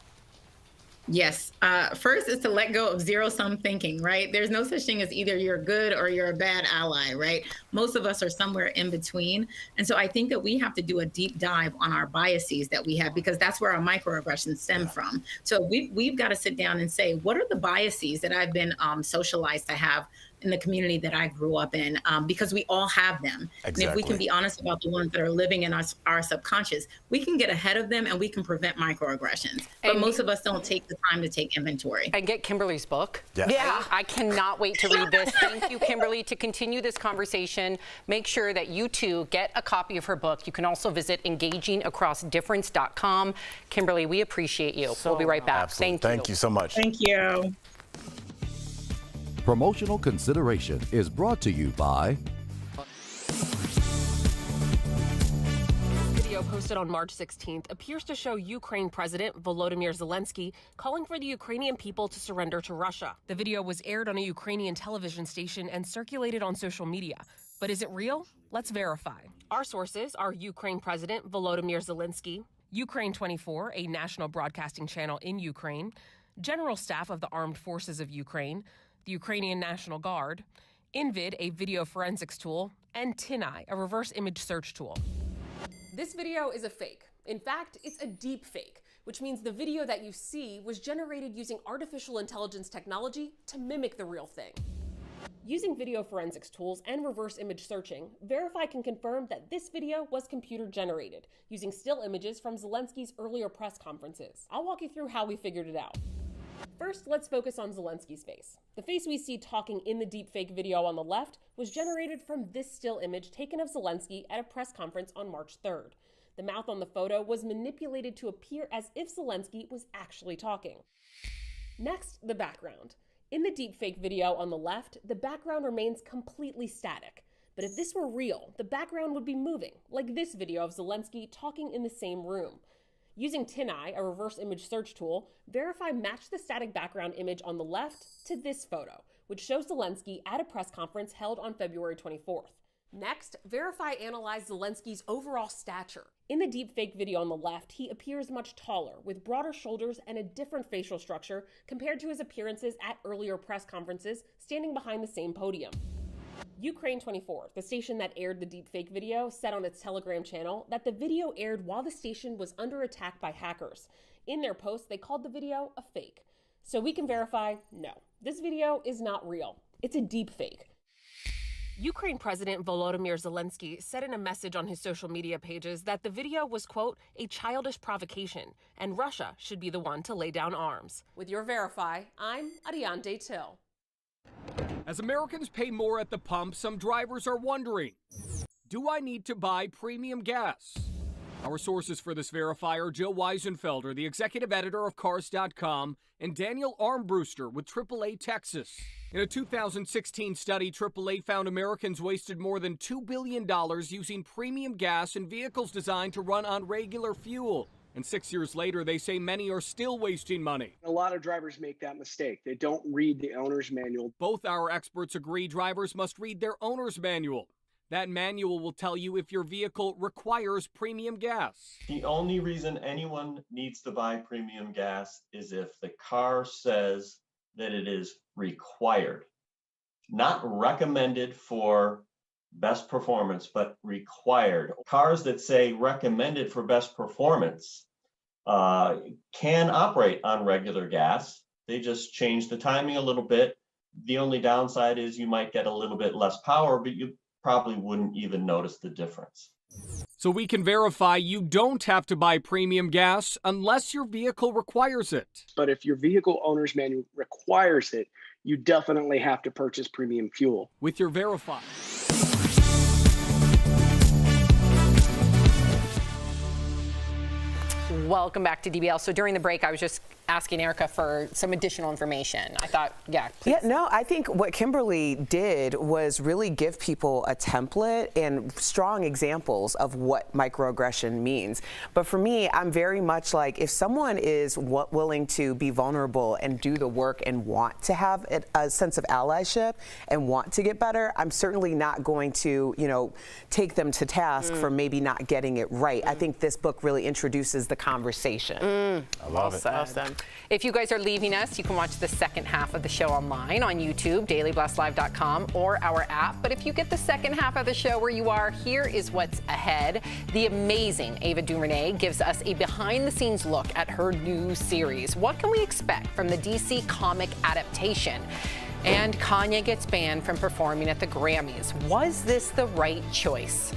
Yes. First is to let go of zero-sum thinking, right? There's no such thing as either you're good or you're a bad ally, right? Most of us are somewhere in between. And so I think that we have to do a deep dive on our biases that we have, because that's where our microaggressions stem from. So we've got to sit down and say, what are the biases that I've been socialized to have in the community that I grew up in, because we all have them. Exactly. And if we can be honest about the ones that are living in our subconscious, we can get ahead of them and we can prevent microaggressions. But most of us don't take the time to take inventory. And get Kimberly's book. Yes. Yeah. I cannot wait to read this. Thank you, Kimberly. To continue this conversation, make sure that you too get a copy of her book. You can also visit engagingacrossdifference.com. Kimberly, we appreciate you. We'll be right back. Absolutely. Thank you. Thank you so much. Thank you. Promotional consideration is brought to you by Video posted on March 16th appears to show Ukraine President Volodymyr Zelenskyy calling for the Ukrainian people to surrender to Russia. The video was aired on a Ukrainian television station and circulated on social media. But is it real? Let's verify. Our sources are Ukraine President Volodymyr Zelenskyy, Ukraine 24, a national broadcasting channel in Ukraine, General Staff of the Armed Forces of Ukraine, the Ukrainian National Guard, Invid, a video forensics tool, and TinEye, a reverse image search tool. This video is a fake. In fact, it's a deep fake, which means the video that you see was generated using artificial intelligence technology to mimic the real thing. Using video forensics tools and reverse image searching, Verify can confirm that this video was computer generated, using still images from Zelenskyy's earlier press conferences. I'll walk you through how we figured it out. First, let's focus on Zelenskyy's face. The face we see talking in the deepfake video on the left was generated from this still image taken of Zelenskyy at a press conference on March 3rd. The mouth on the photo was manipulated to appear as if Zelenskyy was actually talking. Next, the background. In the deepfake video on the left, the background remains completely static. But if this were real, the background would be moving, like this video of Zelenskyy talking in the same room. Using TinEye, a reverse image search tool, Verify matched the static background image on the left to this photo, which shows Zelenskyy at a press conference held on February 24th. Next, Verify analyzed Zelenskyy's overall stature. In the deepfake video on the left, he appears much taller, with broader shoulders and a different facial structure compared to his appearances at earlier press conferences, standing behind the same podium. Ukraine 24, the station that aired the deepfake video, said on its Telegram channel that the video aired while the station was under attack by hackers. In their post, they called the video a fake. So we can verify, no, this video is not real. It's a deepfake. Ukraine President Volodymyr Zelenskyy said in a message on his social media pages that the video was, quote, a childish provocation, and Russia should be the one to lay down arms. With your Verify, I'm Adiante Till. As Americans pay more at the pump, some drivers are wondering, do I need to buy premium gas? Our sources for this Verify are Joe Weisenfelder, the executive editor of Cars.com, and Daniel Armbruster with AAA Texas. In a 2016 study, AAA found Americans wasted more than $2 billion using premium gas in vehicles designed to run on regular fuel. And 6 years later, they say many are still wasting money. A lot of drivers make that mistake. They don't read the owner's manual. Both our experts agree drivers must read their owner's manual. That manual will tell you if your vehicle requires premium gas. The only reason anyone needs to buy premium gas is if the car says that it is required, not recommended for best performance, but required. Cars that say recommended for best performance can operate on regular gas. They just change the timing a little bit. The only downside is you might get a little bit less power, but you probably wouldn't even notice the difference. So we can verify you don't have to buy premium gas unless your vehicle requires it. But if your vehicle owner's manual requires it, you definitely have to purchase premium fuel. With your Verify. Welcome back to DBL. So during the break, I was just asking Erica for some additional information. I thought, yeah, please. Yeah, no, I think what Kimberly did was really give people a template and strong examples of what microaggression means. But for me, I'm very much like, if someone is willing to be vulnerable and do the work and want to have a sense of allyship and want to get better, I'm certainly not going to, take them to task for maybe not getting it right. I think this book really introduces the conversation. I love it. Awesome. If you guys are leaving us, you can watch the second half of the show online on YouTube, dailyblastlive.com, or our app. But if you get the second half of the show where you are, here is what's ahead. The amazing Ava DuVernay gives us a behind-the-scenes look at her new series. What can we expect from the DC comic adaptation? And Kanye gets banned from performing at the Grammys. Was this the right choice?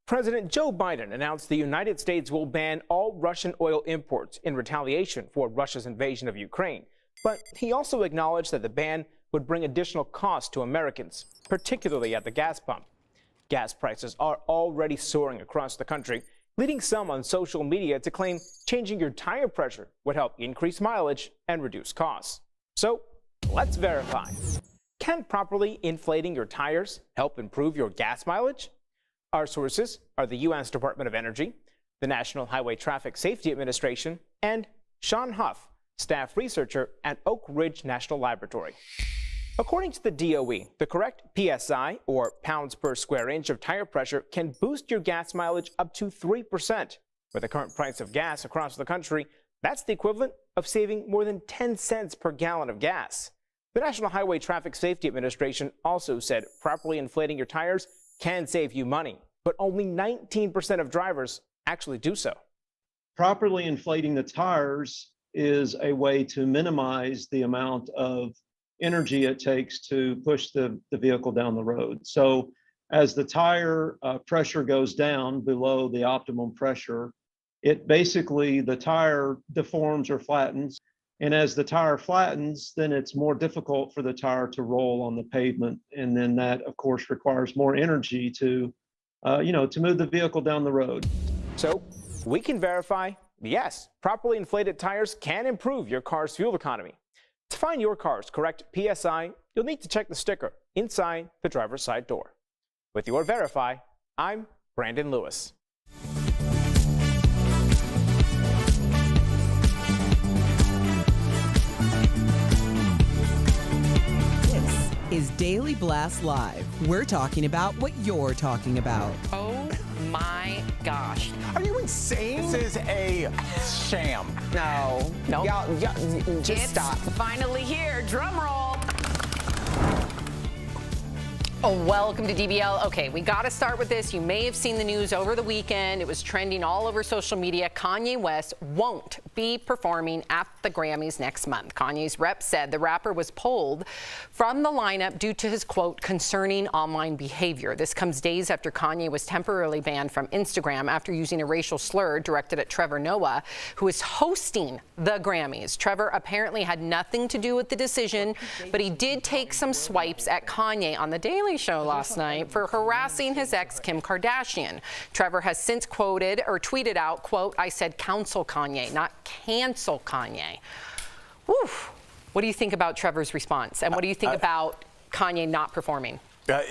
President Joe Biden announced the United States will ban all Russian oil imports in retaliation for Russia's invasion of Ukraine. But he also acknowledged that the ban would bring additional costs to Americans, particularly at the gas pump. Gas prices are already soaring across the country, leading some on social media to claim changing your tire pressure would help increase mileage and reduce costs. So let's verify. Can properly inflating your tires help improve your gas mileage? Our sources are the U.S. Department of Energy, the National Highway Traffic Safety Administration, and Sean Huff, staff researcher at Oak Ridge National Laboratory. According to the DOE, the correct PSI, or pounds per square inch of tire pressure, can boost your gas mileage up to 3%. With the current price of gas across the country, that's the equivalent of saving more than 10 cents per gallon of gas. The National Highway Traffic Safety Administration also said properly inflating your tires can save you money, but only 19% of drivers actually do so. Properly inflating the tires is a way to minimize the amount of energy it takes to push the vehicle down the road. So as the tire pressure goes down below the optimum pressure, the tire deforms or flattens. And as the tire flattens, then it's more difficult for the tire to roll on the pavement. And then that, of course, requires more energy to move the vehicle down the road. So we can verify, yes, properly inflated tires can improve your car's fuel economy. To find your car's correct PSI, you'll need to check the sticker inside the driver's side door. With your Verify, I'm Brandon Lewis. Is Daily Blast Live. We're talking about what you're talking about. Oh my gosh. Are you insane? This is a sham. No. Y'all just stop. Finally here. Drum roll. Oh, welcome to DBL. Okay, we got to start with this. You may have seen the news over the weekend. It was trending all over social media. Kanye West won't be performing at the Grammys next month. Kanye's rep said the rapper was pulled from the lineup due to his, quote, concerning online behavior. This comes days after Kanye was temporarily banned from Instagram after using a racial slur directed at Trevor Noah, who is hosting the Grammys. Trevor apparently had nothing to do with the decision, but he did take some swipes at Kanye on The Daily Show last night for harassing his ex, Kim Kardashian. Trevor has since tweeted out, quote, I said counsel Kanye, not cancel Kanye. Whew. What do you think about Trevor's response? And what do you think about Kanye not performing? I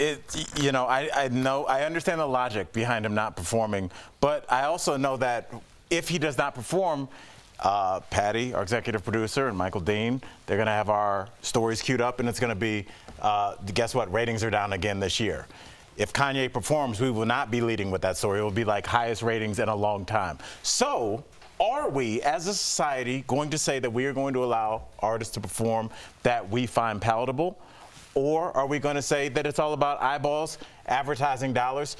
understand the logic behind him not performing, but I also know that if he does not perform, Patty, our executive producer, and Michael Dean, they're going to have our stories queued up, and it's going to be, guess what, ratings are down again this year. If Kanye performs, we will not be leading with that story. It will be like highest ratings in a long time. So are we, as a society, going to say that we are going to allow artists to perform that we find palatable? Or are we going to say that it's all about eyeballs, advertising dollars?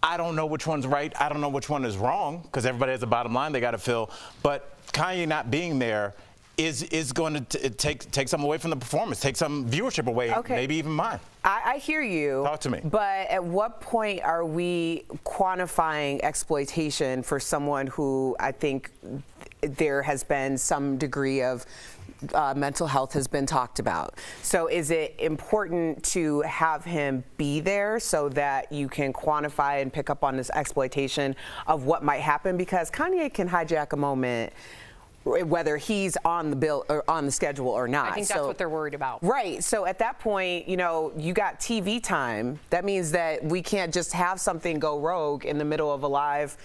I don't know which one's right. I don't know which one is wrong, because everybody has a bottom line they got to fill. But Kanye not being there is going to take some away from the performance, take some viewership away, maybe even mine. I hear you. Talk to me. But at what point are we quantifying exploitation for someone who I think there has been some degree of mental health has been talked about? So is it important to have him be there so that you can quantify and pick up on this exploitation of what might happen? Because Kanye can hijack a moment whether he's on the bill or on the schedule or not. I think that's what they're worried about. Right. So at that point, you know, you got TV time. That means that we can't just have something go rogue in the middle of a live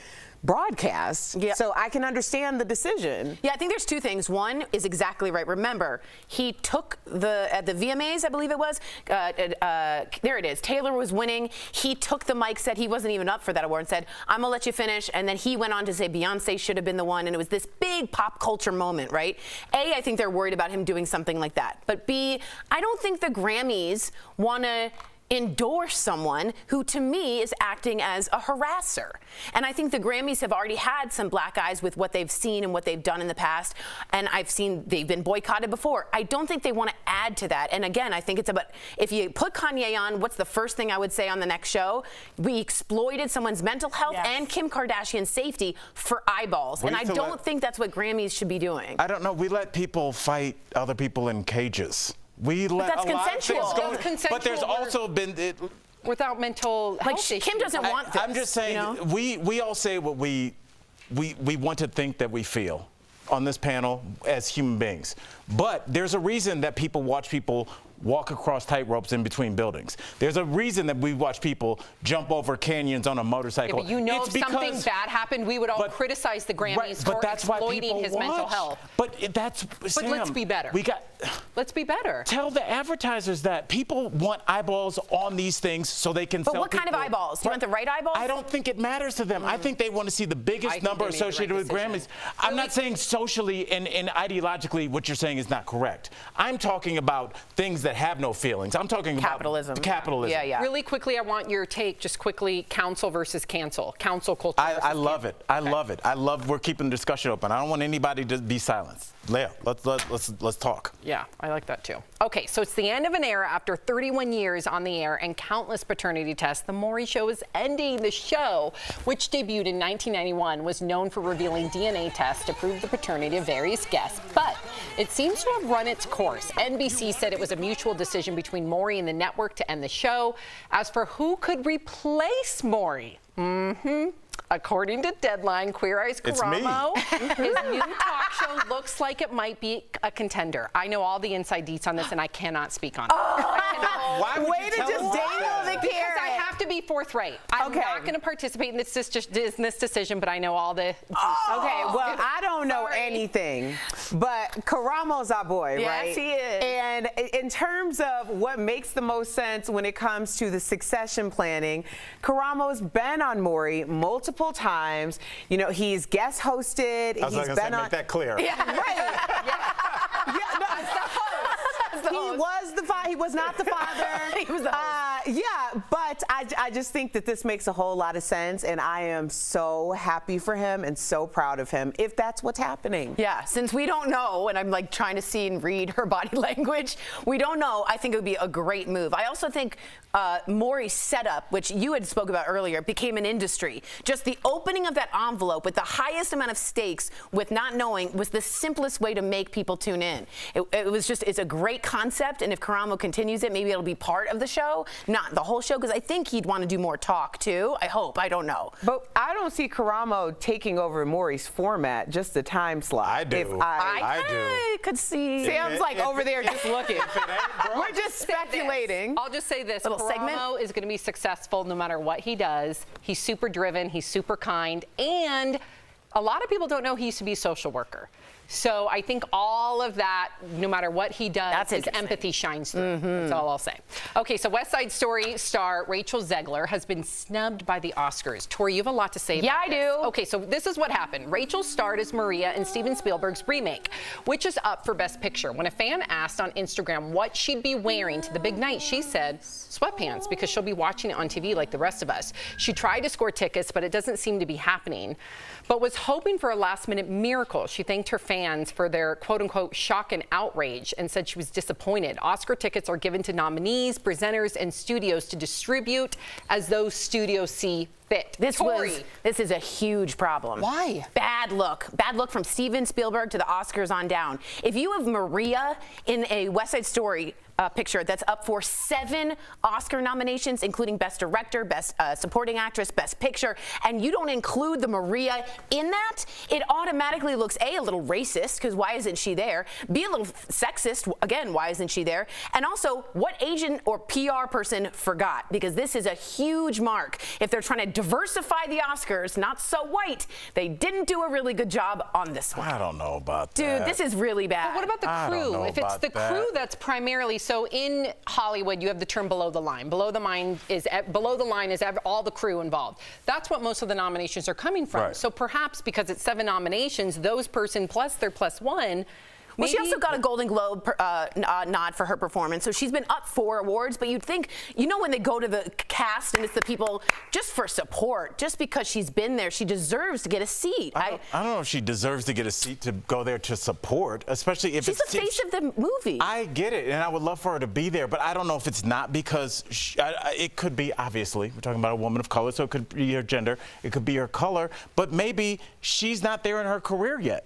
broadcast. Yeah. So I can understand the decision. Yeah, I think there's two things. One is exactly right. Remember, he took at the VMAs, I believe it was, there it is. Taylor was winning. He took the mic, said he wasn't even up for that award, and said, I'm gonna let you finish. And then he went on to say Beyonce should have been the one. And it was this big pop culture moment, right? A, I think they're worried about him doing something like that. But B, I don't think the Grammys wanna endorse someone who to me is acting as a harasser. And I think the Grammys have already had some black eyes with what they've seen and what they've done in the past. And I've seen they've been boycotted before. I don't think they want to add to that. And again, I think it's about, if you put Kanye on, what's the first thing I would say on the next show? We exploited someone's mental health and Kim Kardashian's safety for eyeballs. And I don't think that's what Grammys should be doing. I don't know. We let people fight other people in cages. We let that's a lot of things go. But there's also been without mental health issues. Kim doesn't want this. I'm just saying, you know? we all say what we want to think that we feel on this panel as human beings. But there's a reason that people watch people walk across tightropes in between buildings. There's a reason that we watch people jump over canyons on a motorcycle. Yeah, but you know, if something bad happened, we would all criticize the Grammys for exploiting his mental health. But that's Sam, let's be better. Let's be better. Tell the advertisers that people want eyeballs on these things so they can sell. But what kind of eyeballs? Do you want the right eyeballs? I don't think it matters to them. I think they want to see the biggest number associated with Grammys. I'm not saying socially and ideologically what you're saying is not correct. I'm talking about things that have no feelings. I'm talking about capitalism. Yeah. Really quickly, I want your take, just quickly, counsel versus cancel. Counsel culture. I love it. I love it. I love we're keeping the discussion open. I don't want anybody to be silenced. Leah, let's talk. Yeah, I like that too. Okay, so it's the end of an era after 31 years on the air and countless paternity tests. The Maury Show is ending. The show, which debuted in 1991, was known for revealing DNA tests to prove the paternity of various guests, but it seems to have run its course. NBC said it was a mutual decision between Maury and the network to end the show. As for who could replace Maury, according to Deadline, Queer Eye's Karamo, his new talk show looks like it might be a contender. I know all the inside deets on this, and I cannot speak on it. Why would you tell us that? Because I have to be forthright. I'm not going to participate in this decision, but I know all the. Okay, well, I don't know anything, but Karamo's our boy, right? Yes, he is. And in terms of what makes the most sense when it comes to the succession planning, Karamo's been on Maury multiple times. You know, he's guest hosted. I was going to say, make that clear. Yeah, right. He was the father. He was not the father. He was the host. Yeah, but I just think that this makes a whole lot of sense, and I am so happy for him and so proud of him, if that's what's happening. Yeah, since we don't know, and I'm like trying to see and read her body language, we don't know. I think it would be a great move. I also think Maury's setup, which you had spoke about earlier, became an industry. Just the opening of that envelope with the highest amount of stakes with not knowing was the simplest way to make people tune in. It's a great concept, and if Karamo continues it, maybe it'll be part of the show, not the whole show, because I think he'd want to do more talk too. I hope. I don't know. But I don't see Karamo taking over Maury's format, just the time slot. I do. I could see. Sam's like over there just looking. We're just speculating. I'll just say this. Karamo is going to be successful no matter what he does. He's super driven. He's super kind. And A lot of people don't know he used to be a social worker. So I think all of that, no matter what he does, his empathy shines through. That's all I'll say. Okay, so West Side Story star Rachel Zegler has been snubbed by the Oscars. Tori, you have a lot to say about this. Yeah, I do. Okay, so this is what happened. Rachel starred as Maria in Steven Spielberg's remake, which is up for Best Picture. When a fan asked on Instagram what she'd be wearing to the big night, she said sweatpants, because she'll be watching it on TV like the rest of us. She tried to score tickets, but it doesn't seem to be happening, but was hoping for a last-minute miracle. She thanked her fans for their quote-unquote shock and outrage and said she was disappointed. Oscar tickets are given to nominees, presenters, and studios to distribute as those studios see fit. This is a huge problem. Why? Bad look. Bad look from Steven Spielberg to the Oscars on down. If you have Maria in a West Side Story picture that's up for 7 Oscar nominations, including Best Director, Best Supporting Actress, Best Picture, and you don't include the Maria in that, it automatically looks A, a little racist, because why isn't she there? B, a little sexist, again, why isn't she there? And also, what agent or PR person forgot? Because this is a huge mark. If they're trying to diversify the Oscars, not so white, they didn't do a really good job on this one. I don't know about that. Dude, this is really bad. But what about the crew? If it's the crew that's primarily, so in Hollywood, you have the term below the line. Below the line is all the crew involved. That's what most of the nominations are coming from. Right. So perhaps because it's 7 nominations, those person plus their plus one. Well, she also got a Golden Globe nod for her performance, so she's been up 4 awards, but you'd think, you know, when they go to the cast and it's the people just for support, just because she's been there, she deserves to get a seat. I don't know if she deserves to get a seat to go there to support, especially if she's the face of the movie. I get it, and I would love for her to be there, but I don't know if it's not because it could be, obviously, we're talking about a woman of color, so it could be her gender, it could be her color, but maybe she's not there in her career yet.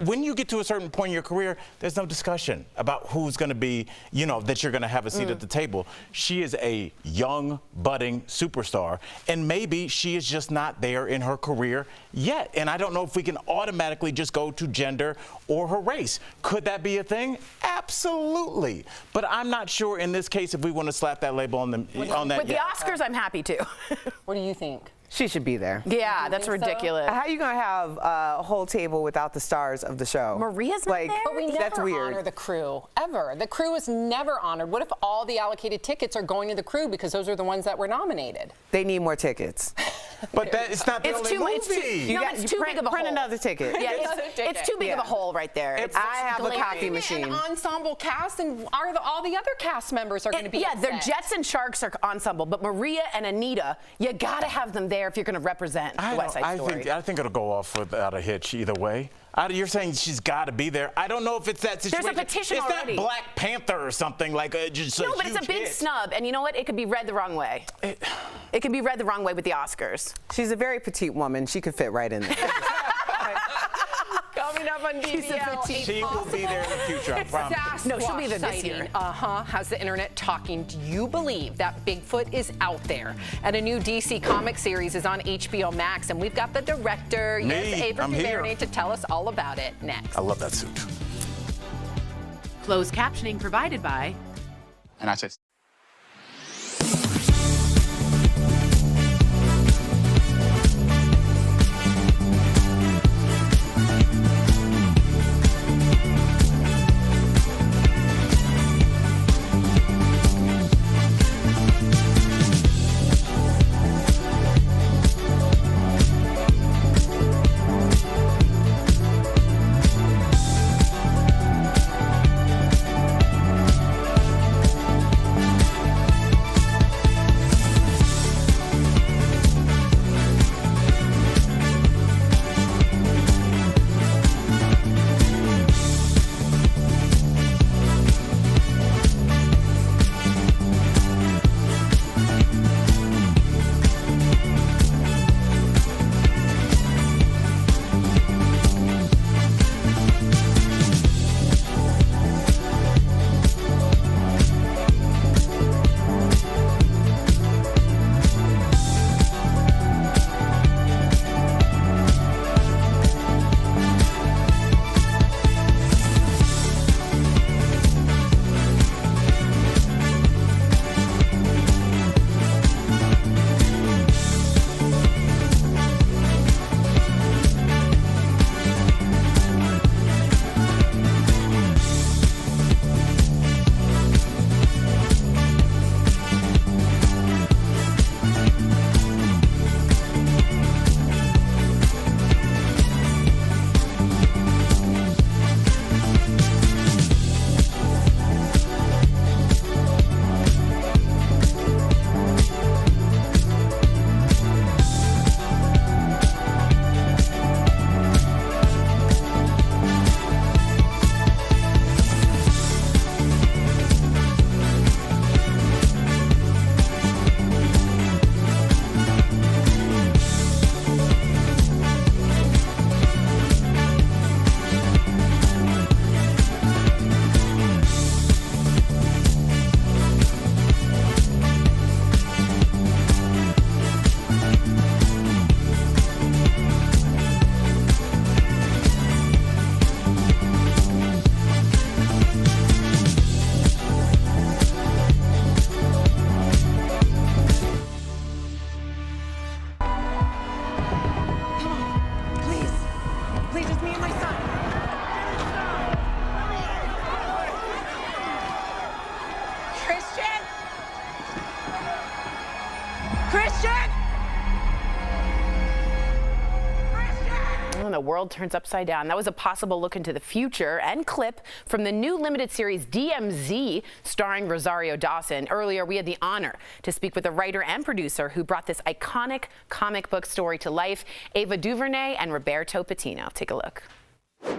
When you get to a certain point in your career, there's no discussion about who's going to be, you know, that you're going to have a seat at the table. She is a young, budding superstar, and maybe she is just not there in her career yet. And I don't know if we can automatically just go to gender or her race. Could that be a thing? Absolutely. But I'm not sure in this case if we want to slap that label on them. With the Oscars, I'm happy to. What do you think? She should be there. Yeah, that's ridiculous. How are you going to have a whole table without the stars of the show? Maria's not there? But we that's never weird. honor the crew, ever. The crew is never honored. What if all the allocated tickets are going to the crew because those are the ones that were nominated? They need more tickets. But it's not the only movie. It's too big of a print hole. another ticket. Yeah, it's too big of a hole right there. I have a copy machine. An ensemble cast, and all the other cast members are going to be Yeah, upset. they're Jets and Sharks are ensemble, but Maria and Anita, you got to have them there if you're going to represent West Side Story. I think it'll go off without a hitch either way. You're saying she's got to be there. I don't know if it's that situation. There's a petition already. It's not Black Panther or something like just No, but it's a big snub, and you know what? It could be read the wrong way. It could be read the wrong way with the Oscars. She's a very petite woman. She could fit right in there. Coming up on DBL. She will be there in the future, I promise. No, she'll be there this year. Has the internet talking. Do you believe that Bigfoot is out there? And a new DC comic series is on HBO Max, and we've got the director, Ava DuVernay, to tell us all about it next. I love that suit. Closed captioning provided by. And I said. please, just me and my son. Christian? Christian? The world turns upside down. That was a possible look into the future and clip from the new limited series DMZ starring Rosario Dawson. Earlier, we had the honor to speak with the writer and producer who brought this iconic comic book story to life, Ava DuVernay and Roberto Patino. Take a look.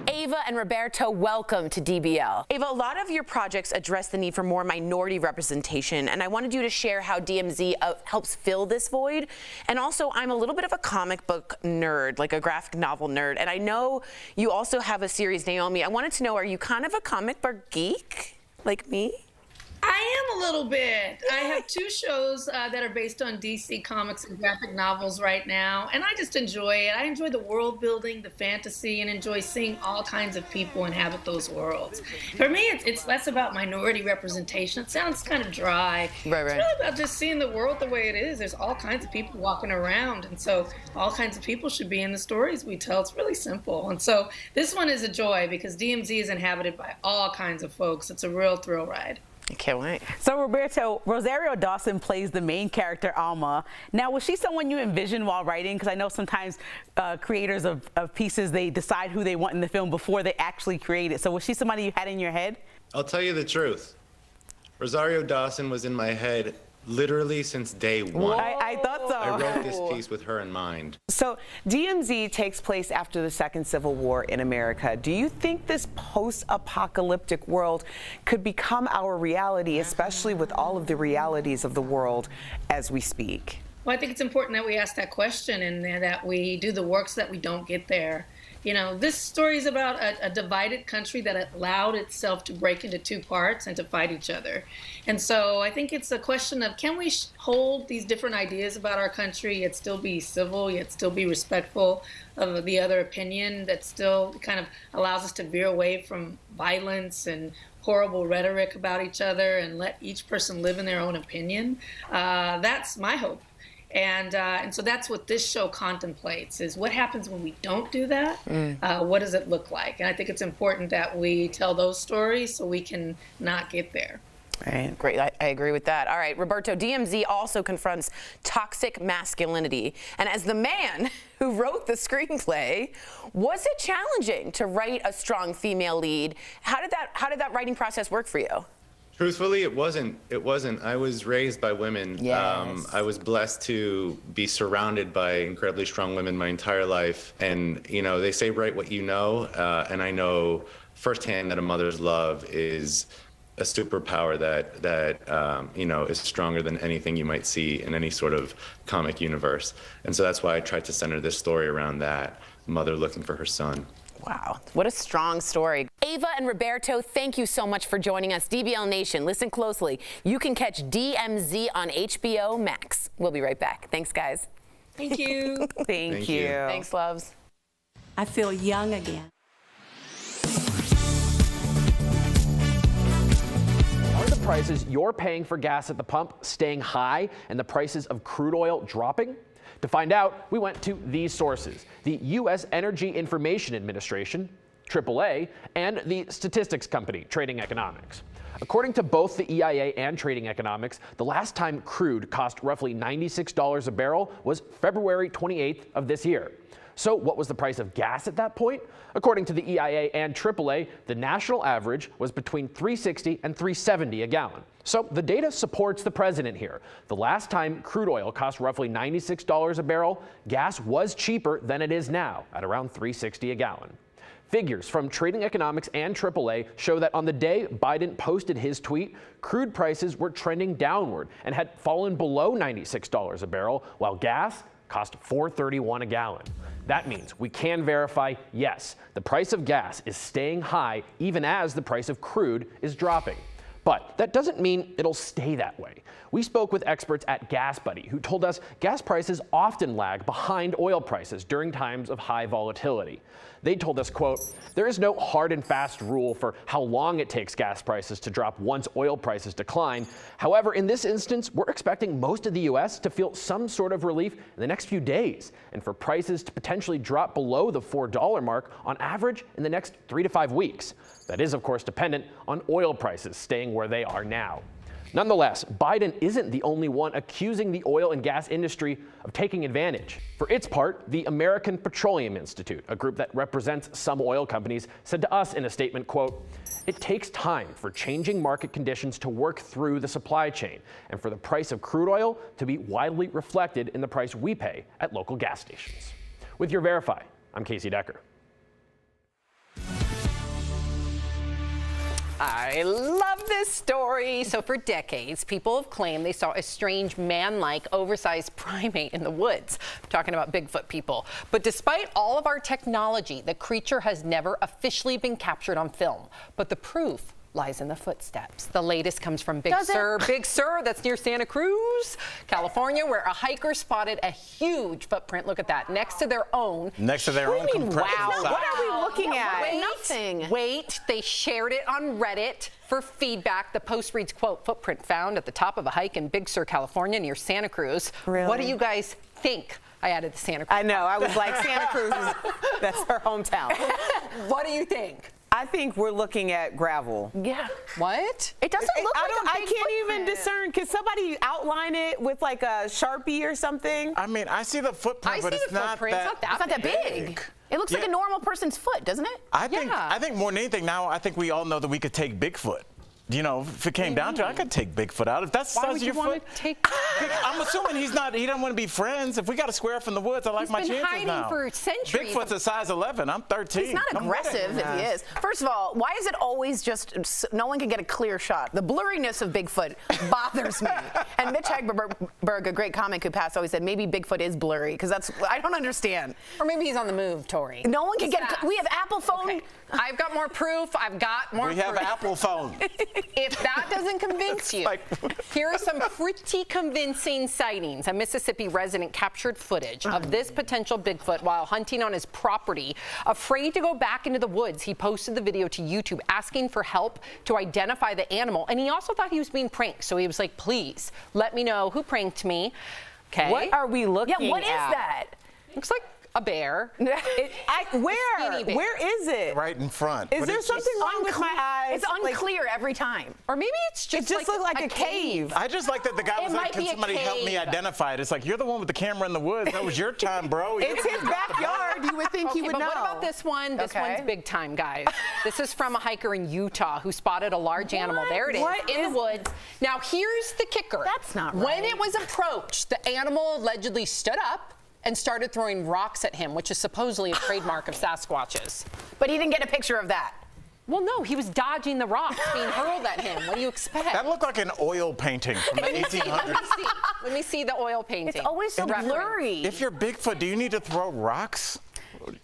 Ava and Roberto, welcome to DBL. Ava, a lot of your projects address the need for more minority representation, and I wanted you to share how DMZ helps fill this void. And also, I'm a little bit of a comic book nerd, like a graphic novel nerd, and I know you also have a series, Naomi. I wanted to know, are you kind of a comic book geek, like me? I am a little bit. I have 2 shows that are based on DC comics and graphic novels right now, and I just enjoy it. I enjoy the world building, the fantasy, and enjoy seeing all kinds of people inhabit those worlds. For me, it's less about minority representation. It sounds kind of dry. Right. It's really about just seeing the world the way it is. There's all kinds of people walking around, and so all kinds of people should be in the stories we tell. It's really simple. And so this one is a joy because DMZ is inhabited by all kinds of folks. It's a real thrill ride. I can't wait. So Roberto, Rosario Dawson plays the main character, Alma. Now, was she someone you envisioned while writing? Because I know sometimes creators of pieces, they decide who they want in the film before they actually create it. So was she somebody you had in your head? I'll tell you the truth. Rosario Dawson was in my head literally since day one. I thought so. I wrote this piece with her in mind. So DMZ takes place after the Second Civil War in America. Do you think this post-apocalyptic world could become our reality, especially with all of the realities of the world as we speak? Well, I think it's important that we ask that question and that we do the work so that we don't get there. You know, this story is about a divided country that allowed itself to break into 2 parts and to fight each other. And so I think it's a question of, can we hold these different ideas about our country, yet still be civil, yet still be respectful of the other opinion, that still kind of allows us to veer away from violence and horrible rhetoric about each other and let each person live in their own opinion? That's my hope. And so that's what this show contemplates, is what happens when we don't do that? What does it look like? And I think it's important that we tell those stories so we can not get there. Right. Great. I agree with that. All right. Roberto, DMZ also confronts toxic masculinity. And as the man who wrote the screenplay, was it challenging to write a strong female lead? How did that writing process work for you? Truthfully, it wasn't. I was raised by women. Yes. I was blessed to be surrounded by incredibly strong women my entire life. And, you know, they say write what you know. And I know firsthand that a mother's love is a superpower that you know, is stronger than anything you might see in any sort of comic universe. And so that's why I tried to center this story around that mother looking for her son. Wow, what a strong story. Ava and Roberto, thank you so much for joining us. DBL Nation, listen closely. You can catch DMZ on HBO Max. We'll be right back. Thanks, guys. Thank you. Thank you. Thanks, loves. I feel young again. Are the prices you're paying for gas at the pump staying high and the prices of crude oil dropping? To find out, we went to these sources: the U.S. Energy Information Administration, AAA, and the statistics company, Trading Economics. According to both the EIA and Trading Economics, the last time crude cost roughly $96 a barrel was February 28th of this year. So what was the price of gas at that point? According to the EIA and AAA, the national average was between $3.60 and $3.70 a gallon. So the data supports the president here. The last time crude oil cost roughly $96 a barrel, gas was cheaper than it is now, at around $3.60 a gallon. Figures from Trading Economics and AAA show that on the day Biden posted his tweet, crude prices were trending downward and had fallen below $96 a barrel, while gas cost $4.31 a gallon. That means we can verify, yes, the price of gas is staying high even as the price of crude is dropping. But that doesn't mean it'll stay that way. We spoke with experts at Gas Buddy who told us gas prices often lag behind oil prices during times of high volatility. They told us, quote, "There is no hard and fast rule for how long it takes gas prices to drop once oil prices decline. However, in this instance, we're expecting most of the U.S. to feel some sort of relief in the next few days, and for prices to potentially drop below the $4 mark on average in the next 3 to 5 weeks. That is, of course, dependent on oil prices staying where they are now." Nonetheless, Biden isn't the only one accusing the oil and gas industry of taking advantage. For its part, the American Petroleum Institute, a group that represents some oil companies, said to us in a statement, quote, "It takes time for changing market conditions to work through the supply chain and for the price of crude oil to be widely reflected in the price we pay at local gas stations." With your Verify, I'm Casey Decker. I love this story. So for decades, people have claimed they saw a strange man-like oversized primate in the woods. I'm talking about Bigfoot people. But despite all of our technology, the creature has never officially been captured on film. But the proof lies in the footsteps. The latest comes from Big Sur, that's near Santa Cruz, California, where a hiker spotted a huge footprint. Look at that, next to their own. Next to their own compression Wow, site. what are we looking at? Wait, nothing. Wait, they shared it on Reddit for feedback. The post reads, quote, "Footprint found at the top of a hike in Big Sur, California, near Santa Cruz." Really? What do you guys think? I added the Santa Cruz. I know, I was like, Santa Cruz, that's her hometown. What do you think? I think we're looking at gravel. Yeah. What? It doesn't look like a I big can't even footprint. discern. Can somebody outline it with like a Sharpie or something? I mean, I see the footprint, but it's not that. It's not that big. It looks like a normal person's foot, doesn't it? I think more than anything now, I think we all know that we could take Bigfoot. You know, if it came down to it, I could take Bigfoot out. If that's the size of your foot, I'm assuming he doesn't want to be friends. If we got a square up in the woods, I like my chances hiding now. for centuries. Bigfoot's a size 11. I'm 13. He's not aggressive if he is. First of all, why is it always just no one can get a clear shot? The blurriness of Bigfoot bothers me. And Mitch Hagberg, a great comic who passed, always said maybe Bigfoot is blurry because I don't understand. Or maybe he's on the move, Tori. No one can get. We have Apple phone. Okay. I've got more proof. I've got more proof. We have Apple phone. If that doesn't convince you, here are some pretty convincing sightings. A Mississippi resident captured footage of this potential Bigfoot while hunting on his property. Afraid to go back into the woods, he posted the video to YouTube asking for help to identify the animal. And he also thought he was being pranked. So he was like, please let me know who pranked me. Okay. What are we looking at? Yeah, what is that? Looks like a bear. Where? Bear. Where is it? Right in front. Is there something wrong with my eyes? It's unclear every time. Or maybe it's just, looks like a cave. I just like that the guy was like, can somebody help me identify it? It's like, you're the one with the camera in the woods. That was your time, bro. It's his backyard. You would think he would but know. What about this one? This one's big time, guys. This is from a hiker in Utah who spotted a large animal. There it is, in the woods. Now, here's the kicker. That's not right. When it was approached, the animal allegedly stood up and started throwing rocks at him, which is supposedly a trademark of Sasquatches. But he didn't get a picture of that. Well, no, he was dodging the rocks being hurled at him. What do you expect? That looked like an oil painting from the 1800s. Let me see the oil painting. It's always so blurry. If you're Bigfoot, do you need to throw rocks?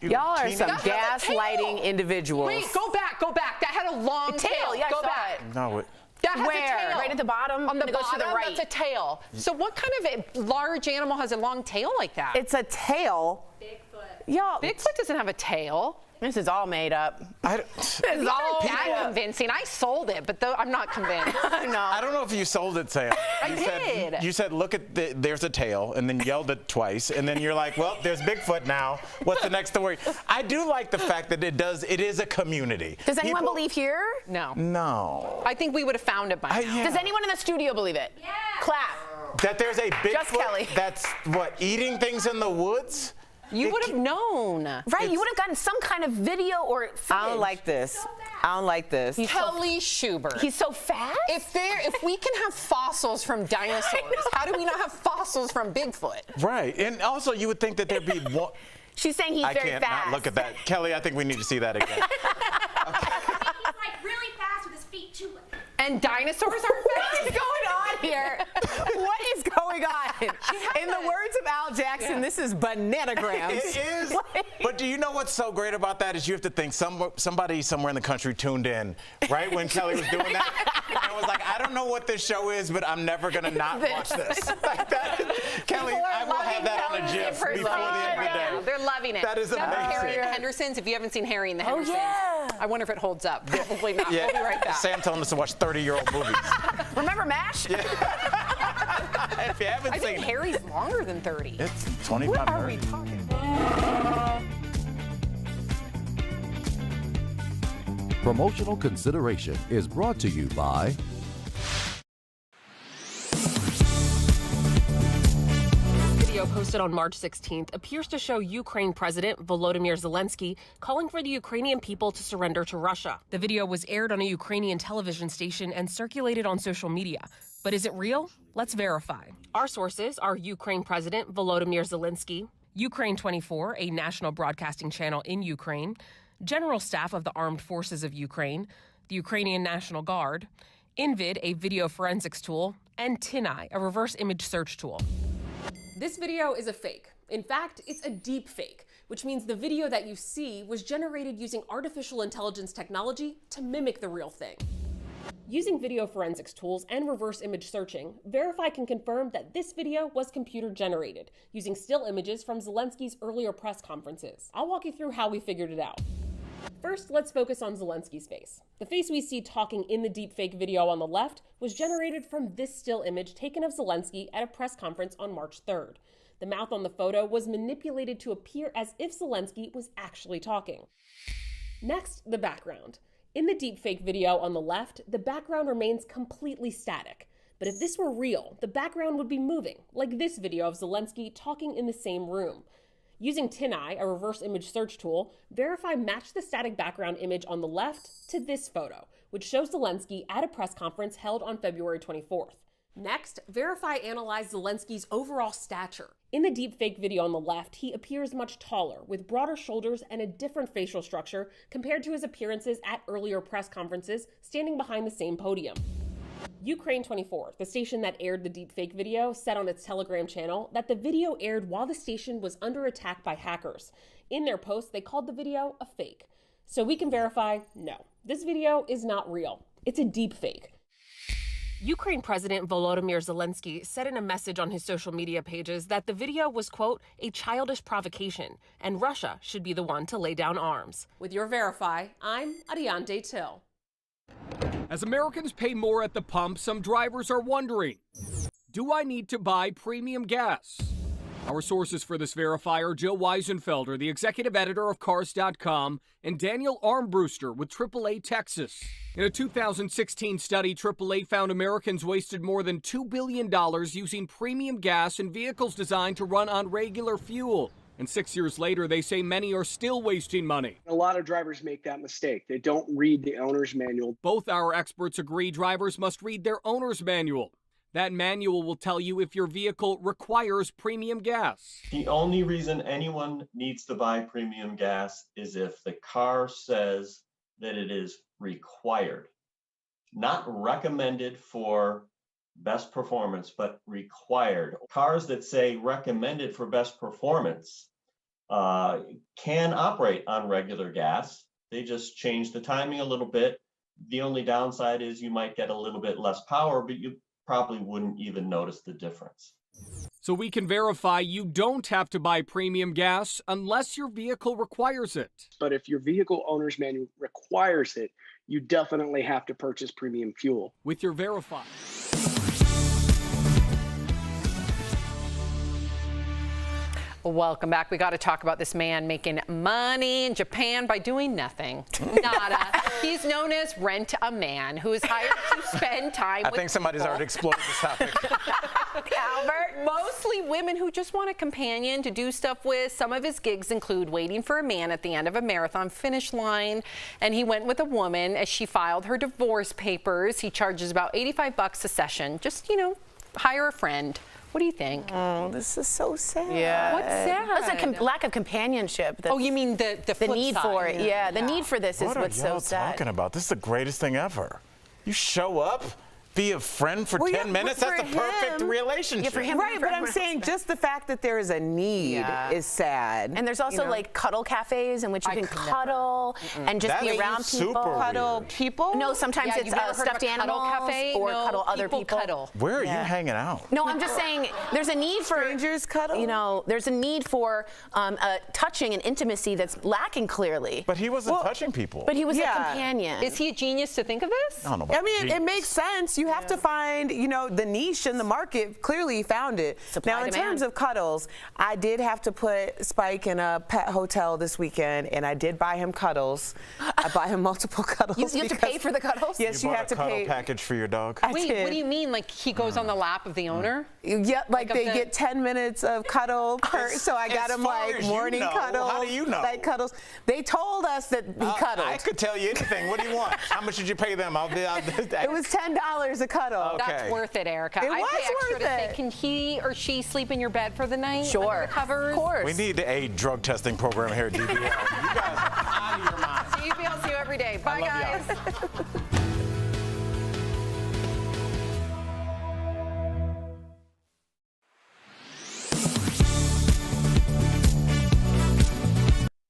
Y'all are some gaslighting individuals. Wait, go back. That had a long tail. Yeah, go back. No, That has Where? a tail. Right at the bottom? On the And it goes to bottom, the right. that's a tail. So what kind of a large animal has a long tail like that? It's a tail. Bigfoot. Y'all. Bigfoot doesn't have a tail. This is all made up. This is all that convincing. I sold it, but I'm not convinced. No. I don't know if you sold it, Sam. I did. You said, look at there's a tail, and then yelled it twice, and then you're like, well, there's Bigfoot now. What's the next story? I do like the fact that it is a community. Does anyone believe here? No. No. I think we would have found it by now. Does anyone in the studio believe it? Yeah. Clap. That there's a Just Kelly. Bigfoot that's, eating things in the woods? You would have known. Right, you would have gotten some kind of video or footage. I don't like this. I don't like this. Kelly Schubert. He's so fast? If we can have fossils from dinosaurs, how do we not have fossils from Bigfoot? Right, and also you would think that there'd be one. She's saying he's very fast. I can't not look at that. Kelly, I think we need to see that again. He's like really fast with his feet too. And dinosaurs aren't fast? What is going on here. What is going on? In the words of Al Jackson, this is bananagrams. It is. But do you know what's so great about that is you have to think somebody somewhere in the country tuned in right when Kelly was doing that and was like, I don't know what this show is, but I'm never going to not watch this. Like that. Kelly, I will have that on a GIF before the end of the day. They're loving it. That is amazing. Harry and the Hendersons. If you haven't seen Harry and the Hendersons, I wonder if it holds up. Probably not. Yeah. We'll be right back. Sam telling us to watch 30-year-old movies. Remember MASH? If you haven't I seen think it. Harry's longer than 30. It's 25. What are we talking Promotional consideration is brought to you by Video posted on March 16th appears to show Ukraine President Volodymyr Zelenskyy calling for the Ukrainian people to surrender to Russia. The video was aired on a Ukrainian television station and circulated on social media. But is it real? Let's verify. Our sources are Ukraine President Volodymyr Zelenskyy, Ukraine 24, a national broadcasting channel in Ukraine, General Staff of the Armed Forces of Ukraine, the Ukrainian National Guard, Invid, a video forensics tool, and TinEye, a reverse image search tool. This video is a fake. In fact, it's a deep fake, which means the video that you see was generated using artificial intelligence technology to mimic the real thing. Using video forensics tools and reverse image searching, Verify can confirm that this video was computer generated, using still images from Zelenskyy's earlier press conferences. I'll walk you through how we figured it out. First, let's focus on Zelenskyy's face. The face we see talking in the deepfake video on the left was generated from this still image taken of Zelenskyy at a press conference on March 3rd. The mouth on the photo was manipulated to appear as if Zelenskyy was actually talking. Next, the background. In the deepfake video on the left, the background remains completely static. But if this were real, the background would be moving, like this video of Zelenskyy talking in the same room. Using TinEye, a reverse image search tool, Verify matched the static background image on the left to this photo, which shows Zelenskyy at a press conference held on February 24th. Next, Verify analyzed Zelenskyy's overall stature. In the deepfake video on the left, he appears much taller, with broader shoulders and a different facial structure compared to his appearances at earlier press conferences, standing behind the same podium. Ukraine 24, the station that aired the deepfake video, said on its Telegram channel that the video aired while the station was under attack by hackers. In their post, they called the video a fake. So we can verify, no, this video is not real. It's a deepfake. Ukraine President Volodymyr Zelenskyy said in a message on his social media pages that the video was, quote, a childish provocation, and Russia should be the one to lay down arms. With your Verify, I'm Adiante Till. As Americans pay more at the pump, some drivers are wondering, do I need to buy premium gas? Our sources for this Verify are Joe Weisenfelder, the executive editor of Cars.com, and Daniel Armbruster with AAA Texas. In a 2016 study, AAA found Americans wasted more than $2 billion using premium gas in vehicles designed to run on regular fuel. And 6 years later, they say many are still wasting money. A lot of drivers make that mistake. They don't read the owner's manual. Both our experts agree drivers must read their owner's manual. That manual will tell you if your vehicle requires premium gas. The only reason anyone needs to buy premium gas is if the car says that it is required, not recommended for best performance, but required. Cars that say recommended for best performance can operate on regular gas. They just change the timing a little bit. The only downside is you might get a little bit less power, but you probably wouldn't even notice the difference. So we can verify you don't have to buy premium gas unless your vehicle requires it. But if your vehicle owner's manual requires it, you definitely have to purchase premium fuel. With your Verify. Welcome back. We got to talk about this man making money in Japan by doing nothing. Nada. He's known as Rent a Man, who is hired to spend time with I think somebody's already explored this topic. Albert, mostly women who just want a companion to do stuff with. Some of his gigs include waiting for a man at the end of a marathon finish line, and he went with a woman as she filed her divorce papers. He charges about $85 a session. Just, hire a friend. What do you think? Oh, this is so sad. Yeah. What's sad? That's a lack of companionship. Oh, you mean the flip need side. for it? Yeah, the need for this is What are what's so y'all sad. talking about? This is the greatest thing ever. You show up, be a friend for 10 minutes? That's the perfect relationship. Yeah, for him, right, but I'm saying just the fact that there is a need is sad. And there's also like cuddle cafes in which you can cuddle and just be around people. Cuddle people? No, sometimes it's stuffed animals cafe? or No, cuddle other people. Cuddle. Where are you hanging out? No, I'm just saying there's a need for strangers cuddle. You know, there's a need for touching and intimacy that's lacking clearly. But he wasn't touching people. But he was a companion. Is he a genius to think of this? I don't know I about mean, genius. it makes sense. You have to find, you know, the niche in the market. Clearly, he found it. Now, in terms of cuddles, I did have to put Spike in a pet hotel this weekend, and I did buy him cuddles. I bought him multiple cuddles. You have to pay for the cuddles? Yes, you have to pay. You bought a cuddle package for your dog? Wait, what do you mean? Like he goes on the lap of the owner? Yeah, like they get 10 minutes of cuddle so I got him like morning cuddles. How do you know? Like cuddles. They told us that he cuddled. I could tell you anything. What do you want? How much did you pay them? It was $10 a cuddle. Okay. That's worth it, Erica. It I'd was pay extra worth to say, it. can he or she sleep in your bed for the night? Sure. Covers? Of course. We need a drug testing program here at DBL. You guys are out of your mind. DBL, see you every day. Bye, guys.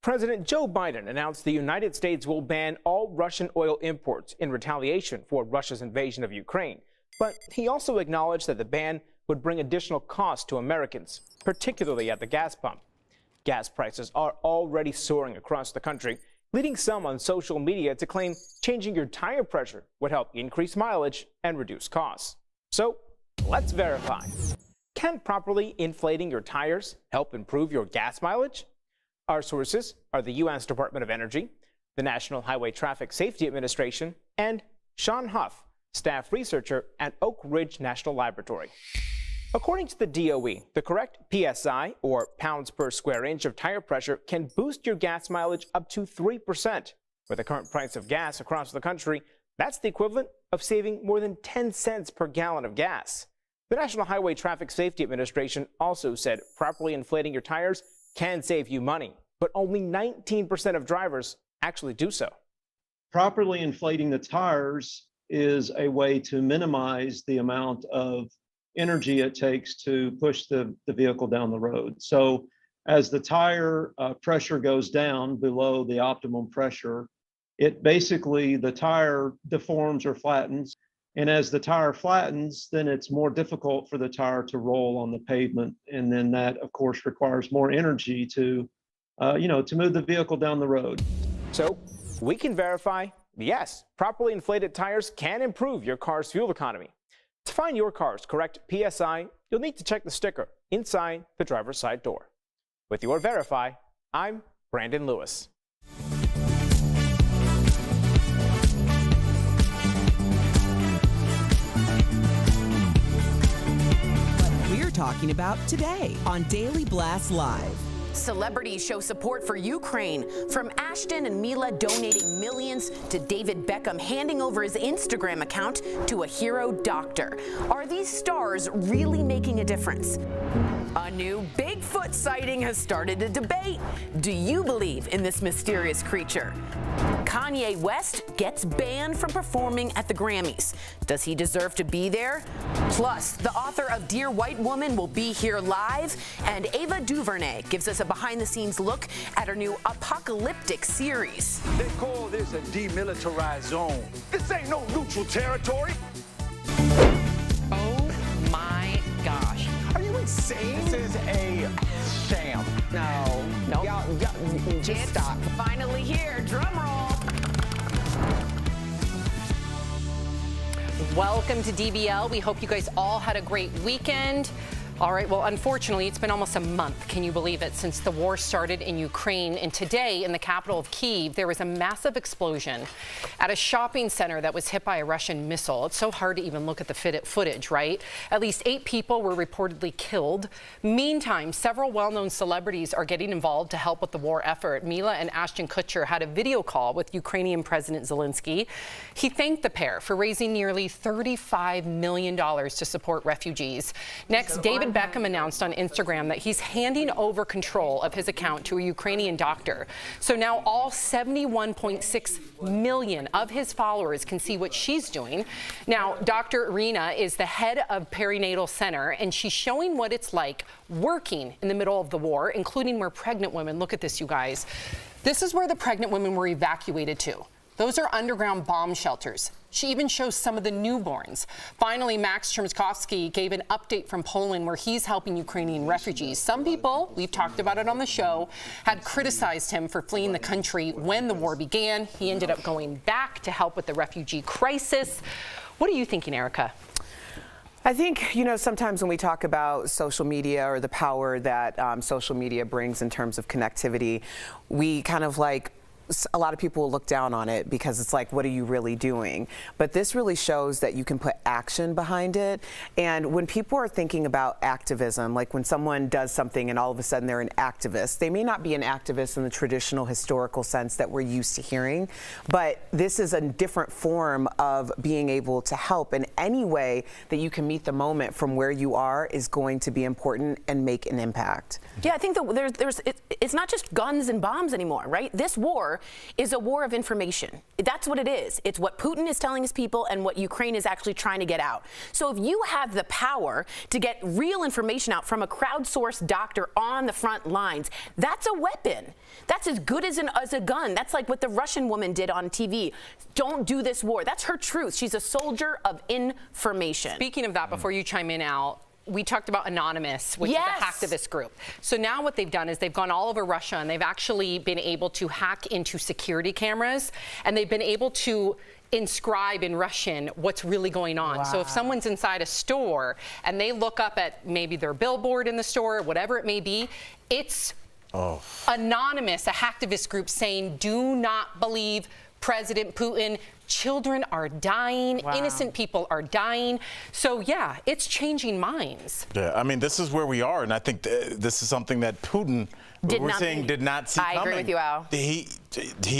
President Joe Biden announced the United States will ban all Russian oil imports in retaliation for Russia's invasion of Ukraine. But he also acknowledged that the ban would bring additional costs to Americans, particularly at the gas pump. Gas prices are already soaring across the country, leading some on social media to claim changing your tire pressure would help increase mileage and reduce costs. So let's verify. Can properly inflating your tires help improve your gas mileage? Our sources are the U.S. Department of Energy, the National Highway Traffic Safety Administration, and Sean Huff, staff researcher at Oak Ridge National Laboratory. According to the DOE, the correct PSI, or pounds per square inch of tire pressure, can boost your gas mileage up to 3%. With the current price of gas across the country, that's the equivalent of saving more than 10 cents per gallon of gas. The National Highway Traffic Safety Administration also said properly inflating your tires can save you money, but only 19% of drivers actually do so. Properly inflating the tires is a way to minimize the amount of energy it takes to push the vehicle down the road. So as the tire pressure goes down below the optimum pressure, the tire deforms or flattens. And as the tire flattens, then it's more difficult for the tire to roll on the pavement. And then that, of course, requires more energy to move the vehicle down the road. So we can verify, yes, properly inflated tires can improve your car's fuel economy. To find your car's correct PSI, you'll need to check the sticker inside the driver's side door. With your Verify, I'm Brandon Lewis. We're talking about today on Daily Blast Live. Celebrities show support for Ukraine, from Ashton and Mila donating millions to David Beckham handing over his Instagram account to a hero doctor. Are these stars really making a difference? A new Bigfoot sighting has started a debate. Do you believe in this mysterious creature? Kanye West gets banned from performing at the Grammys. Does he deserve to be there? Plus, the author of Dear White Woman will be here live, and Ava DuVernay gives us a behind-the-scenes look at her new apocalyptic series. They call this a demilitarized zone. This ain't no neutral territory. Oh my gosh. Are you insane? This is a sham. No. Nope. Y'all, just stop. Finally here. Drum roll. Welcome to DBL. We hope you guys all had a great weekend. All right, well, unfortunately, it's been almost a month, can you believe it, since the war started in Ukraine. And today, in the capital of Kyiv, there was a massive explosion at a shopping center that was hit by a Russian missile. It's so hard to even look at the footage, right? At least 8 people were reportedly killed. Meantime, several well-known celebrities are getting involved to help with the war effort. Mila and Ashton Kutcher had a video call with Ukrainian President Zelenskyy. He thanked the pair for raising nearly $35 million to support refugees. Next, David David Beckham announced on Instagram that he's handing over control of his account to a Ukrainian doctor. So now all 71.6 million of his followers can see what she's doing. Now, Dr. Irina is the head of Perinatal Center, and she's showing what it's like working in the middle of the war, including where pregnant women, look at this, you guys. This is where the pregnant women were evacuated to. Those are underground bomb shelters. She even shows some of the newborns. Finally, Max Chrzymkowski gave an update from Poland where he's helping Ukrainian refugees. Some people, we've talked about it on the show, had criticized him for fleeing the country when the war began. He ended up going back to help with the refugee crisis. What are you thinking, Erica? I think, you know, sometimes when we talk about social media or the power that social media brings in terms of connectivity, we kind of like, a lot of people will look down on it because it's like, what are you really doing? But this really shows that you can put action behind it. And when people are thinking about activism, like when someone does something and all of a sudden they're an activist, they may not be an activist in the traditional historical sense that we're used to hearing, but this is a different form of being able to help. In any way that you can meet the moment from where you are is going to be important and make an impact. Yeah, I think that it's not just guns and bombs anymore, right? This war is a war of information. That's what it is. It's what Putin is telling his people and what Ukraine is actually trying to get out. So if you have the power to get real information out from a crowdsourced doctor on the front lines, that's a weapon. That's as good as a gun. That's like what the Russian woman did on TV. Don't do this war. That's her truth. She's a soldier of information. Speaking of that, before you chime in, Al, we talked about Anonymous, which is a hacktivist group. So now what they've done is they've gone all over Russia and they've actually been able to hack into security cameras, and they've been able to inscribe in Russian what's really going on. Wow. So if someone's inside a store and they look up at maybe their billboard in the store, whatever it may be, it's Anonymous, a hacktivist group saying, do not believe President Putin. Children are dying. Wow. Innocent people are dying. So, yeah, it's changing minds. Yeah, I mean, this is where we are, and I think this is something that Putin, did not see coming. I agree with you, Al. He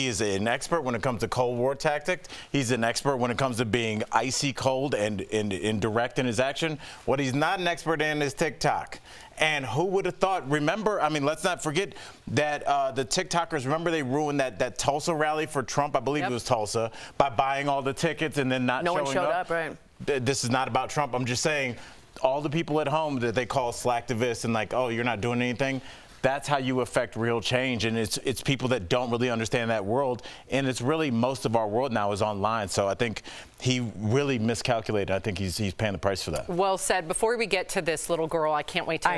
is an expert when it comes to Cold War tactics. He's an expert when it comes to being icy cold and direct in his action. What he's not an expert in is TikTok. And who would have thought, remember, I mean, let's not forget that the TikTokers, remember they ruined that Tulsa rally for Trump, I believe it was Tulsa, by buying all the tickets and then not showing up. No one showed up, right. This is not about Trump. I'm just saying, all the people at home that they call slacktivists and like, oh, you're not doing anything, that's how you affect real change. And it's people that don't really understand that world. And it's really most of our world now is online. So I think he really miscalculated. I think he's paying the price for that. Well said. Before we get to this little girl, I can't wait to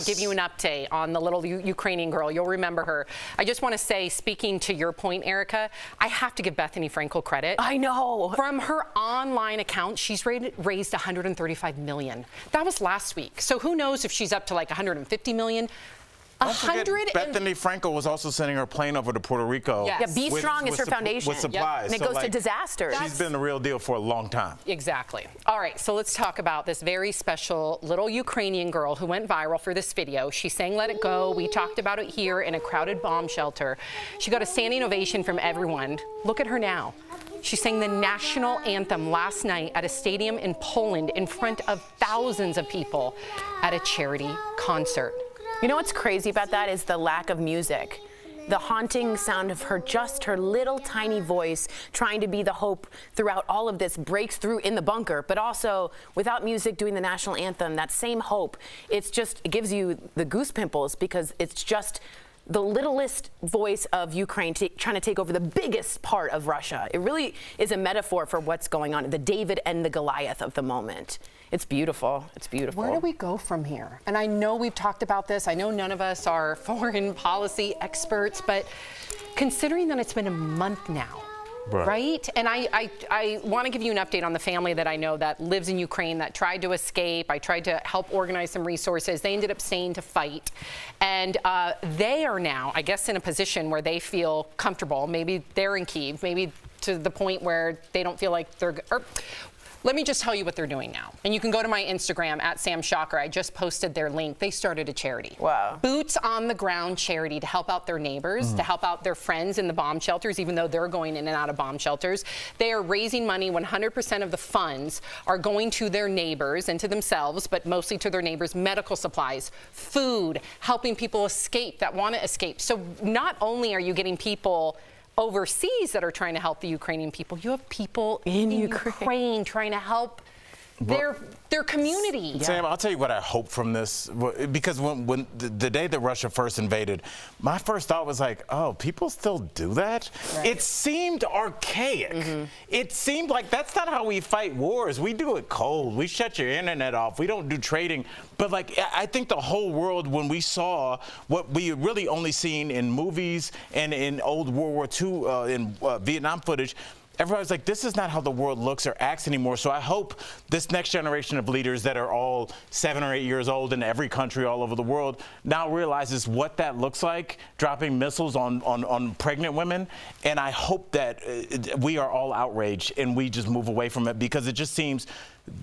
give you an update on the little Ukrainian girl. You'll remember her. I just want to say, speaking to your point, Erica, I have to give Bethany Frankel credit. I know. From her online account, she's raised $135 million. That was last week. So who knows if she's up to like $150 million. Don't forget, Bethany Frankel was also sending her plane over to Puerto Rico. Yes. Yeah, Be Strong is her foundation. With supplies. Yep. And it goes to disasters. She's been the real deal for a long time. Exactly. All right, so let's talk about this very special little Ukrainian girl who went viral for this video. She sang Let It Go. We talked about it here in a crowded bomb shelter. She got a standing ovation from everyone. Look at her now. She sang the national anthem last night at a stadium in Poland in front of thousands of people at a charity concert. You know what's crazy about that is the lack of music. The haunting sound of her little tiny voice trying to be the hope throughout all of this breaks through in the bunker, but also without music doing the national anthem, that same hope, it gives you the goose pimples because it's just the littlest voice of Ukraine trying to take over the biggest part of Russia. It really is a metaphor for what's going on, the David and the Goliath of the moment. It's beautiful. It's beautiful. Where do we go from here? And I know we've talked about this. I know none of us are foreign policy experts, but considering that it's been a month now, right? And I want to give you an update on the family that I know that lives in Ukraine that tried to escape. I tried to help organize some resources. They ended up staying to fight. And they are now, I guess, in a position where they feel comfortable. Maybe they're in Kyiv, maybe to the point where they don't feel like they're... Let me just tell you what they're doing now. And you can go to my Instagram at Sam Shocker. I just posted their link. They started a charity. Wow. Boots on the ground charity to help out their neighbors, to help out their friends in the bomb shelters, even though they're going in and out of bomb shelters. They are raising money. 100% of the funds are going to their neighbors and to themselves, but mostly to their neighbors, medical supplies, food, helping people escape that want to escape. So not only are you getting people overseas that are trying to help the Ukrainian people, you have people in Ukraine trying to help their community. Sam, I'll tell you what I hope from this, because when the day that Russia first invaded, my first thought was like, oh, people still do that? Right. It seemed archaic. It seemed like that's not how we fight wars. We do it cold. We shut your internet off. We don't do trading. But like, I think the whole world, when we saw what we had really only seen in movies and in old World War II, in Vietnam footage, everybody's like, this is not how the world looks or acts anymore. So I hope this next generation of leaders that are all 7 or 8 years old in every country all over the world now realizes what that looks like, dropping missiles on pregnant women. And I hope that we are all outraged and we just move away from it, because it just seems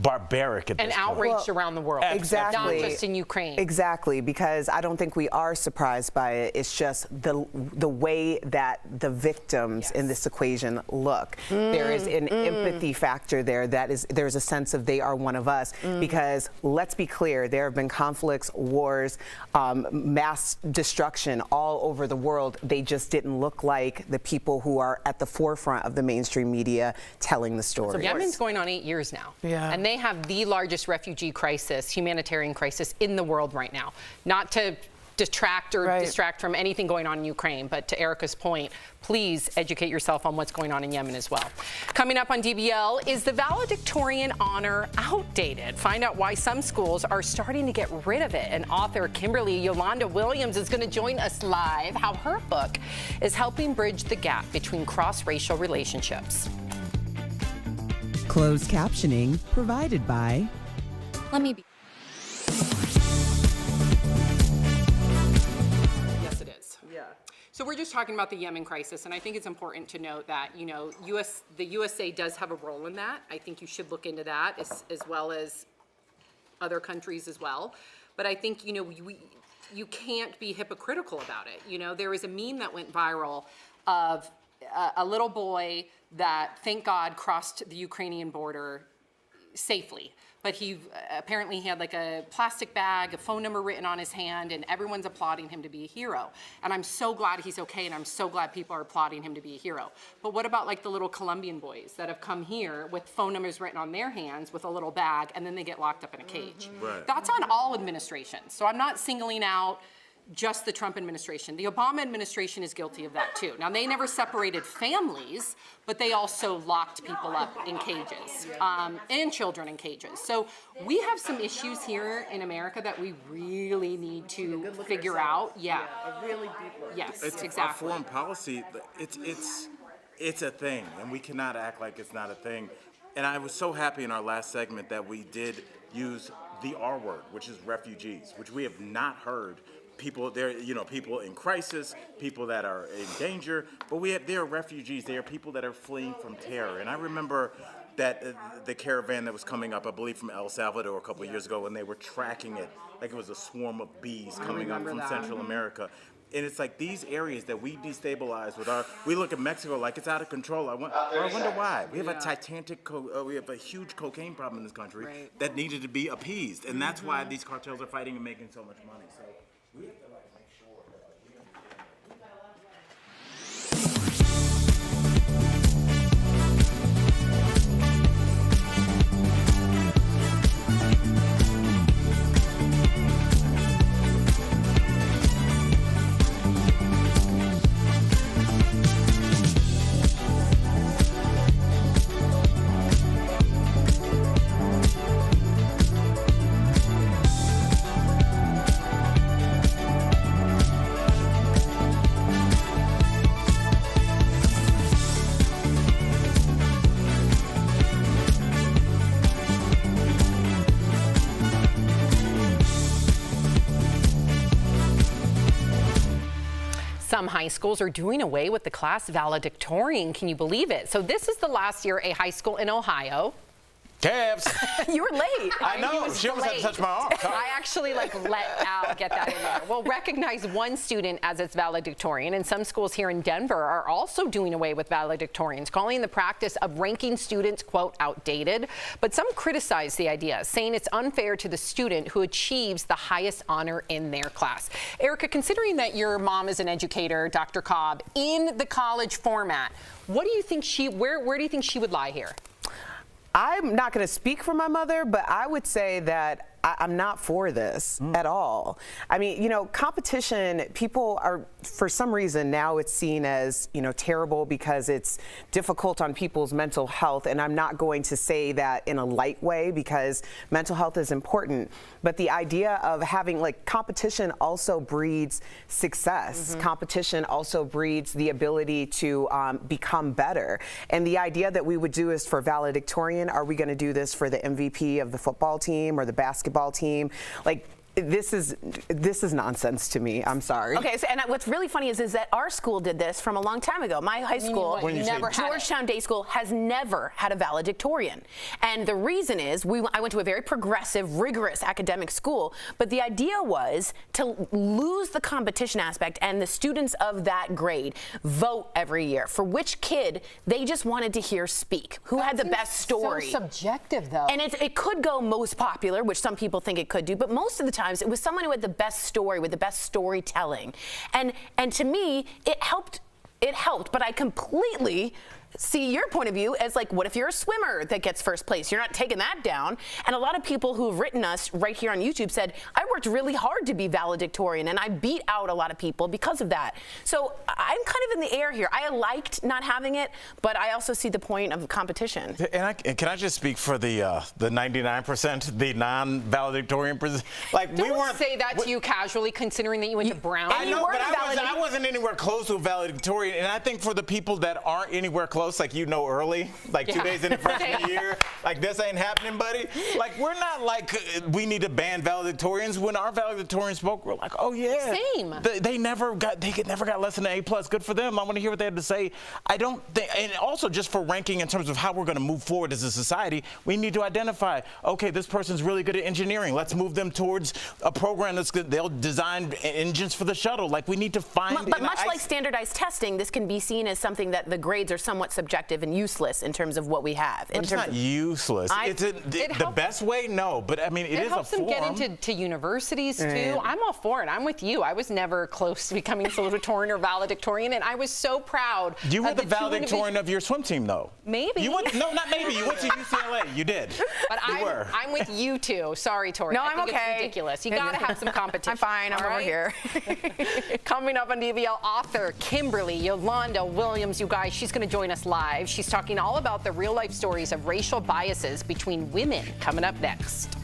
barbaric at this point. And outraged around the world. Exactly. Not just in Ukraine. Exactly, because I don't think we are surprised by it. It's just the way that the victims in this equation look. There is an empathy factor there. There's a sense of they are one of us, because let's be clear, there have been conflicts, wars, mass destruction all over the world. They just didn't look like the people who are at the forefront of the mainstream media telling the story. So Yemen's going on 8 years now. Yeah. And they have the largest refugee crisis, humanitarian crisis in the world right now. Not to detract or distract from anything going on in Ukraine, but to Erica's point, please educate yourself on what's going on in Yemen as well. Coming up on DBL, is the valedictorian honor outdated? Find out why some schools are starting to get rid of it. And author Kimberly Yolanda Williams is going to join us live, how her book is helping bridge the gap between cross-racial relationships. Closed captioning provided by Let me be. Yes, it is. Yeah. So we're just talking about the Yemen crisis, and I think it's important to note that, you know, the USA does have a role in that. I think you should look into that as well as other countries as well. But I think, you know, you can't be hypocritical about it. You know, there was a meme that went viral of a little boy that, thank God, crossed the Ukrainian border safely. But he apparently had like a plastic bag, a phone number written on his hand, and everyone's applauding him to be a hero. And I'm so glad he's okay, and I'm so glad people are applauding him to be a hero. But what about like the little Colombian boys that have come here with phone numbers written on their hands with a little bag, and then they get locked up in a cage? Right. That's on all administrations. So I'm not singling out just the Trump administration. The Obama administration is guilty of that too. Now, they never separated families, but they also locked people up in cages, and children in cages. So we have some issues here in America that we really need to figure out. Yeah. A really deep one. Yes, exactly. Our foreign policy, it's a thing, and we cannot act like it's not a thing. And I was so happy in our last segment that we did use the R word, which is refugees, which we have not heard. People there, you know, people in crisis, people that are in danger, but there are refugees. They are people that are fleeing from terror. And I remember that the caravan that was coming up, I believe from El Salvador a couple of years ago, when they were tracking it like it was a swarm of bees coming up from Central America. And it's like these areas that we destabilize with we look at Mexico like it's out of control. I wonder why. We have we have a huge cocaine problem in this country that needed to be appeased. And that's why these cartels are fighting and making so much money. So we have to make sure Some high schools are doing away with the class valedictorian. Can you believe it? So this is the last year a high school in Ohio Cabs. You were late. I know. She almost had to touch my arm. I actually let Al get that in there. We'll recognize one student as its valedictorian, and some schools here in Denver are also doing away with valedictorians, calling the practice of ranking students, quote, outdated. But some criticize the idea, saying it's unfair to the student who achieves the highest honor in their class. Erica, considering that your mom is an educator, Dr. Cobb, in the college format, what do you think where do you think she would lie here? I'm not going to speak for my mother, but I would say that I'm not for this at all. I mean, you know, competition, people are, for some reason now it's seen as, you know, terrible because it's difficult on people's mental health. And I'm not going to say that in a light way because mental health is important. But the idea of having, like, competition also breeds success. Competition also breeds the ability to become better. And the idea that we would do this for valedictorian, are we going to do this for the MVP of the football team or the basketball team? Like, this is nonsense to me. I'm sorry. Okay, so, and what's really funny is that our school did this from a long time ago. My high school, Georgetown Day School, has never had a valedictorian. And the reason is, I went to a very progressive, rigorous academic school, but the idea was to lose the competition aspect and the students of that grade vote every year for which kid they just wanted to hear speak, who had the best story. So subjective, though. And it could go most popular, which some people think it could do, but most of the time, it was someone who had the best story with the best storytelling. And to me, it helped, but I completely see your point of view as, like, what if you're a swimmer that gets first place? You're not taking that down. And a lot of people who've written us right here on YouTube said, I worked really hard to be valedictorian and I beat out a lot of people because of that. So I'm kind of in the air here. I liked not having it, but I also see the point of competition. And can I just speak for the 99%, the non-valedictorian? Like, we weren't say that to you casually, considering that you went to Brown. I know, but I wasn't anywhere close to a valedictorian. And I think for the people that aren't anywhere close, like, you know, early, like 2 days into freshman year, like, this ain't happening, buddy. Like, we're not like, we need to ban valedictorians. When our valedictorians spoke, we're like, oh yeah. Same. They never got less than an A+. Good for them. I want to hear what they had to say. I don't think, and also just for ranking in terms of how we're going to move forward as a society, we need to identify, okay, this person's really good at engineering. Let's move them towards a program that's good. They'll design engines for the shuttle. Like, we need to find. But much like standardized testing, this can be seen as something that the grades are somewhat subjective and useless in terms of what we have. It's not useless. It's the best way, no, but I mean, it is a form. It helps them get into universities too. I'm all for it. I'm with you. I was never close to becoming salutatorian or valedictorian, and I was so proud. You were the valedictorian of your swim team, though. Maybe. You went, no, not maybe. You went to UCLA. You did. But I'm with you too. Sorry, Tori. No, I think okay. It's ridiculous. You gotta have some competition. I'm fine. I'm over here. Coming up on DBL, author Kimberly Yolanda Williams. You guys, she's going to join us live. She's talking all about the real-life stories of racial biases between women. Coming up next.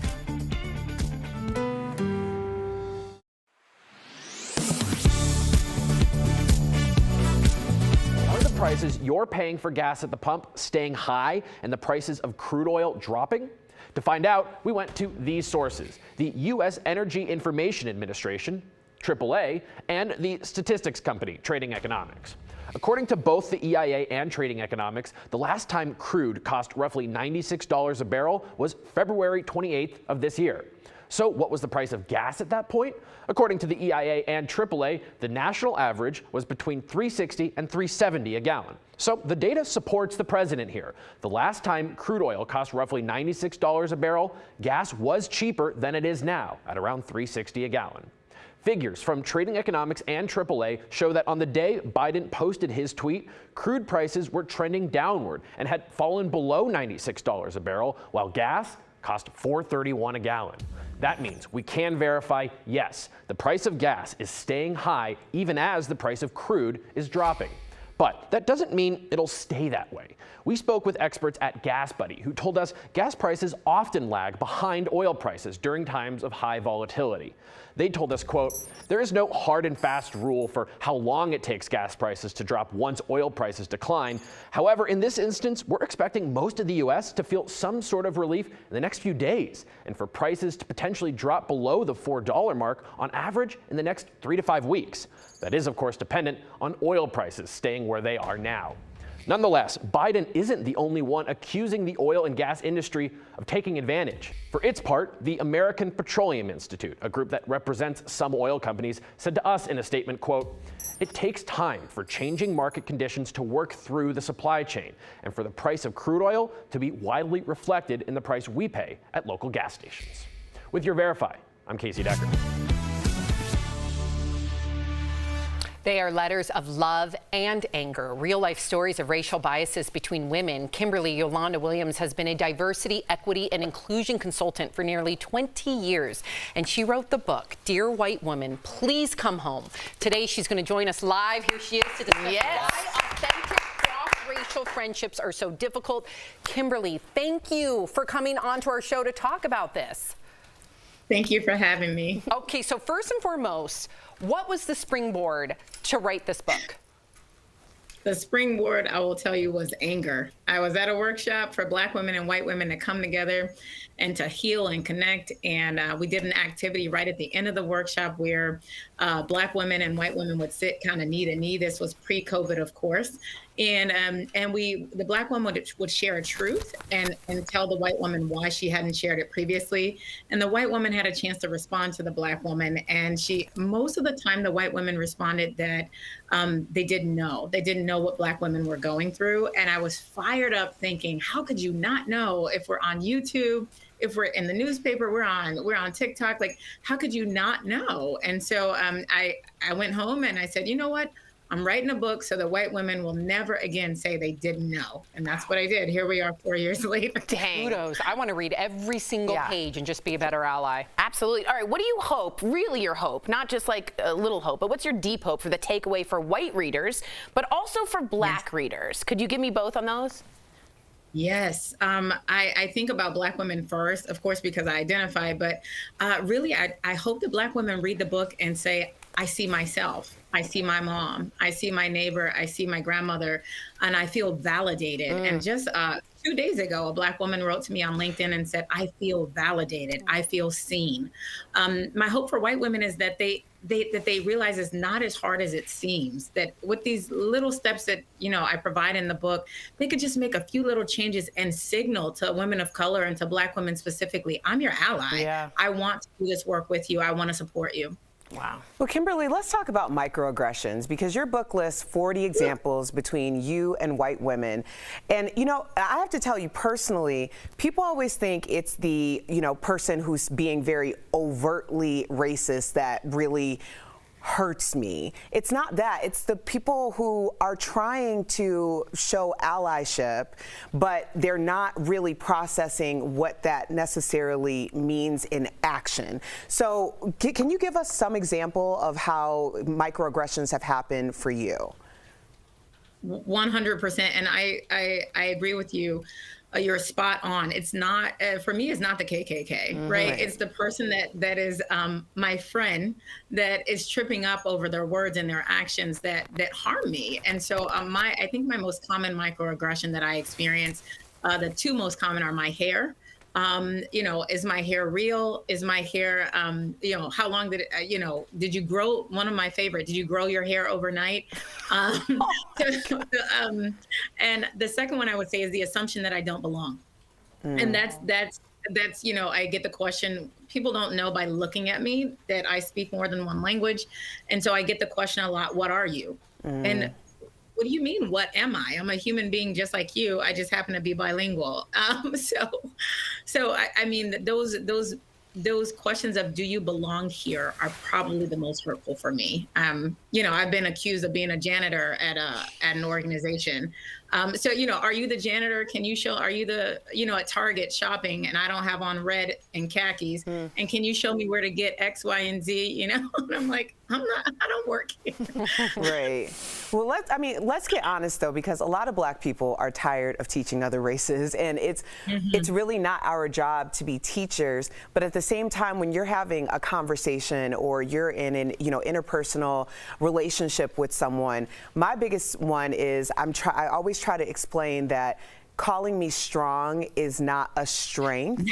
Are the prices you're paying for gas at the pump staying high and the prices of crude oil dropping? To find out, we went to these sources: the U.S. Energy Information Administration, AAA, and the statistics company, Trading Economics. According to both the EIA and Trading Economics, the last time crude cost roughly $96 a barrel was February 28th of this year. So what was the price of gas at that point? According to the EIA and AAA, the national average was between $3.60 and $3.70 a gallon. So the data supports the president here. The last time crude oil cost roughly $96 a barrel, gas was cheaper than it is now, at around $3.60 a gallon. Figures from Trading Economics and AAA show that on the day Biden posted his tweet, crude prices were trending downward and had fallen below $96 a barrel, while gas cost $4.31 a gallon. That means we can verify, yes, the price of gas is staying high even as the price of crude is dropping. But that doesn't mean it'll stay that way. We spoke with experts at Gas Buddy who told us gas prices often lag behind oil prices during times of high volatility. They told us, quote, there is no hard and fast rule for how long it takes gas prices to drop once oil prices decline. However, in this instance, we're expecting most of the U.S. to feel some sort of relief in the next few days, and for prices to potentially drop below the $4 mark on average in the next 3 to 5 weeks. That is, of course, dependent on oil prices staying where they are now. Nonetheless, Biden isn't the only one accusing the oil and gas industry of taking advantage. For its part, the American Petroleum Institute, a group that represents some oil companies, said to us in a statement, quote, "It takes time for changing market conditions to work through the supply chain and for the price of crude oil to be widely reflected in the price we pay at local gas stations." With your Verify, I'm Casey Decker. They are letters of love and anger, real-life stories of racial biases between women. Kimberly Yolanda Williams has been a diversity, equity, and inclusion consultant for nearly 20 years, and she wrote the book, Dear White Woman, Please Come Home. Today, she's going to join us live. Here she is to discuss why authentic cross-racial friendships are so difficult. Kimberly, thank you for coming onto our show to talk about this. Thank you for having me. Okay, so first and foremost, what was the springboard to write this book? The springboard, I will tell you, was anger. I was at a workshop for Black women and white women to come together and to heal and connect. And we did an activity right at the end of the workshop where Black women and white women would sit kind of knee to knee. This was pre-COVID, of course. And the Black woman would share a truth and tell the white woman why she hadn't shared it previously. And the white woman had a chance to respond to the Black woman. And most of the time, the white women responded that they didn't know. They didn't know what Black women were going through. And I was fired up thinking, how could you not know if we're on YouTube? If we're in the newspaper, we're on TikTok, like, how could you not know? And so I went home and I said, you know what? I'm writing a book so that white women will never again say they didn't know. And that's what I did. Here we are 4 years later. Dang. Kudos. I want to read every single page and just be a better ally. Absolutely. All right, what do you hope, really your hope, not just like a little hope, but what's your deep hope for the takeaway for white readers, but also for Black readers? Could you give me both on those? Yes. I think about Black women first, of course, because I identify, but really, I hope that Black women read the book and say, I see myself. I see my mom. I see my neighbor. I see my grandmother, and I feel validated. And just 2 days ago, a Black woman wrote to me on LinkedIn and said, I feel validated. I feel seen. My hope for white women is that they realize it's not as hard as it seems, that with these little steps that, I provide in the book, they could just make a few little changes and signal to women of color and to Black women specifically, I'm your ally. Yeah. I want to do this work with you. I want to support you. Wow. Well, Kimberly, let's talk about microaggressions, because your book lists 40 examples between you and white women. And, I have to tell you personally, people always think it's the, person who's being very overtly racist that really hurts me. It's not that. It's the people who are trying to show allyship, but they're not really processing what that necessarily means in action. So can you give us some example of how microaggressions have happened for you? 100%. And I agree with you. You're spot on. It's not, for me, it's not the KKK, right? It's the person that is my friend that is tripping up over their words and their actions that harm me. And so I think my most common microaggression that I experience, the two most common are my hair. Is my hair real? Is my hair, how long did it, did you grow, one of my favorite, did you grow your hair overnight? And the second one I would say is the assumption that I don't belong. And that's, I get the question, people don't know by looking at me that I speak more than one language. And so I get the question a lot, what are you? And what do you mean, what am I? I'm a human being just like you. I just happen to be bilingual. So I mean, those questions of do you belong here are probably the most hurtful for me. I've been accused of being a janitor at an organization. So, are you the janitor? Can you show, are you the, at Target shopping and I don't have on red and khakis, and can you show me where to get X, Y, and Z, And I'm like, I don't work here. Right. Well, let's get honest though, because a lot of Black people are tired of teaching other races, and it's really not our job to be teachers. But at the same time, when you're having a conversation or you're in an interpersonal relationship with someone, my biggest one is I always try to explain that calling me strong is not a strength.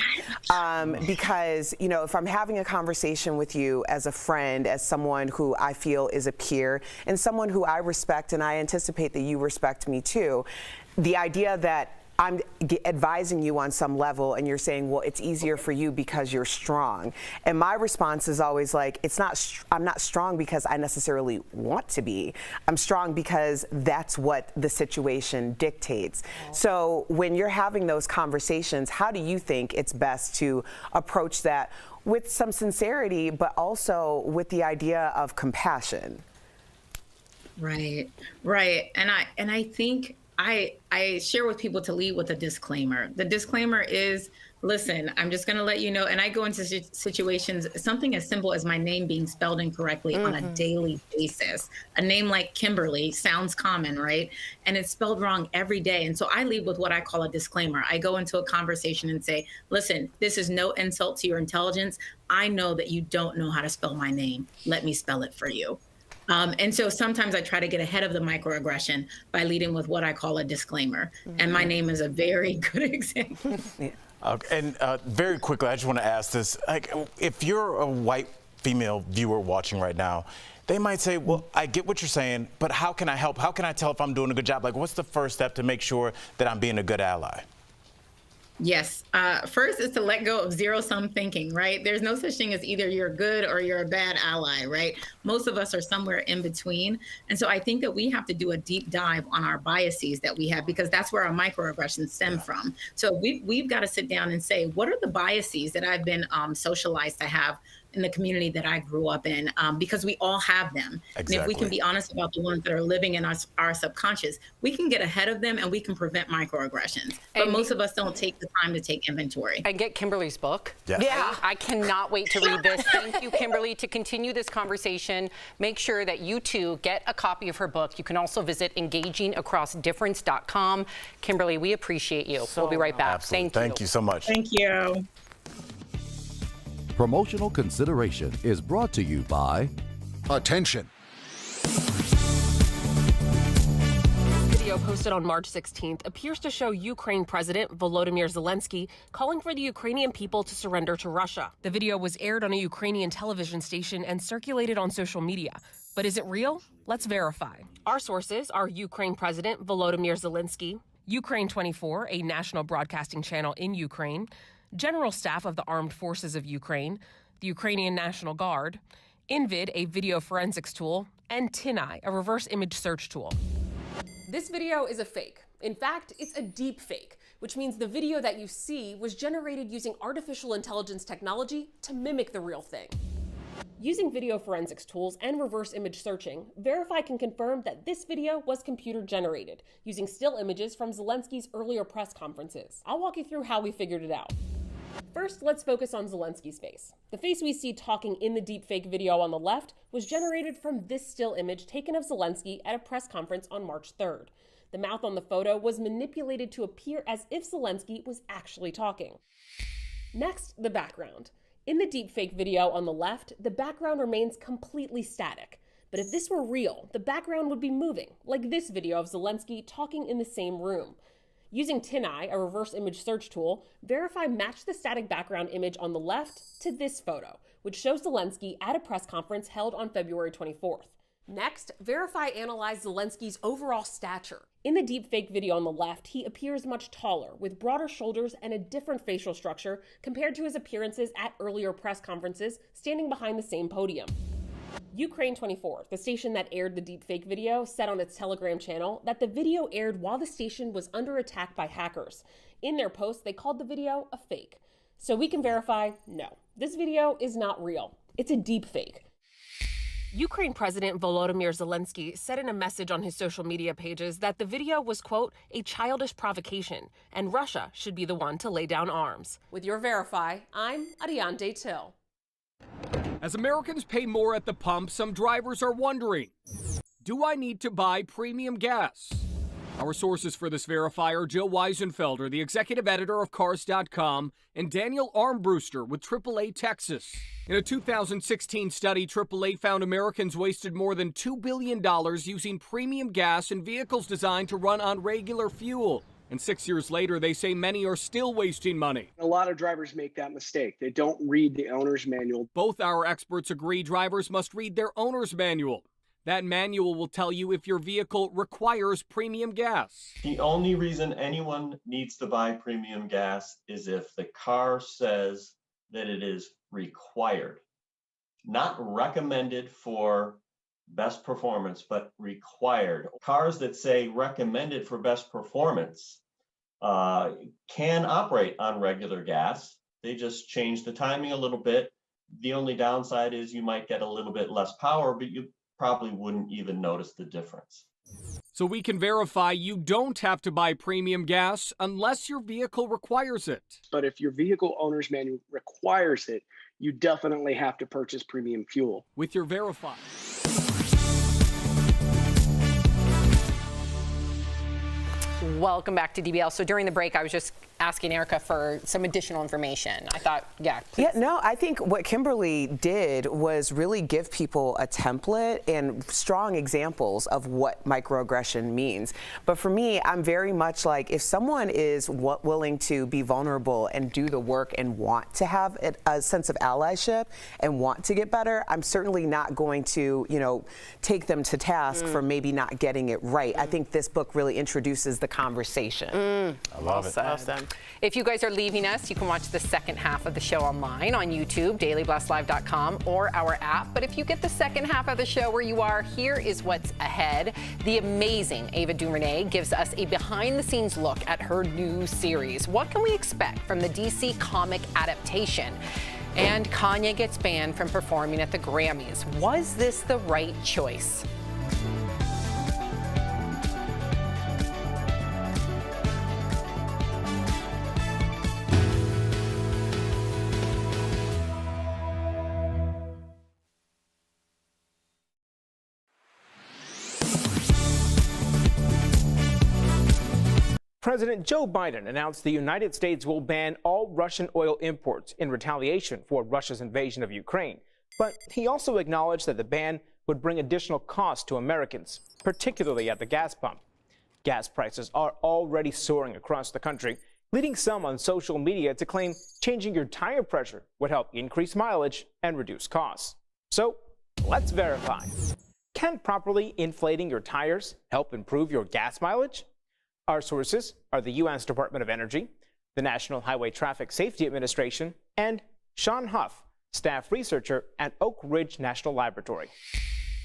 Because, you know, if I'm having a conversation with you as a friend, as someone who I feel is a peer, and someone who I respect, and I anticipate that you respect me too, the idea that I'm advising you on some level and you're saying, well, it's easier for you because you're strong. And my response is always like, I'm not strong because I necessarily want to be. I'm strong because that's what the situation dictates. So when you're having those conversations, how do you think it's best to approach that with some sincerity, but also with the idea of compassion? Right. And I think I share with people to lead with a disclaimer. The disclaimer is, listen, I'm just going to let you know, and I go into situations, something as simple as my name being spelled incorrectly on a daily basis. A name like Kimberly sounds common, right? And it's spelled wrong every day. And so I lead with what I call a disclaimer. I go into a conversation and say, listen, this is no insult to your intelligence. I know that you don't know how to spell my name. Let me spell it for you. And so sometimes I try to get ahead of the microaggression by leading with what I call a disclaimer. And my name is a very good example. And very quickly, I just want to ask this. Like, if you're a white female viewer watching right now, they might say, well, I get what you're saying, but how can I help? How can I tell if I'm doing a good job? Like, what's the first step to make sure that I'm being a good ally? Yes. First is to let go of zero-sum thinking, right? There's no such thing as either you're good or you're a bad ally, right? Most of us are somewhere in between. And so I think that we have to do a deep dive on our biases that we have, because that's where our microaggressions stem from. So we've got to sit down and say, what are the biases that I've been socialized to have in the community that I grew up in, because we all have them. Exactly. And if we can be honest about the ones that are living in our subconscious, we can get ahead of them and we can prevent microaggressions. But most of us don't take the time to take inventory. And get Kimberly's book. Yes. Yeah. I cannot wait to read this. Thank you, Kimberly. To continue this conversation, make sure that you too get a copy of her book. You can also visit engagingacrossdifference.com. Kimberly, we appreciate you. We'll be right back. Absolutely. Thank you so much. Thank you. Promotional consideration is brought to you by Attention. Video posted on March 16th appears to show Ukraine President Volodymyr Zelenskyy calling for the Ukrainian people to surrender to Russia. The video was aired on a Ukrainian television station and circulated on social media. But is it real? Let's verify. Our sources are Ukraine President Volodymyr Zelenskyy, Ukraine 24, a national broadcasting channel in Ukraine, General Staff of the Armed Forces of Ukraine, the Ukrainian National Guard, InVid, a video forensics tool, and TinEye, a reverse image search tool. This video is a fake. In fact, it's a deep fake, which means the video that you see was generated using artificial intelligence technology to mimic the real thing. Using video forensics tools and reverse image searching, Verify can confirm that this video was computer generated, using still images from Zelenskyy's earlier press conferences. I'll walk you through how we figured it out. First, let's focus on Zelenskyy's face. The face we see talking in the deepfake video on the left was generated from this still image taken of Zelenskyy at a press conference on March 3rd. The mouth on the photo was manipulated to appear as if Zelenskyy was actually talking. Next, the background. In the deepfake video on the left, the background remains completely static. But if this were real, the background would be moving, like this video of Zelenskyy talking in the same room. Using TinEye, a reverse image search tool, Verify matched the static background image on the left to this photo, which shows Zelenskyy at a press conference held on February 24th. Next, Verify analyzed Zelenskyy's overall stature. In the deepfake video on the left, he appears much taller, with broader shoulders and a different facial structure compared to his appearances at earlier press conferences, standing behind the same podium. Ukraine 24, the station that aired the deepfake video, said on its Telegram channel that the video aired while the station was under attack by hackers. In their post, they called the video a fake. So we can verify, no, this video is not real. It's a deepfake. Ukraine President Volodymyr Zelenskyy said in a message on his social media pages that the video was, quote, a childish provocation, and Russia should be the one to lay down arms. With your Verify, I'm Ariane Till. As Americans pay more at the pump, some drivers are wondering, do I need to buy premium gas? Our sources for this Verify are Joe Weisenfelder, the executive editor of Cars.com, and Daniel Armbruster with AAA Texas. In a 2016 study, AAA found Americans wasted more than $2 billion using premium gas in vehicles designed to run on regular fuel. And 6 years later, they say many are still wasting money. A lot of drivers make that mistake. They don't read the owner's manual. Both our experts agree drivers must read their owner's manual. That manual will tell you if your vehicle requires premium gas. The only reason anyone needs to buy premium gas is if the car says that it is required, not recommended for best performance, but required. Cars that say recommended for best performance can operate on regular gas. They just change the timing a little bit. The only downside is you might get a little bit less power, but you probably wouldn't even notice the difference. So we can verify you don't have to buy premium gas unless your vehicle requires it. But if your vehicle owner's manual requires it, you definitely have to purchase premium fuel. With your Verify. Welcome back to DBL. So during the break, I was just asking Erica for some additional information. I thought, yeah, please. Yeah, no, I think what Kimberly did was really give people a template and strong examples of what microaggression means. But for me, I'm very much like, if someone is willing to be vulnerable and do the work and want to have a sense of allyship and want to get better, I'm certainly not going to, take them to task for maybe not getting it right. I think this book really introduces the conversation. I love it. Awesome. If you guys are leaving us, you can watch the second half of the show online on YouTube, dailyblastlive.com, or our app. But if you get the second half of the show where you are, here is what's ahead. The amazing Ava DuVernay gives us a behind-the-scenes look at her new series. What can we expect from the DC comic adaptation? And Kanye gets banned from performing at the Grammys. Was this the right choice? President Joe Biden announced the United States will ban all Russian oil imports in retaliation for Russia's invasion of Ukraine. But he also acknowledged that the ban would bring additional costs to Americans, particularly at the gas pump. Gas prices are already soaring across the country, leading some on social media to claim changing your tire pressure would help increase mileage and reduce costs. So let's verify. Can properly inflating your tires help improve your gas mileage? Our sources are the U.S. Department of Energy, the National Highway Traffic Safety Administration, and Sean Huff, staff researcher at Oak Ridge National Laboratory.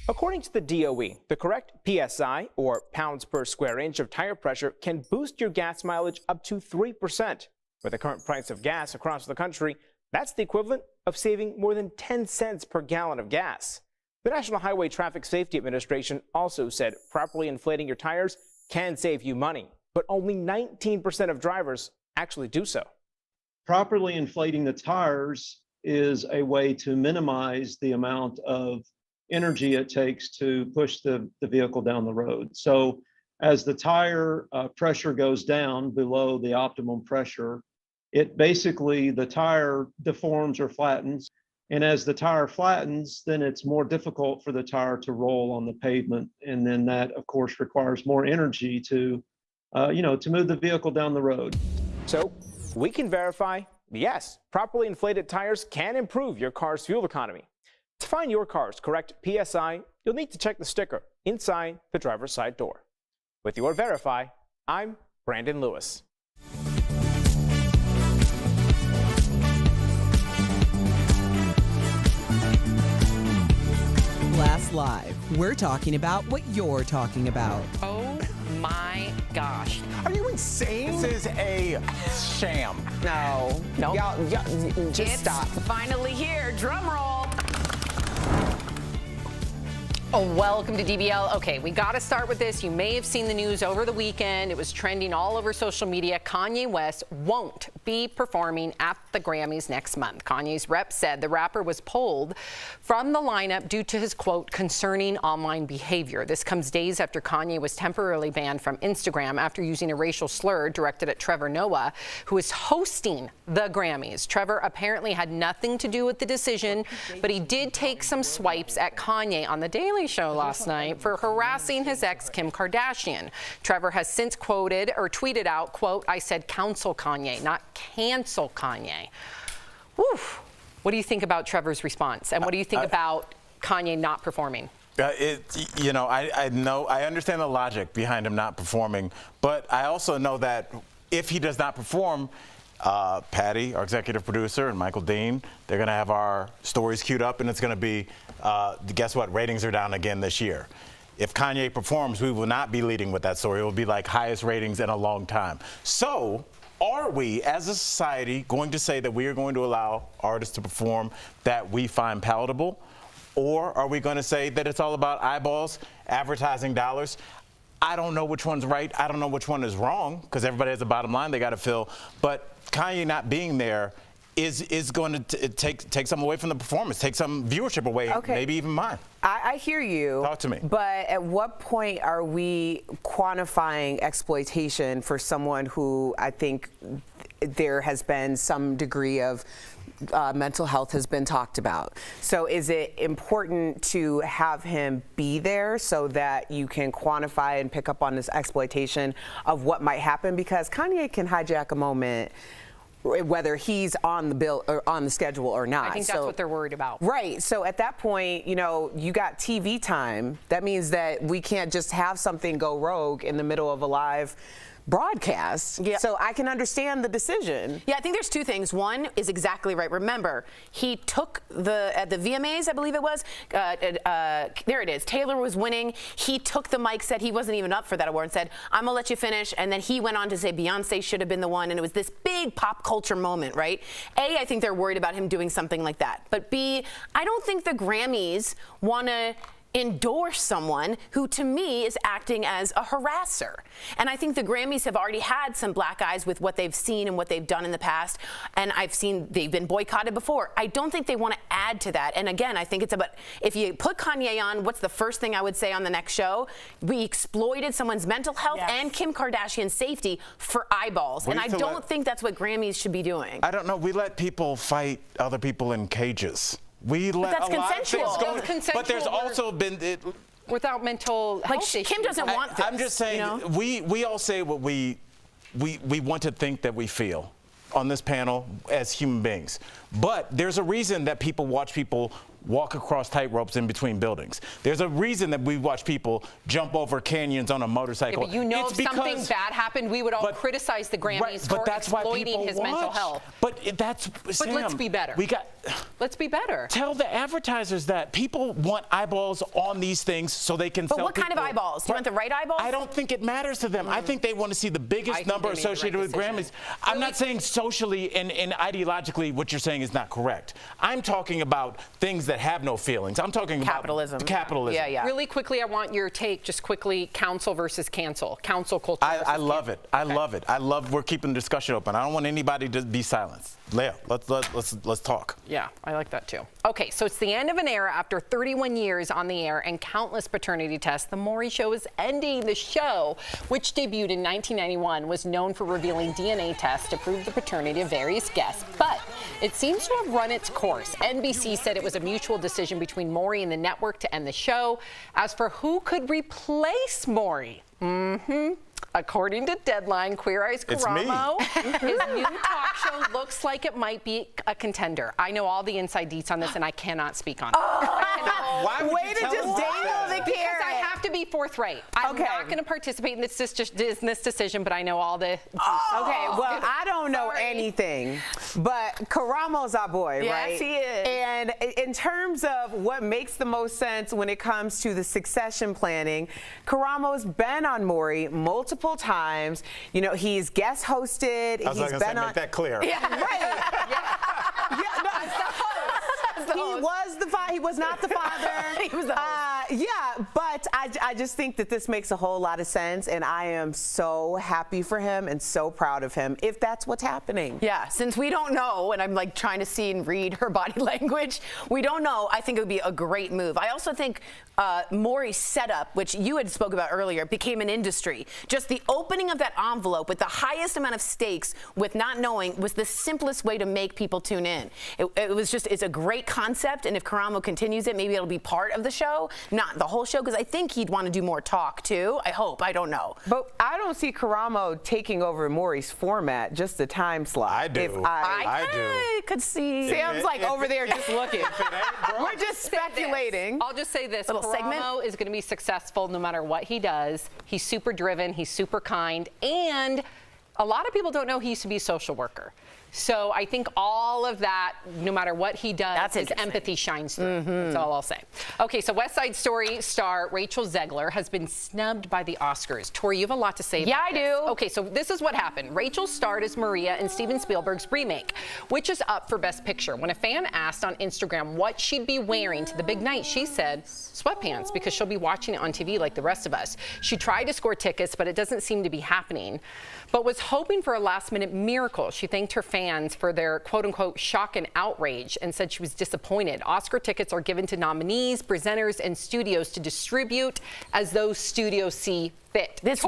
According to the DOE, the correct PSI, or pounds per square inch of tire pressure, can boost your gas mileage up to 3%. With the current price of gas across the country, that's the equivalent of saving more than 10 cents per gallon of gas. The National Highway Traffic Safety Administration also said properly inflating your tires can save you money, but only 19% of drivers actually do so. Properly inflating the tires is a way to minimize the amount of energy it takes to push the vehicle down the road. So as the tire pressure goes down below the optimum pressure, the tire deforms or flattens. And as the tire flattens, then it's more difficult for the tire to roll on the pavement. And then that, of course, requires more energy to move the vehicle down the road. So we can verify, yes, properly inflated tires can improve your car's fuel economy. To find your car's correct PSI, you'll need to check the sticker inside the driver's side door. With your Verify, I'm Brandon Lewis. Blast Live. We're talking about what you're talking about. Oh my gosh. Are you insane? This is a sham. No. Y'all, just stop. Finally here. Drum roll. Oh, welcome to DBL. Okay, we got to start with this. You may have seen the news over the weekend. It was trending all over social media. Kanye West won't be performing at the Grammys next month. Kanye's rep said the rapper was pulled from the lineup due to his, quote, concerning online behavior. This comes days after Kanye was temporarily banned from Instagram after using a racial slur directed at Trevor Noah, who is hosting the Grammys. Trevor apparently had nothing to do with the decision, but he did take some swipes at Kanye on The Daily Maury Show last night for harassing his ex, Kim Kardashian. Trevor has since quoted or tweeted out, quote, "I said counsel Kanye, not cancel Kanye." Woof. What do you think about Trevor's response? And what do you think about Kanye not performing? I understand the logic behind him not performing, but I also know that if he does not perform, Patty, our executive producer, and Michael Dean, they're going to have our stories queued up, and it's going to be, guess what, ratings are down again this year. If Kanye performs, we will not be leading with that story. It will be like highest ratings in a long time. So, are we, as a society, going to say that we are going to allow artists to perform that we find palatable? Or are we going to say that it's all about eyeballs, advertising dollars? I don't know which one's right. I don't know which one is wrong, because everybody has a bottom line they got to fill. But Kanye not being there is going to take some away from the performance, take some viewership away, maybe even mine. I hear you. Talk to me. But at what point are we quantifying exploitation for someone who I think there has been some degree of mental health has been talked about? So is it important to have him be there so that you can quantify and pick up on this exploitation of what might happen? Because Kanye can hijack a moment whether he's on the bill or on the schedule or not. I think that's what they're worried about. Right. So at that point, you got TV time. That means that we can't just have something go rogue in the middle of a live broadcast. Yeah. So I can understand the decision. Yeah, I think there's two things. One is exactly right. Remember, he took at the VMAs, I believe it was, there it is, Taylor was winning. He took the mic, said he wasn't even up for that award, and said, "I'm gonna let you finish." And then he went on to say Beyonce should have been the one, and it was this big pop culture moment, right? A, I think they're worried about him doing something like that. But B, I don't think the Grammys wanna endorse someone who, to me, is acting as a harasser. And I think the Grammys have already had some black eyes with what they've seen and what they've done in the past. And I've seen they've been boycotted before. I don't think they want to add to that. And again, I think it's about, if you put Kanye on, what's the first thing I would say on the next show? We exploited someone's mental health and Kim Kardashian's safety for eyeballs. And I don't think that's what Grammys should be doing. I don't know. We let people fight other people in cages. We let that's a lot consensual. of things go. Consensual. But there's also been without mental health issues. Kim doesn't want this. I'm just saying, we all say what we want to think that we feel on this panel as human beings. But there's a reason that people watch people walk across tightropes in between buildings. There's a reason that we watch people jump over canyons on a motorcycle. Yeah, but if something bad happened, we would all criticize the Grammys for exploiting his mental health. But Sam, let's be better. Let's be better. Tell the advertisers that people want eyeballs on these things so they can sell. But what kind of eyeballs? Do you want the right eyeballs? I don't think it matters to them. I think they want to see the biggest number associated with Grammys. I'm not saying socially and ideologically what you're saying is not correct. I'm talking about things that have no feelings. I'm talking about capitalism. Yeah. Really quickly, I want your take, just quickly, counsel versus cancel. Counsel culture. I love it. I love it. We're keeping the discussion open. I don't want anybody to be silenced. Leah, let's talk. Yeah, I like that too. Okay, so it's the end of an era after 31 years on the air and countless paternity tests. The Maury Show is ending. The show, which debuted in 1991, was known for revealing DNA tests to prove the paternity of various guests, but it seems to have run its course. NBC said it was a mutual decision between Maury and the network to end the show. As for who could replace Maury, according to Deadline, Queer Eye's Karamo, his new talk show looks like it might be a contender. I know all the inside deets on this, and I cannot speak on it. Why would you tell us that? Because I have to be forthright. I'm not going to participate in this decision, but I know all the. Okay, well, I don't know anything, but Karamo's our boy, right? Yes, he is. And in terms of what makes the most sense when it comes to the succession planning, Karamo's been on Maury multiple times. He's guest hosted. I was going to say, make that clear. Yeah, right. He was not the father. He was the host. But I just think that this makes a whole lot of sense, and I am so happy for him and so proud of him if that's what's happening. Yeah, since we don't know, and I'm like trying to see and read her body language, we don't know. I think it would be a great move. I also think Maury's setup, which you had spoke about earlier, became an industry. Just the opening of that envelope with the highest amount of stakes with not knowing was the simplest way to make people tune in. It's a great concept, and if Karamo continues it, maybe it'll be part of the show. not the whole show, because I think he'd want to do more talk too. I hope. I don't know. But I don't see Karamo taking over Maury's format, just the time slot. I do. I could see. Sam's like over there just looking. We're just speculating. I'll just say this. Little segment. Karamo is going to be successful no matter what he does. He's super driven. He's super kind. And a lot of people don't know he used to be a social worker. So I think all of that, no matter what he does, his empathy shines through. That's all I'll say. Okay, so West Side Story star Rachel Zegler has been snubbed by the Oscars. Tori, you have a lot to say about this. Yeah, I do. Okay, so this is what happened. Rachel starred as Maria in Steven Spielberg's remake, which is up for Best Picture. When a fan asked on Instagram what she'd be wearing to the big night, she said sweatpants, because she'll be watching it on TV like the rest of us. She tried to score tickets, but it doesn't seem to be happening, but was hoping for a last-minute miracle. She thanked her fans for their quote-unquote shock and outrage and said she was disappointed. Oscar tickets are given to nominees, presenters, and studios to distribute as those studios see fit. This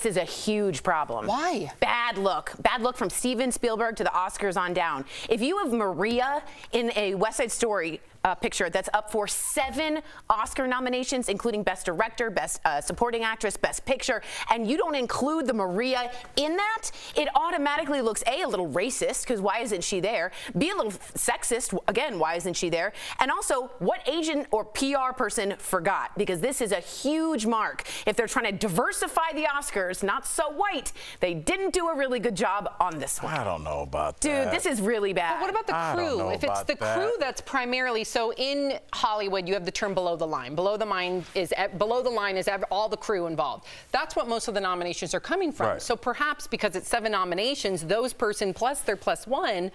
is a huge problem. Why? Bad look. Bad look from Steven Spielberg to the Oscars on down. If you have Maria in a West Side Story picture that's up for 7 Oscar nominations, including Best Director, Best Supporting Actress, Best Picture, and you don't include the Maria in that, it automatically looks A, a little racist, because why isn't she there? B, a little sexist, again, why isn't she there? And also, what agent or PR person forgot? Because this is a huge mark. If they're trying to diversify the Oscars, not so white, they didn't do a really good job on this one. I don't know about that. Dude, this is really bad. But what about the crew? If it's the crew that's primarily, so in Hollywood, you have the term below the line. Below the line is all the crew involved. That's what most of the nominations are coming from. Right. So perhaps because it's 7 nominations, those person plus their plus one.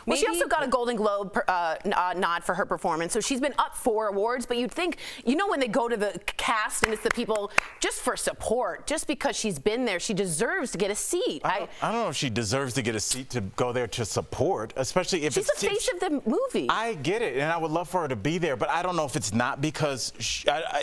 Well, she also got a Golden Globe nod for her performance, so she's been up 4 awards. But you'd think, you know, when they go to the cast and it's the people just for support, just because she's been there, she deserves to get a seat. I don't know if she deserves to get a seat to go there to support, especially if she's the face of the movie. I get it, and I would love for her to be there, but I don't know if it's not because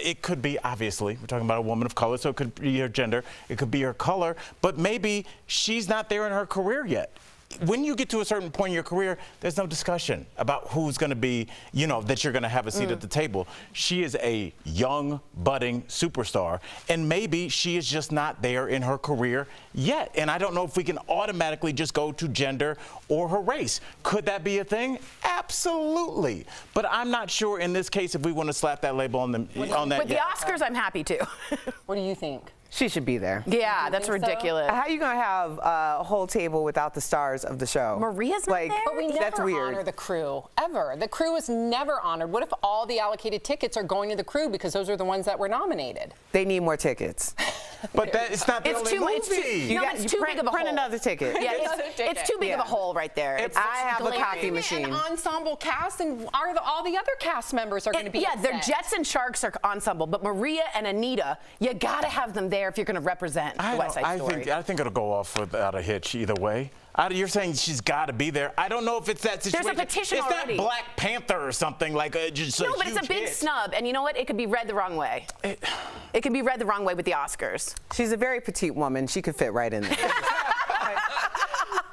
it could be, obviously, we're talking about a woman of color, so it could be her gender, it could be her color, but maybe she's not there in her career yet. When you get to a certain point in your career, there's no discussion about who's going to be, you know, that you're going to have a seat at the table. She is a young, budding superstar, and maybe she is just not there in her career yet. And I don't know if we can automatically just go to gender or her race. Could that be a thing? Absolutely. But I'm not sure in this case if we want to slap that label on them. With the Oscars, I'm happy to. What do you think? She should be there. Yeah, that's ridiculous. How are you going to have a whole table without the stars of the show? Maria's not there? But we that's never weird. honor the crew, ever. The crew is never honored. What if all the allocated tickets are going to the crew because those are the ones that were nominated? They need more tickets. But it's not the only movie. It's too big of a print hole. another ticket. Yeah, it's too big of a hole right there. I have a copy machine. An ensemble cast, and all the other cast members are going to be upset. They're Jets and Sharks are ensemble, but Maria and Anita, you got to have them there if you're going to represent the West Side Story. I think it'll go off without a hitch either way. You're saying she's got to be there. I don't know if it's that situation. There's a petition already. It's not Black Panther or something like just No, but it's a big snub, and you know what? It could be read the wrong way. It could be read the wrong way with the Oscars. She's a very petite woman. She could fit right in there.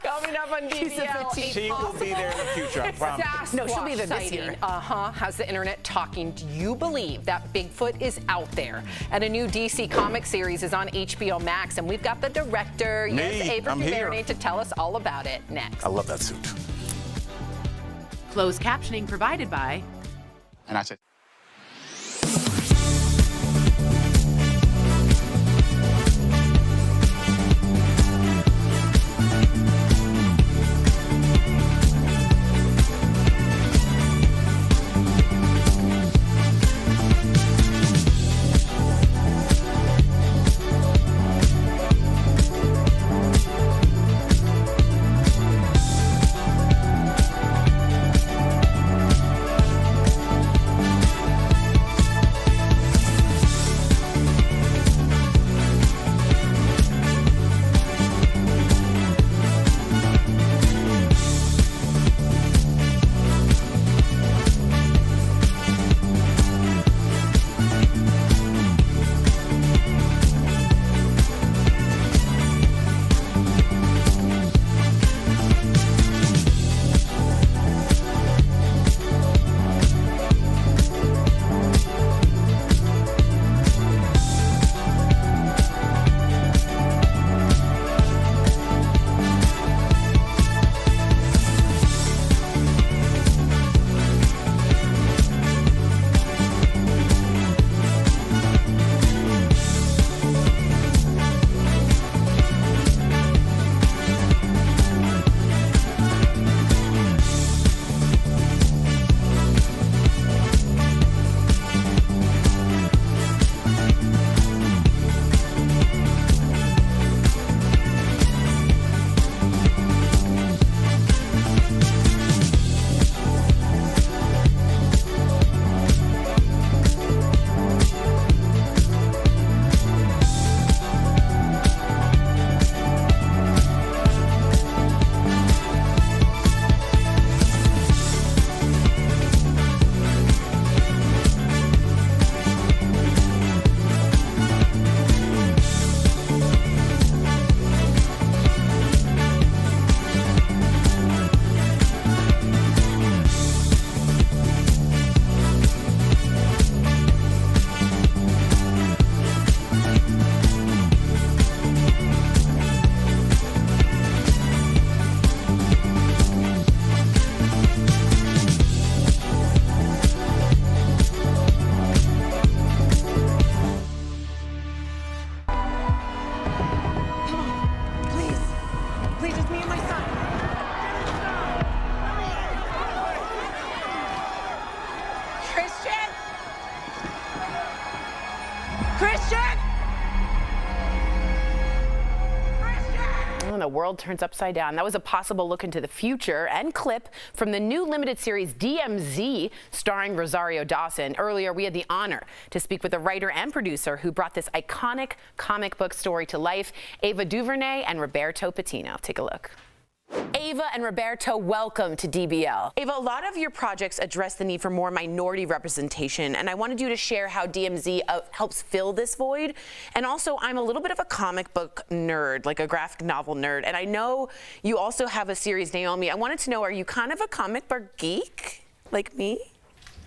Coming up on DBL. She will be there in the future, I promise. No, she'll be there this year. Has the internet talking. Do you believe that Bigfoot is out there? And a new DC comic series is on HBO Max, and we've got the director, Ava DuVernay, to tell us all about it next. I love that suit. Closed captioning provided by. And I said. world turns upside down. That was a possible look into the future and clip from the new limited series DMZ starring Rosario Dawson. Earlier, we had the honor to speak with a writer and producer who brought this iconic comic book story to life, Ava DuVernay and Roberto Patino. Take a look. Ava and Roberto, welcome to DBL. Ava, a lot of your projects address the need for more minority representation, and I wanted you to share how DMZ helps fill this void. And also, I'm a little bit of a comic book nerd, like a graphic novel nerd, and I know you also have a series, Naomi. I wanted to know, are you kind of a comic book geek, like me?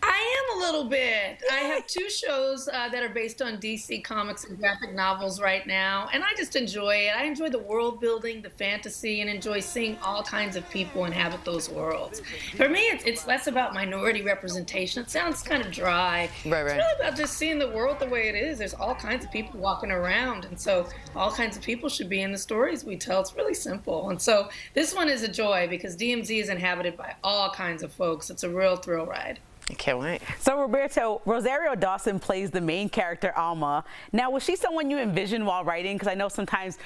I am a little bit. I have 2 shows that are based on DC comics and graphic novels right now, and I just enjoy it. I enjoy the world building, the fantasy, and enjoy seeing all kinds of people inhabit those worlds. For me, it's less about minority representation. It sounds kind of dry. Right. It's really about just seeing the world the way it is. There's all kinds of people walking around, and so all kinds of people should be in the stories we tell. It's really simple. And so this one is a joy because DMZ is inhabited by all kinds of folks. It's a real thrill ride. I can't wait. So Roberto, Rosario Dawson plays the main character, Alma. Now, was she someone you envisioned while writing? Because I know sometimes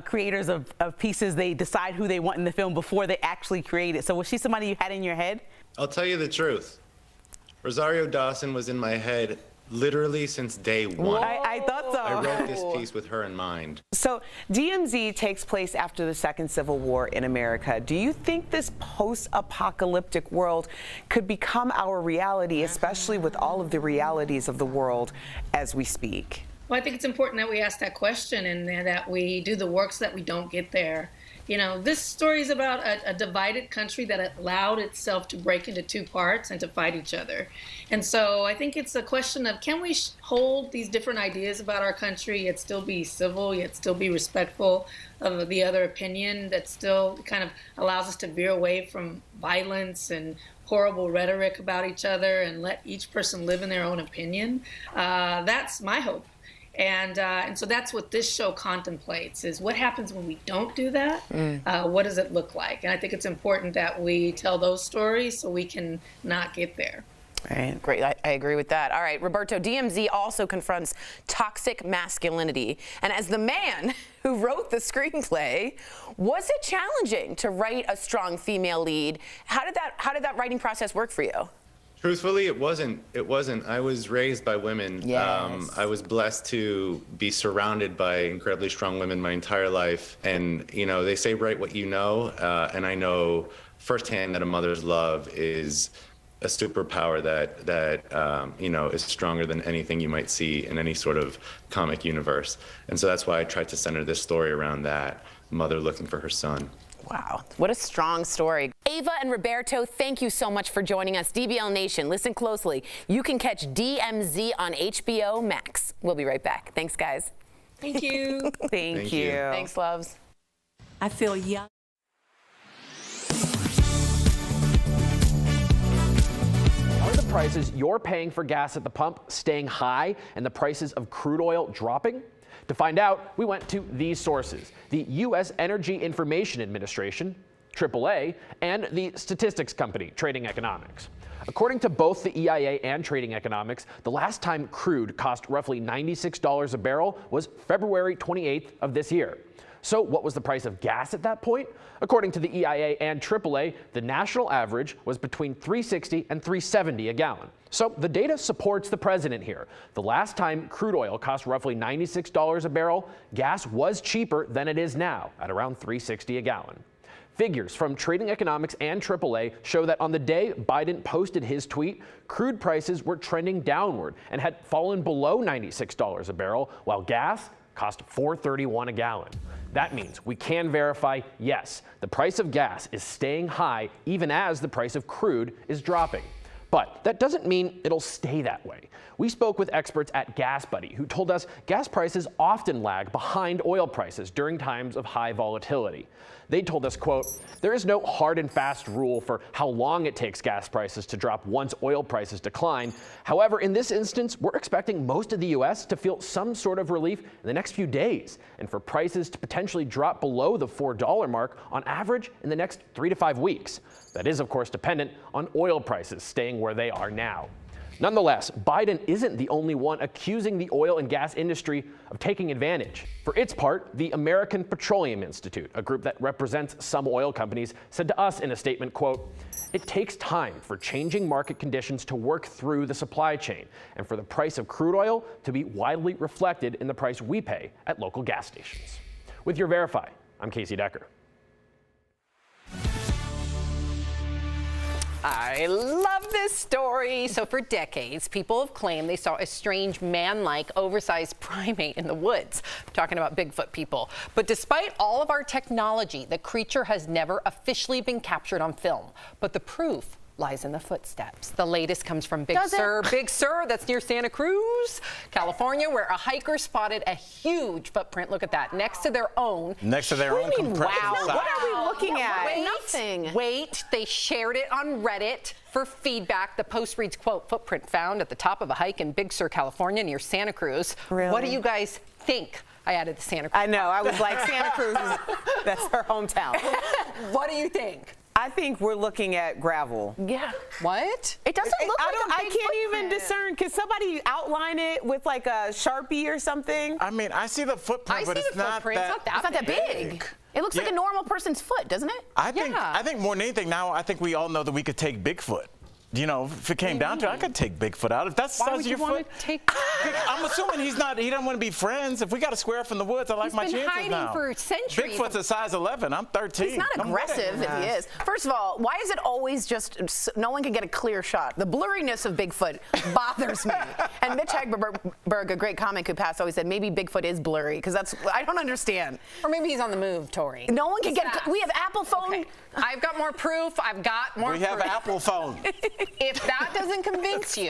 creators of pieces, they decide who they want in the film before they actually create it. So was she somebody you had in your head? I'll tell you the truth. Rosario Dawson was in my head literally since day one. I thought so. I wrote this piece with her in mind. So DMZ takes place after the Second Civil War in America. Do you think this post-apocalyptic world could become our reality, especially with all of the realities of the world as we speak? Well, I think it's important that we ask that question and that we do the work so that we don't get there. You know, this story is about a divided country that allowed itself to break into 2 parts and to fight each other. And so I think it's a question of, can we hold these different ideas about our country, yet still be civil, yet still be respectful of the other opinion, that still kind of allows us to veer away from violence and horrible rhetoric about each other and let each person live in their own opinion? That's my hope. And so that's what this show contemplates, is what happens when we don't do that? What does it look like? And I think it's important that we tell those stories so we can not get there. Right. Great. I agree with that. All right, Roberto, DMZ also confronts toxic masculinity. And as the man who wrote the screenplay, was it challenging to write a strong female lead? How did that writing process work for you? Truthfully, it wasn't. I was raised by women. Yes. I was blessed to be surrounded by incredibly strong women my entire life. And, you know, they say write what you know. And I know firsthand that a mother's love is a superpower that you know, is stronger than anything you might see in any sort of comic universe. And so that's why I tried to center this story around that, mother looking for her son. Wow, what a strong story. Ava and Roberto, thank you so much for joining us. DBL Nation, listen closely. You can catch DMZ on HBO Max. We'll be right back. Thanks, guys. Thank you. Thank you. Thanks, loves. I feel young. Are the prices you're paying for gas at the pump staying high and the prices of crude oil dropping? To find out, we went to these sources: the U.S. Energy Information Administration, AAA, and the statistics company, Trading Economics. According to both the EIA and Trading Economics, the last time crude cost roughly $96 a barrel was February 28th of this year. So what was the price of gas at that point? According to the EIA and AAA, the national average was between $3.60 and $3.70 a gallon. So the data supports the president here. The last time crude oil cost roughly $96 a barrel, gas was cheaper than it is now, at around $3.60 a gallon. Figures from Trading Economics and AAA show that on the day Biden posted his tweet, crude prices were trending downward and had fallen below $96 a barrel, while gas cost $4.31 a gallon. That means we can verify, yes, the price of gas is staying high even as the price of crude is dropping. But that doesn't mean it'll stay that way. We spoke with experts at Gas Buddy who told us gas prices often lag behind oil prices during times of high volatility. They told us, quote, "There is no hard and fast rule for how long it takes gas prices to drop once oil prices decline. However, in this instance, we're expecting most of the U.S. to feel some sort of relief in the next few days, and for prices to potentially drop below the $4 mark on average in the next 3 to 5 weeks. That is, of course, dependent on oil prices staying where they are now." Nonetheless, Biden isn't the only one accusing the oil and gas industry of taking advantage. For its part, the American Petroleum Institute, a group that represents some oil companies, said to us in a statement, quote, "It takes time for changing market conditions to work through the supply chain and for the price of crude oil to be widely reflected in the price we pay at local gas stations." With your Verify, I'm Casey Decker. I love this story. So for decades, people have claimed they saw a strange man-like oversized primate in the woods. I'm talking about Bigfoot people. But despite all of our technology, the creature has never officially been captured on film. But the proof lies in the footsteps. The latest comes from Big Sur, that's near Santa Cruz, California, where a hiker spotted a huge footprint. Look at that, next to their own. Next to their own compressor. Wow, side. what are we looking at? Wait, nothing. Wait, they shared it on Reddit for feedback. The post reads, quote, "Footprint found at the top of a hike in Big Sur, California, near Santa Cruz." Really? What do you guys think? I added the Santa Cruz. I know, I was like, Santa Cruz, that's her hometown. What do you think? I think we're looking at gravel. Yeah. What? It doesn't look like a I big can't even footprint. discern. Can somebody outline it with like a Sharpie or something? I mean, I see the footprint, but it's not that. It's not that big. It looks like a normal person's foot, doesn't it? I think more than anything now, I think we all know that we could take Bigfoot. You know, if it came down to it, I could take Bigfoot out. If that's the size of your foot, I'm assuming he doesn't want to be friends. If we got to square off in the woods, I like my chances hiding now. for centuries. Bigfoot's a size 11. I'm 13. He's not aggressive if he is. First of all, why is it always just no one can get a clear shot? The blurriness of Bigfoot bothers me. And Mitch Hagberg, a great comic who passed, always said maybe Bigfoot is blurry because I don't understand. Or maybe he's on the move, Tori. No one can get. We have Apple phone. Okay. I've got more proof. I've got more We proof. have Apple phone. If that doesn't convince you,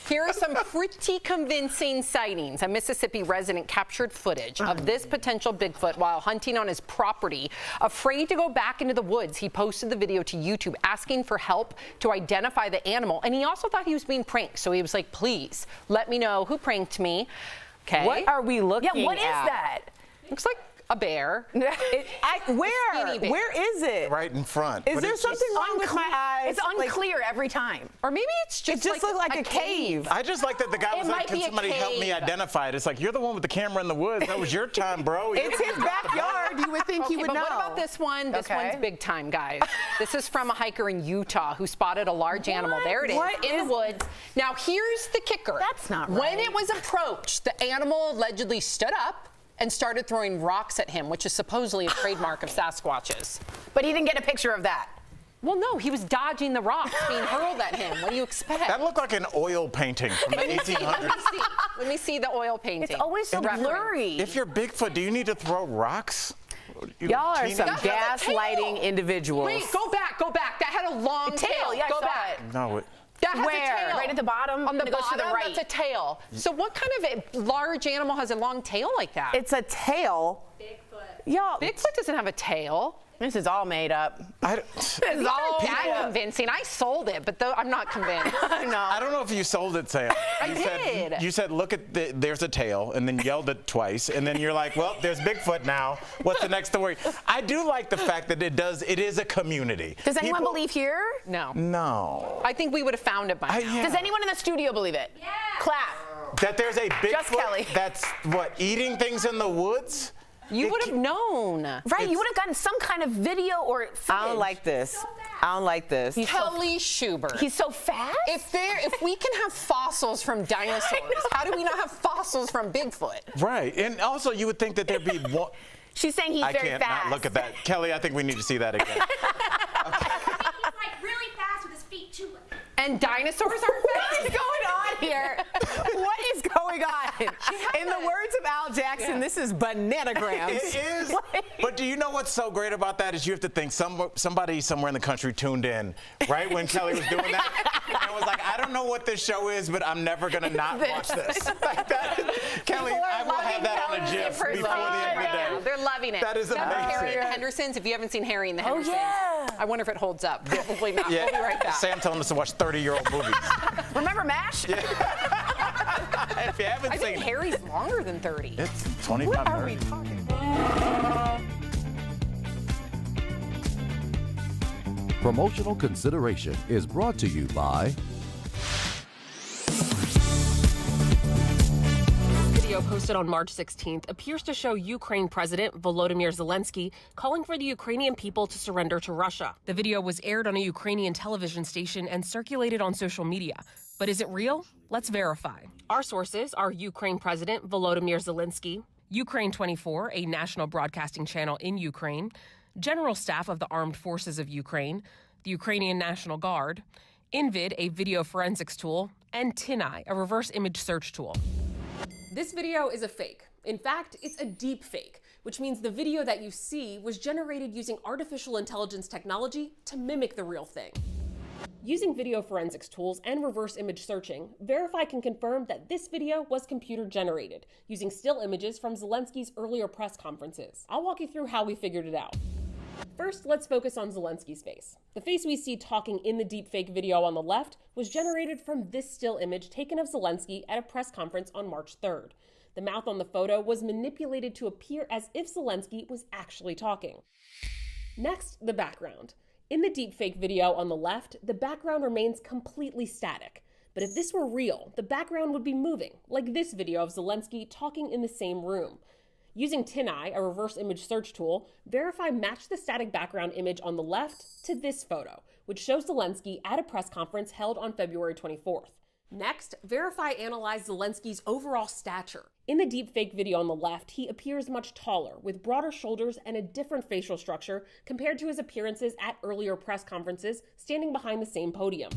here are some pretty convincing sightings. A Mississippi resident captured footage of this potential Bigfoot while hunting on his property. Afraid to go back into the woods, he posted the video to YouTube asking for help to identify the animal. And he also thought he was being pranked. So he was like, please let me know who pranked me. Okay. What are we looking at? Yeah, what is that? Looks like a bear. Where? Bear. Where is it? Right in front. Is there something wrong with my eyes? It's unclear every time. Or maybe it's just, looked like a cave. I just like that the guy was like, might can be a somebody help me cave. identify it? It's like, you're the one with the camera in the woods. That was your time, bro. It's his backyard. You would think he would but know. what about this one? This Okay. one's big time, guys. This is from a hiker in Utah who spotted a large animal. There it is, in the woods. Now, here's the kicker. That's not right. When it was approached, the animal allegedly stood up and started throwing rocks at him, which is supposedly a trademark of Sasquatches. But he didn't get a picture of that. Well, no, he was dodging the rocks being hurled at him. What do you expect? That looked like an oil painting from the 1800s. Let me see the oil painting. It's always so blurry. If you're Bigfoot, do you need to throw rocks? Y'all are some That has a gaslighting tail. individuals. Wait, go back. That had a long tail. Yeah, I go saw back. it. No, it. That has Where? a tail. Right at the bottom? On the And it goes to bottom, the right. that's a tail. So what kind of a large animal has a long tail like that? It's a tail. Y'all, Bigfoot doesn't have a tail. This is all made up. This is all that convincing. I sold it, but I'm not convinced. I don't know if you sold it, Sam. I You did. You said, look at there's a tail, and then yelled it twice, and then you're like, well, there's Bigfoot now. What's the next story? I do like the fact that it is a community. Does anyone believe here? No. No. I think we would have found it by now. Does anyone in the studio believe it? Yeah. Clap. That there's a Just Kelly. Bigfoot that's, what, eating things in the woods? You would have known. Right, you would have gotten some kind of video or footage. I don't like this. I don't like this. Kelly Schubert. He's so fast? If we can have fossils from dinosaurs, how do we not have fossils from Bigfoot? Right, and also you would think that there'd be one. She's saying he's I very can't fast. not look at that. Kelly, I think we need to see that again. Like really fast with his feet too. And dinosaurs are fast? What is going on here? What is going on? In the words of Al Jackson, this is bananagrams. It is. But do you know what's so great about that is you have to think somebody somewhere in the country tuned in, right, when Kelly was doing that, and was like, I don't know what this show is, but I'm never gonna not watch this. Like that. Kelly, I will have that on a GIF before the end of the day. They're loving it. That is amazing. Harry and the Hendersons. If you haven't seen Harry and the Hendersons, I wonder if it holds up. Probably not. Yeah. We'll be right back. Sam telling us to watch 30-year-old movies. Remember MASH? If you haven't I seen think it, Harry's longer than 30. it's 25 What are we minutes. talking about? Promotional consideration is brought to you by posted on March 16th appears to show Ukraine President Volodymyr Zelenskyy calling for the Ukrainian people to surrender to Russia. The video was aired on a Ukrainian television station and circulated on social media. But is it real? Let's verify. Our sources are Ukraine President Volodymyr Zelenskyy, Ukraine 24, a national broadcasting channel in Ukraine, General Staff of the Armed Forces of Ukraine, the Ukrainian National Guard, Invid, a video forensics tool, and TinEye, a reverse image search tool. This video is a fake. In fact, it's a deep fake, which means the video that you see was generated using artificial intelligence technology to mimic the real thing. Using video forensics tools and reverse image searching, Verify can confirm that this video was computer generated, using still images from Zelenskyy's earlier press conferences. I'll walk you through how we figured it out. First, let's focus on Zelenskyy's face. The face we see talking in the deepfake video on the left was generated from this still image taken of Zelenskyy at a press conference on March 3rd. The mouth on the photo was manipulated to appear as if Zelenskyy was actually talking. Next, the background. In the deepfake video on the left, the background remains completely static. But if this were real, the background would be moving, like this video of Zelenskyy talking in the same room. Using TinEye, a reverse image search tool, Verify matched the static background image on the left to this photo, which shows Zelenskyy at a press conference held on February 24th. Next, Verify analyzed Zelenskyy's overall stature. In the deepfake video on the left, he appears much taller, with broader shoulders and a different facial structure compared to his appearances at earlier press conferences, standing behind the same podium.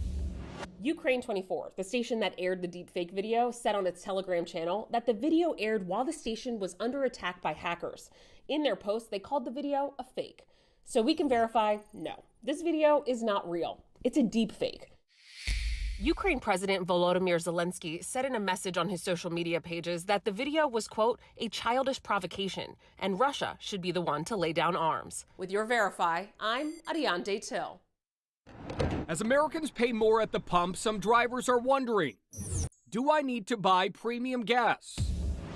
Ukraine 24, the station that aired the deepfake video, said on its Telegram channel that the video aired while the station was under attack by hackers. In their post, they called the video a fake. So we can verify, no, this video is not real. It's a deepfake. Ukraine President Volodymyr Zelenskyy said in a message on his social media pages that the video was, quote, a childish provocation, and Russia should be the one to lay down arms. With your Verify, I'm Ariane Till. As Americans pay more at the pump, some drivers are wondering, do I need to buy premium gas?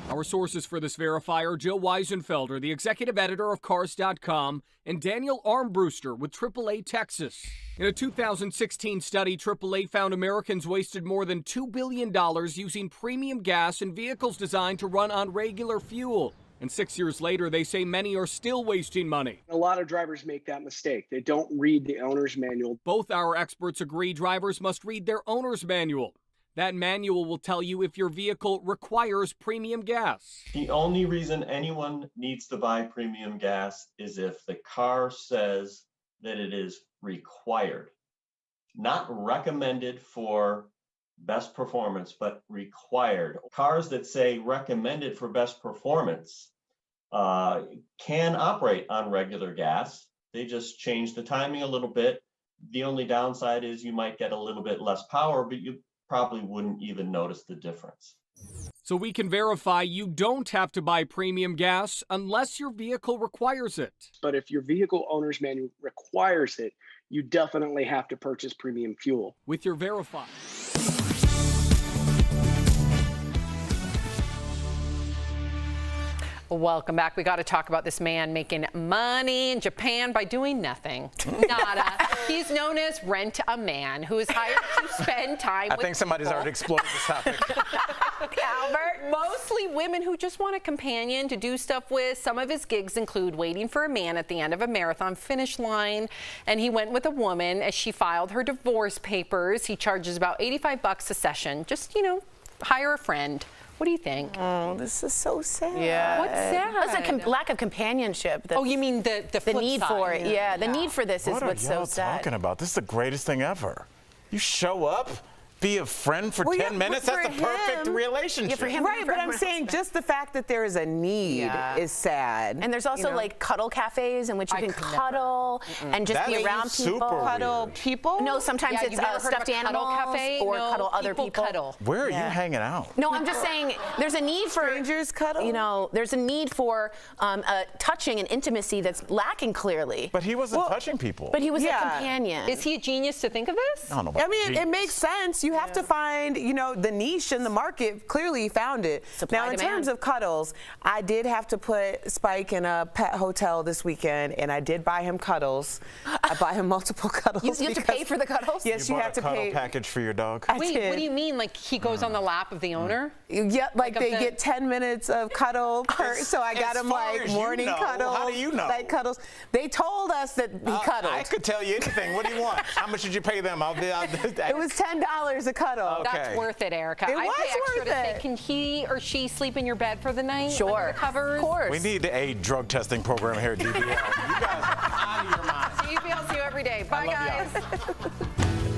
Our sources for this Verify are Joe Weisenfelder, the executive editor of Cars.com, and Daniel Armbruster with AAA Texas. In a 2016 study, AAA found Americans wasted more than $2 billion using premium gas in vehicles designed to run on regular fuel. And 6 years later, they say many are still wasting money. A lot of drivers make that mistake. They don't read the owner's manual. Both our experts agree drivers must read their owner's manual. That manual will tell you if your vehicle requires premium gas. The only reason anyone needs to buy premium gas is if the car says that it is required, not recommended for best performance, but required. Cars that say recommended for best performance can operate on regular gas. They just change the timing a little bit. The only downside is you might get a little bit less power, but you probably wouldn't even notice the difference. So we can verify you don't have to buy premium gas unless your vehicle requires it. But if your vehicle owner's manual requires it, you definitely have to purchase premium fuel. With your Verify. Welcome back. We got to talk about this man making money in Japan by doing nothing. Nada. He's known as Rent a Man, who is hired to spend time with I think somebody's people. already explored this topic. Albert. Mostly women who just want a companion to do stuff with. Some of his gigs include waiting for a man at the end of a marathon finish line. And he went with a woman as she filed her divorce papers. He charges about $85 a session. Just, hire a friend. What do you think? Oh, this is so sad. Yeah. What's sad? That's a lack of companionship. Oh, you mean the flip need side. for it? Yeah, the need for this is What what's are so y'all sad. talking about? This is the greatest thing ever. You show up, be a friend for 10 minutes. That's the perfect relationship. Yeah, for him. Right, but I'm saying just the fact that there is a need is sad. And there's also like cuddle cafes in which you can cuddle and just be around people. Cuddle people? No, sometimes it's stuffed animals cafe? Or cuddle other people. Cuddle. Where are you hanging out? No, I'm just saying there's a need for strangers cuddle. There's a need for touching and intimacy that's lacking clearly. But he wasn't touching people. But he was a companion. Is he a genius to think of this? I don't know about it makes sense. You have to find, the niche in the market. Clearly, he found it. Now, in terms of cuddles, I did have to put Spike in a pet hotel this weekend, and I did buy him cuddles. I buy him multiple cuddles. You have to pay for the cuddles? Yes, you have to cuddle pay. package for your dog. Wait, what do you mean? Like he goes on the lap of the owner? Yeah, like they get 10 minutes of cuddle per. So I got him like morning cuddles. How do you know? Night cuddles. They told us that he cuddled. I could tell you anything. What do you want? How much did you pay them? It was $10 a cuddle. Okay. That's worth it, Erica. It I was pay extra worth to say, it. can he or she sleep in your bed for the night? Sure. Under the covers? Of course. We need a drug testing program here at DBL. You guys are out of your mind. See you every day. Bye, guys.